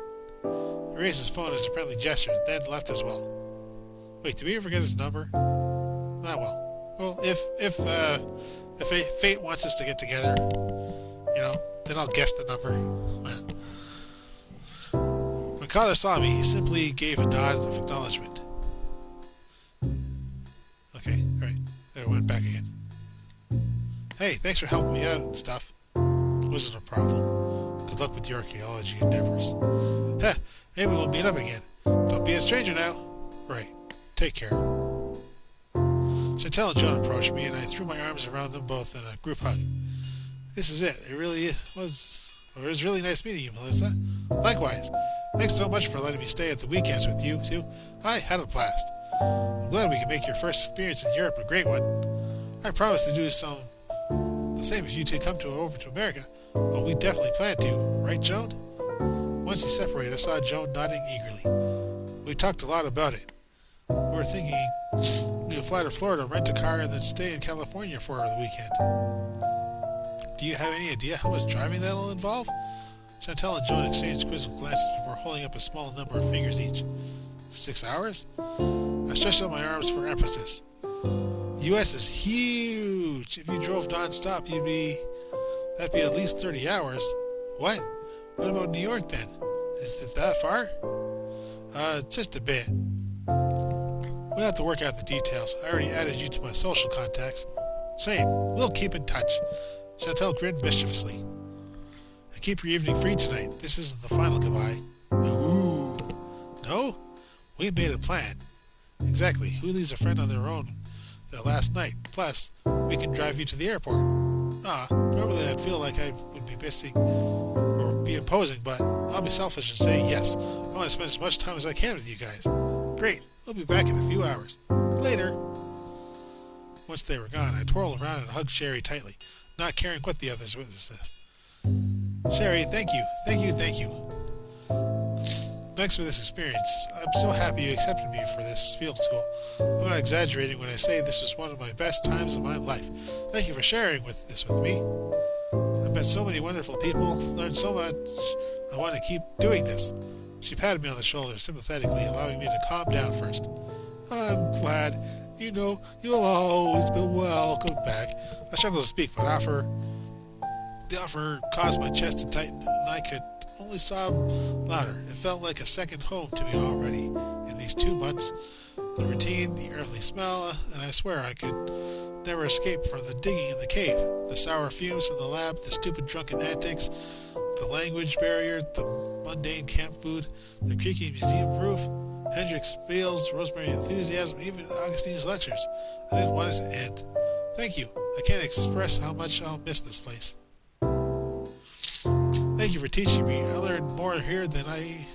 He raised his phone as a friendly gesture, then left as well. Wait, did we ever get his number? Ah, well. Well, if fate wants us to get together, then I'll guess the number. When Carter saw me, he simply gave a nod of acknowledgement. Okay, right. There, went back again. Hey, thanks for helping me out and stuff. It wasn't a problem. Good luck with your archaeology endeavors. Heh, maybe we'll meet up again. Don't be a stranger now. Right. Take care. Chantel and Joan approached me, and I threw my arms around them both in a group hug. This is it. It was really nice meeting you, Melissa. Likewise. Thanks so much for letting me stay at the weekends with you, too. I had a blast. I'm glad we can make your first experience in Europe a great one. I promise to do the same if you two come over to America. Well, we definitely plan to. Right, Joan? Once he separated, I saw Joan nodding eagerly. We talked a lot about it. We were thinking we'd fly to Florida, rent a car, and then stay in California for the weekend. Do you have any idea how much driving that'll involve? Chantel and Joan exchanged quizzical glances before holding up a small number of fingers each. 6 hours? I stretched out my arms for emphasis. The U.S. is huge. If you drove non-stop, that'd be at least 30 hours. What? What about New York then? Is it that far? Just a bit. We'll have to work out the details. I already added you to my social contacts. Same. We'll keep in touch. Chantel grinned mischievously. And keep your evening free tonight. This isn't the final goodbye. Ooh. No? We made a plan. Exactly. Who leaves a friend on their last night? Plus, we can drive you to the airport. Normally I'd feel like I would be missing or be imposing, but I'll be selfish and say yes. I want to spend as much time as I can with you guys. Great. We'll be back in a few hours. Later. Once they were gone, I twirled around and hugged Sherry tightly, not caring what the others witnessed. Sherry, thank you. Thanks for this experience. I'm so happy you accepted me for this field school. I'm not exaggerating when I say this was one of my best times of my life. Thank you for sharing this with me. I've met so many wonderful people, learned so much. I want to keep doing this. She patted me on the shoulder sympathetically, allowing me to calm down first. I'm glad. You'll always be welcome back. I struggled to speak, but the offer caused my chest to tighten, and I could only sob louder. It felt like a second home to me already in these 2 months. The routine, the earthly smell, and I swear I could never escape from the digging in the cave, the sour fumes from the lab, the stupid drunken antics, the language barrier, the mundane camp food, the creaky museum roof, Hendrix spiels, Rosemary enthusiasm, even Augustine's lectures. I didn't want it to end. Thank you. I can't express how much I'll miss this place. Thank you for teaching me. I learned more here than I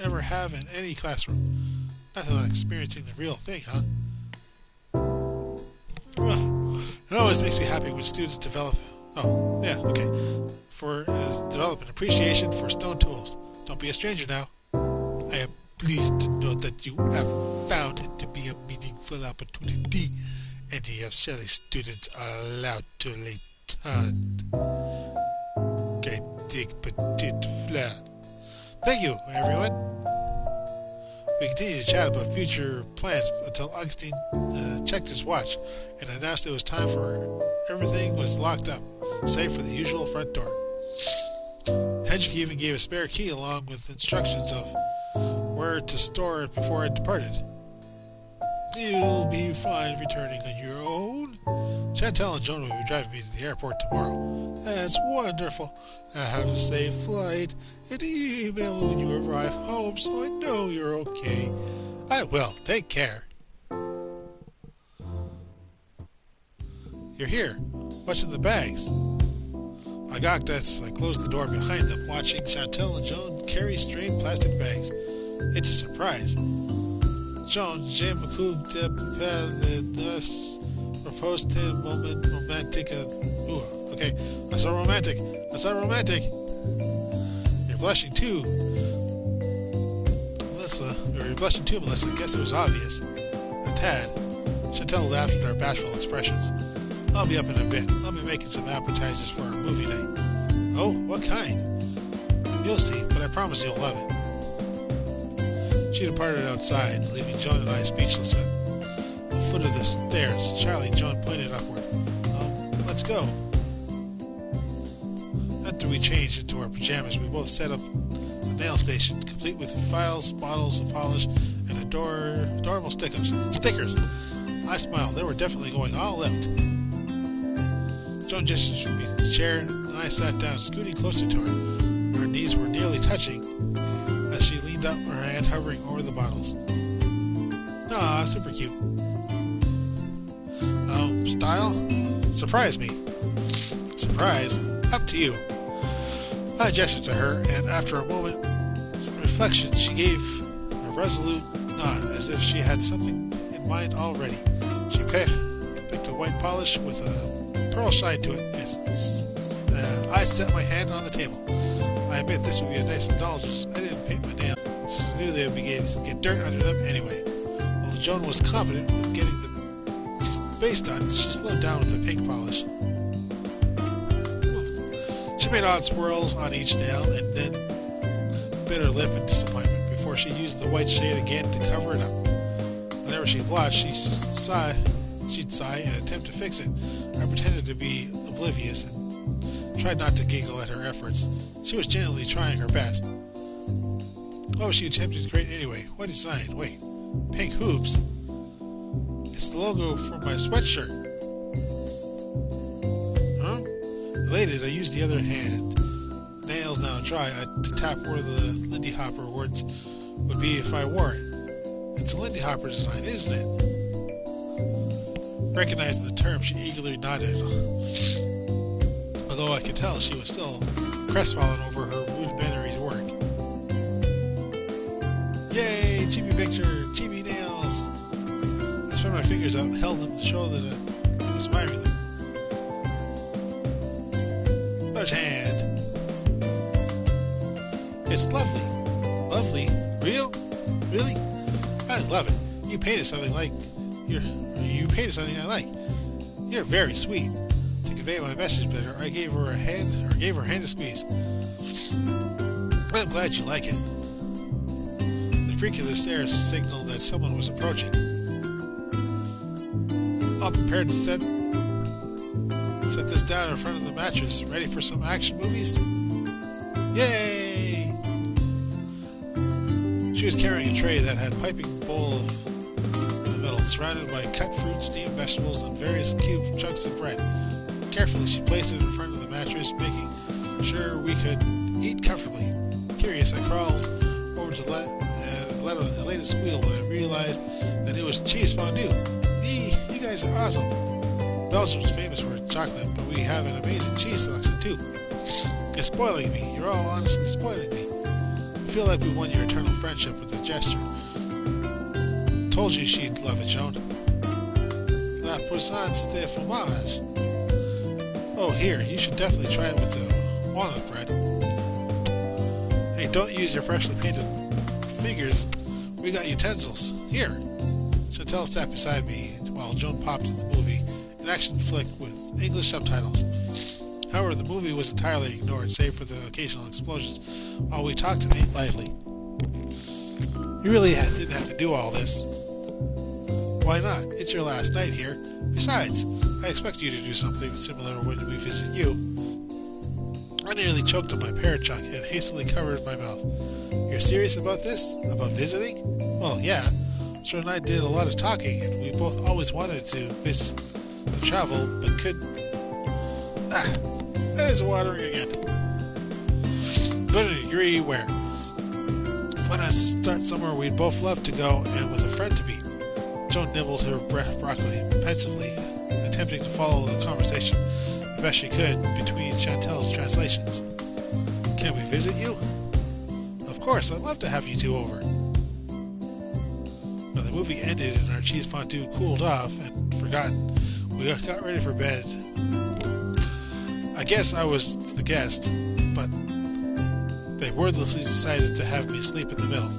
ever have in any classroom. Nothing like experiencing the real thing, huh? Well, it always makes me happy when students develop... Oh, yeah, okay. Develop an appreciation for stone tools. Don't be a stranger now. I am pleased to know that you have found it to be a meaningful opportunity, and your silly students are allowed to return. Critique petite fleur. Thank you, everyone. We continued to chat about future plans until Augustine checked his watch and announced it was time for everything was locked up, save for the usual front door. Hendrik even gave a spare key along with instructions of where to store it before it departed. You'll be fine returning on your own. Chantal and Joan will be driving me to the airport tomorrow. That's wonderful. Have a safe flight and email me when you arrive home so I know you're okay. I will. Take care. You're here. What's in the bags? I got that, so I closed the door behind them, watching Chantal and Joan carry strange plastic bags. It's a surprise. Joan, j'aime beaucoup de nos proposed moment romantic. Ooh, okay. That's so romantic. That's so romantic. You're blushing too, Melissa. You're blushing too, Melissa. Guess it was obvious. A tad. Chantal laughed at our bashful expressions. I'll be up in a bit. I'll be making some appetizers for our movie night. Oh, what kind? You'll see, but I promise you'll love it. She departed outside, leaving Joan and I speechless at the foot of the stairs. Charlie, Joan pointed upward. Let's go. After we changed into our pajamas, we both set up the nail station, complete with files, bottles of polish, and adorable stickers. I smiled. They were definitely going all out. Joan gestured me to the chair, and I sat down, scooting closer to her. Our knees were nearly touching as she leaned up, her hand hovering over the bottles. Ah, super cute. Oh, style? Surprise me. Surprise? Up to you. I gestured to her, and after a moment's reflection, she gave a resolute nod, as if she had something in mind already. She picked a white polish with a pearl shine to it. I set my hand on the table. I admit this would be a nice indulgence. I didn't paint my nails, so I knew they would begin to get dirt under them anyway. Although Joan was confident with getting the base done, she slowed down with the pink polish. She made odd swirls on each nail and then bit her lip in disappointment before she used the white shade again to cover it up. Whenever she blushed, she'd sigh and attempt to fix it. I pretended to be oblivious and tried not to giggle at her efforts. She was genuinely trying her best. What was she attempting to create anyway? What design? Wait, pink hoops? It's the logo for my sweatshirt. Huh? Elated, I used the other hand. Nails now dry, to tap where the Lindy Hopper words would be if I wore it. It's a Lindy Hopper design, isn't it? Recognizing the term, she eagerly nodded. Although I could tell she was still crestfallen over her rudimentary work. Yay! Chibi picture! Chibi nails! I spread my fingers out and held them to show that I was admiring them. Large hand. It's lovely. Lovely? Real? Really? I love it. You painted something I like. You're very sweet. To convey my message better, I gave her a hand a squeeze. I'm glad you like it. The creak of the stairs signaled that someone was approaching. All prepared to set this down in front of the mattress, ready for some action movies? Yay! She was carrying a tray that had a piping bowl in the middle, surrounded by cut fruit, steamed vegetables, and various cube chunks of bread. Carefully, she placed it in front of the mattress, making sure we could eat comfortably. Curious, I crawled over to let a elated squeal when I realized that it was cheese fondue. Eee, you guys are awesome. Belgium's famous for chocolate, but we have an amazing cheese selection too. You're spoiling me. You're all honestly spoiling me. I feel like we won your eternal friendship with a gesture. Told you she'd love it, Joan. La Puissance de Fromage. Oh, here, you should definitely try it with the walnut bread. Hey, don't use your freshly painted figures. We got utensils. Here. Chantel sat beside me while Joan popped in the movie, an action flick with English subtitles. However, the movie was entirely ignored, save for the occasional explosions, while we talked and ate lively. You really didn't have to do all this. Why not? It's your last night here. Besides, I expect you to do something similar when we visit you. I nearly choked on my parrot junk and hastily covered my mouth. You're serious about this? About visiting? Well, yeah. Sir and I did a lot of talking, and we both always wanted to travel, but couldn't. There's watering again. But in a degree where? Why not start somewhere we'd both love to go and with a friend to meet? Joan nibbled her broccoli pensively, attempting to follow the conversation the best she could between Chantel's translations. Can we visit you? Of course, I'd love to have you two over. When the movie ended and our cheese fondue cooled off and forgotten, we got ready for bed. I guess I was the guest, but they wordlessly decided to have me sleep in the middle.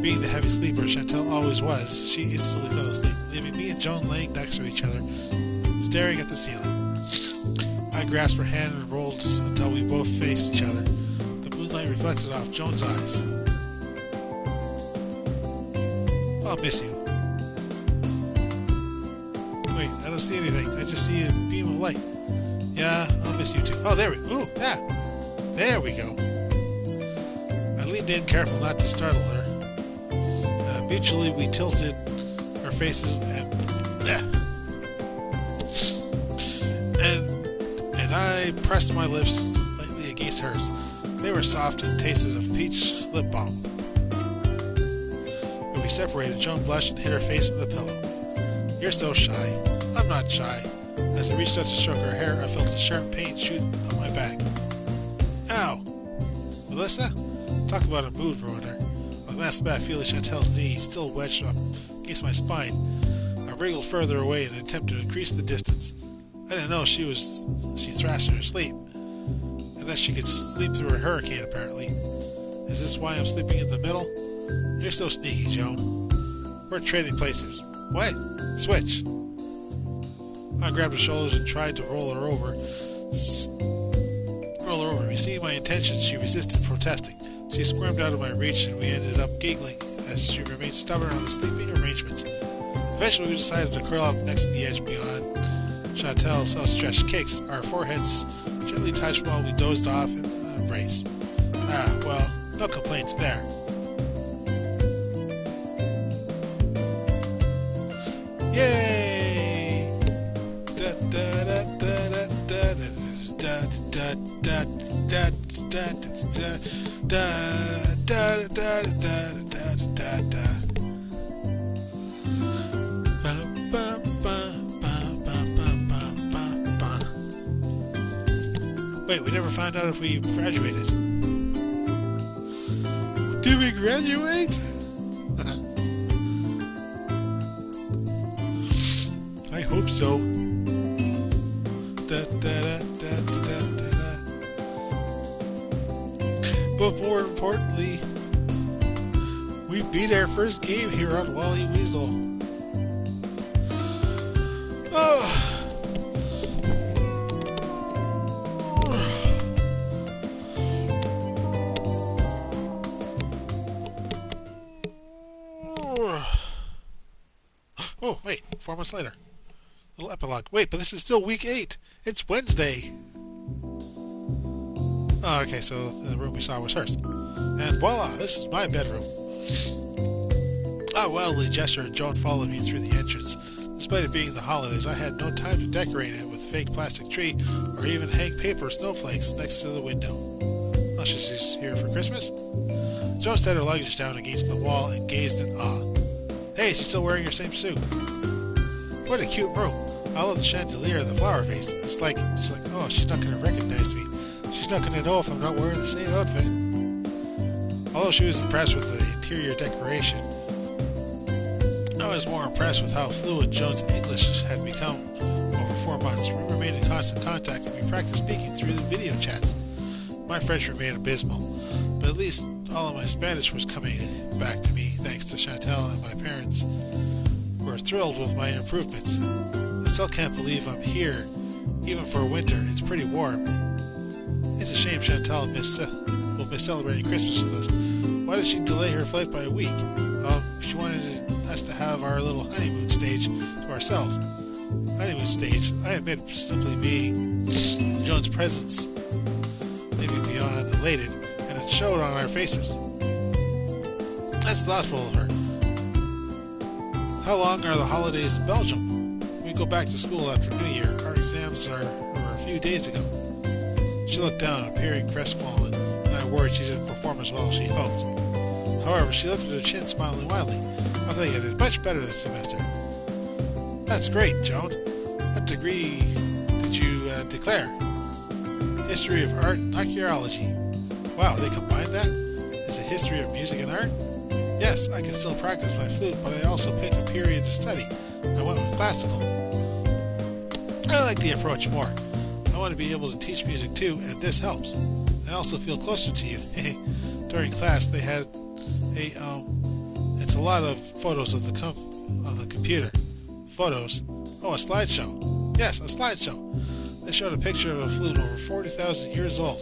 Being the heavy sleeper Chantel always was, she easily fell asleep, leaving me and Joan laying next to each other, staring at the ceiling. I grasped her hand and rolled until we both faced each other. The moonlight reflected off Joan's eyes. I'll miss you. Wait, I don't see anything. I just see a beam of light. Yeah, I'll miss you too. Oh, there we go. Ooh, yeah. There we go. I leaned in, careful not to startle her. Mutually, we tilted our faces and I pressed my lips lightly against hers. They were soft and tasted of peach lip balm. When we separated, Joan blushed and hid her face in the pillow. You're so shy. I'm not shy. As I reached out to stroke her hair, I felt a sharp pain shoot on my back. Ow! Melissa? Talk about a mood ruiner. I glanced back, feeling Chantel's knee still wedged up against my spine. I wriggled further away in an attempt to increase the distance. I didn't know she thrashed her to sleep, and that she could sleep through a hurricane, apparently. Is this why I'm sleeping in the middle? You're so sneaky, Joan. We're trading places. What? Switch. I grabbed her shoulders and tried to roll her over. Seeing my intentions, she resisted protesting. She squirmed out of my reach, and we ended up giggling as she remained stubborn on the sleeping arrangements. Eventually, we decided to curl up next to the edge beyond Chantel's outstretched kicks. Our foreheads gently touched while we dozed off in the embrace. Well, no complaints there. Yay! Da da da da da da da da da da da da. Wait, we never found out if we graduated. Did we graduate? I hope so. Da, da, da, da, da, da, da. But more importantly, we beat our first game here on Wally Weasel. Oh. Oh, wait, 4 months later. Little epilogue. Wait, but this is still week 8. It's Wednesday. Oh, okay, so the room we saw was hers. And voila, this is my bedroom. I wildly gestured. Joan followed me through the entrance. Despite it being the holidays, I had no time to decorate it with fake plastic tree or even hang paper snowflakes next to the window. Oh, she's here for Christmas? Joan set her luggage down against the wall and gazed in awe. Hey, she's still wearing her same suit. What a cute room. I love the chandelier and the flower vase. She's like, oh, she's not going to recognize me. She's not going to know if I'm not wearing the same outfit. Although she was impressed with the interior decoration. Oh, I was more impressed with how fluent Joan's English had become over 4 months. We remained in constant contact and we practiced speaking through the video chats. My French remained abysmal, but at least all of my Spanish was coming back to me thanks to Chantal, and my parents were thrilled with my improvements. I still can't believe I'm here, even for winter. It's pretty warm. It's a shame Chantal will miss celebrating Christmas with us. Why did she delay her flight by a week? She wanted us to have our little honeymoon stage to ourselves. Honeymoon stage, I admit, simply being in Joan's presence, maybe beyond elated, and it showed on our faces. That's thoughtful of her. How long are the holidays in Belgium? We go back to school after New Year. Our exams were a few days ago. She looked down, appearing crestfallen, and I worried she didn't perform as well as she hoped. However, she lifted her chin, smiling widely. I think I did much better this semester. That's great, Joan. What degree did you declare? History of art and archaeology. Wow, they combined that? Is it history of music and art? Yes, I can still practice my flute, but I also picked a period to study. I went with classical. I like the approach more. I want to be able to teach music too, and this helps. I also feel closer to you. During class, they had it's a lot of photos of the computer. Photos? Oh, a slideshow. Yes, a slideshow. They showed a picture of a flute over 40,000 years old.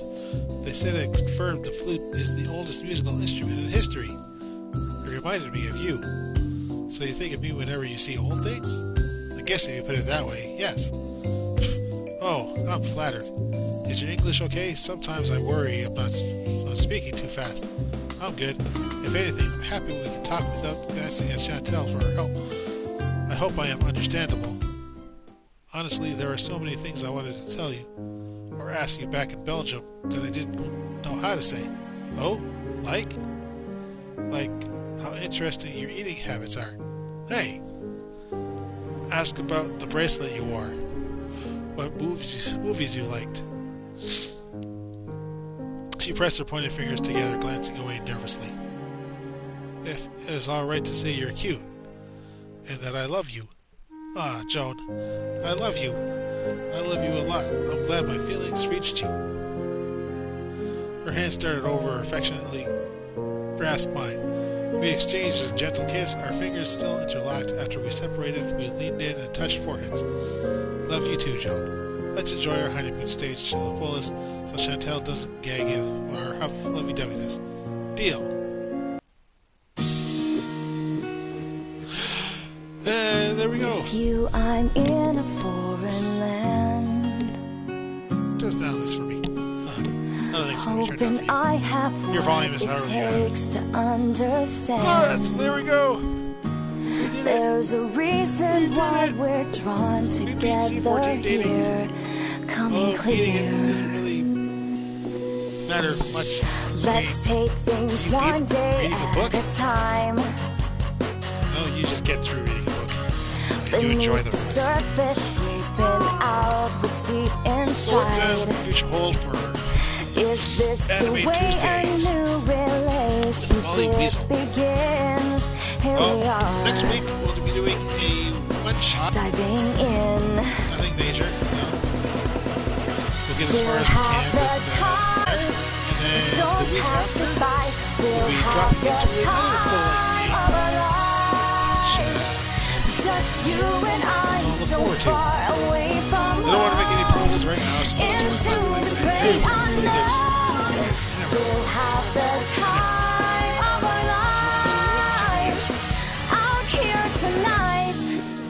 They said it confirmed the flute is the oldest musical instrument in history. It reminded me of you. So you think of me whenever you see old things? I guess if you put it that way, yes. Oh, I'm flattered. Is your English okay? Sometimes I worry I'm not speaking too fast. I'm good. If anything, I'm happy we can talk without glancing at Chantal for her help. I hope I am understandable. Honestly, there are so many things I wanted to tell you, or ask you back in Belgium, that I didn't know how to say. Oh? Like how interesting your eating habits are. Hey! Ask about the bracelet you wore. What movies you liked. She pressed her pointed fingers together, glancing away nervously. If it is all right to say you're cute, and that I love you. Ah, Joan, I love you. I love you a lot. I'm glad my feelings reached you. Her hand started over, affectionately grasped mine. We exchanged a gentle kiss, our fingers still interlocked. After we separated, we leaned in and touched foreheads. Love you too, Joan. Let's enjoy our honeymoon stage to the fullest so Chantal doesn't gag in our lovey-doveyness. Deal. And there we go. With you, I'm in a foreign land. Just down this for me. I don't think it's going to turn out for you. I have your volume is what however it takes to understand. There we go. There's a reason why we're drawn together C14 Dating here. Coming Dating End clear. doesn't really matter much. Let's take things one day at a time. No, you just get through reading a book. And you Beneath enjoy the them. surface, scraping out what's deep inside. So what does the future hold for Is this the Anime way Tuesdays a new relationship begins? Here we are. Next week we'll be doing a one-shot. Diving in. Nothing major. No. We'll get as far as we can with that. And then the week after, we'll be dropping into another full-length game. Just you and I, I'll look so forward to. far away from I don't want to make any promises right now, so that's what I'm saying. Hey, hopefully there's... We'll have the time of our lives out here tonight.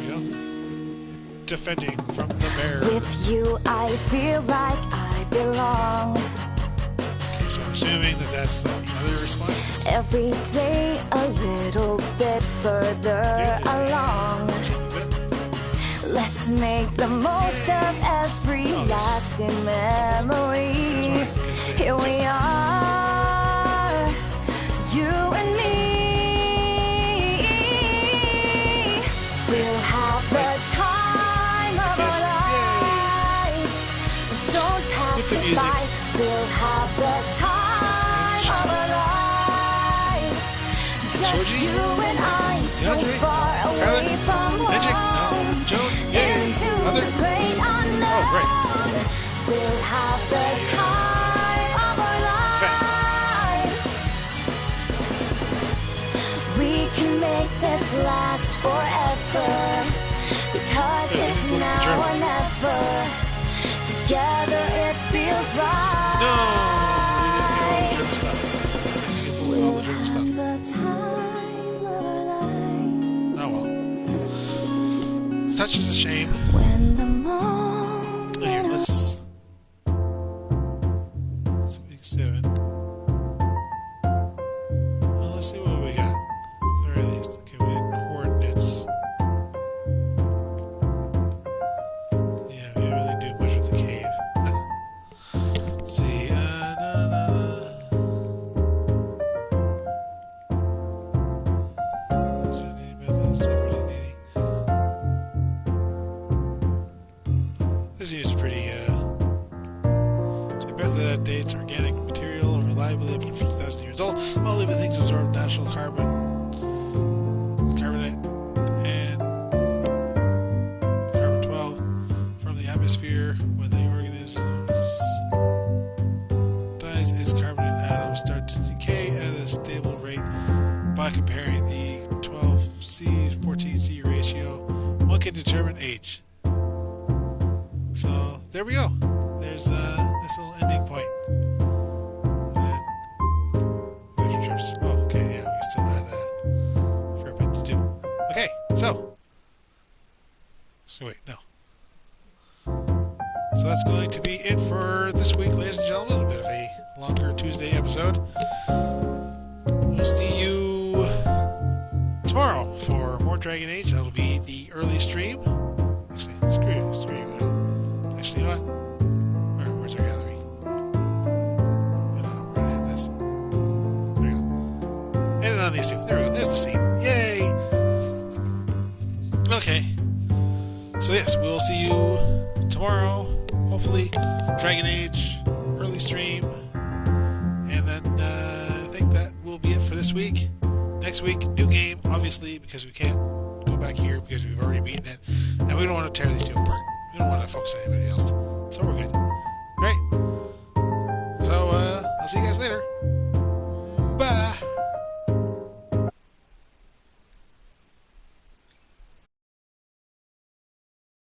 There we go. Defending from the bear. With you, I feel like I belong. Okay, so I'm assuming that that's the other responses. Every day a little bit further along. Let's make the most of every lasting memory. Here we are, you and me. We'll have the time of our lives. Don't pass it by. We'll have the time of our lives. Just you and I. so DeAndre? far No. away Kyler? from Magic? No. home. Joan? Yay. Into Other? the great unknown. Oh, great. We'll have the time of our lives. We can make this last forever, because Yeah, it's look at the now journal. or never. Together it feels right. No! We didn't get all the journal stuff. We didn't get all the journal stuff. The time of our lives. Oh, well. Such is a shame. When the moment Here, let's week 7. Well, let's see what we got. At the very least. Okay, we need coordinates. Yeah, we didn't really do much with the cave. Let's see. This seems pretty, so method that dates organic material reliably up to 50,000 years old. All living things absorb natural carbonate, and carbon-12 from the atmosphere. When the organisms dies, its carbonate atoms start to decay at a stable rate. By comparing the 12C14C ratio, one can determine age. So there we go. There's this little ending point. And then trips. Oh, okay, yeah, we still had a fair bit to do. Okay, so wait, no. So that's going to be it for this week, ladies and gentlemen. A bit of a longer Tuesday episode. We'll see you tomorrow for more Dragon Age. That'll be the early stream. Actually, screw you. Actually, you know what? Where's our gallery? We're gonna end this. There we go. End it on these two. There we go. There's the scene. Yay! Okay. So yes, we'll see you tomorrow. Hopefully, Dragon Age early stream, and then I think that will be it for this week. Next week, new game, obviously, because we can't go back here because we've already beaten it, and we don't want to tear these two apart. We don't want to focus on anybody else.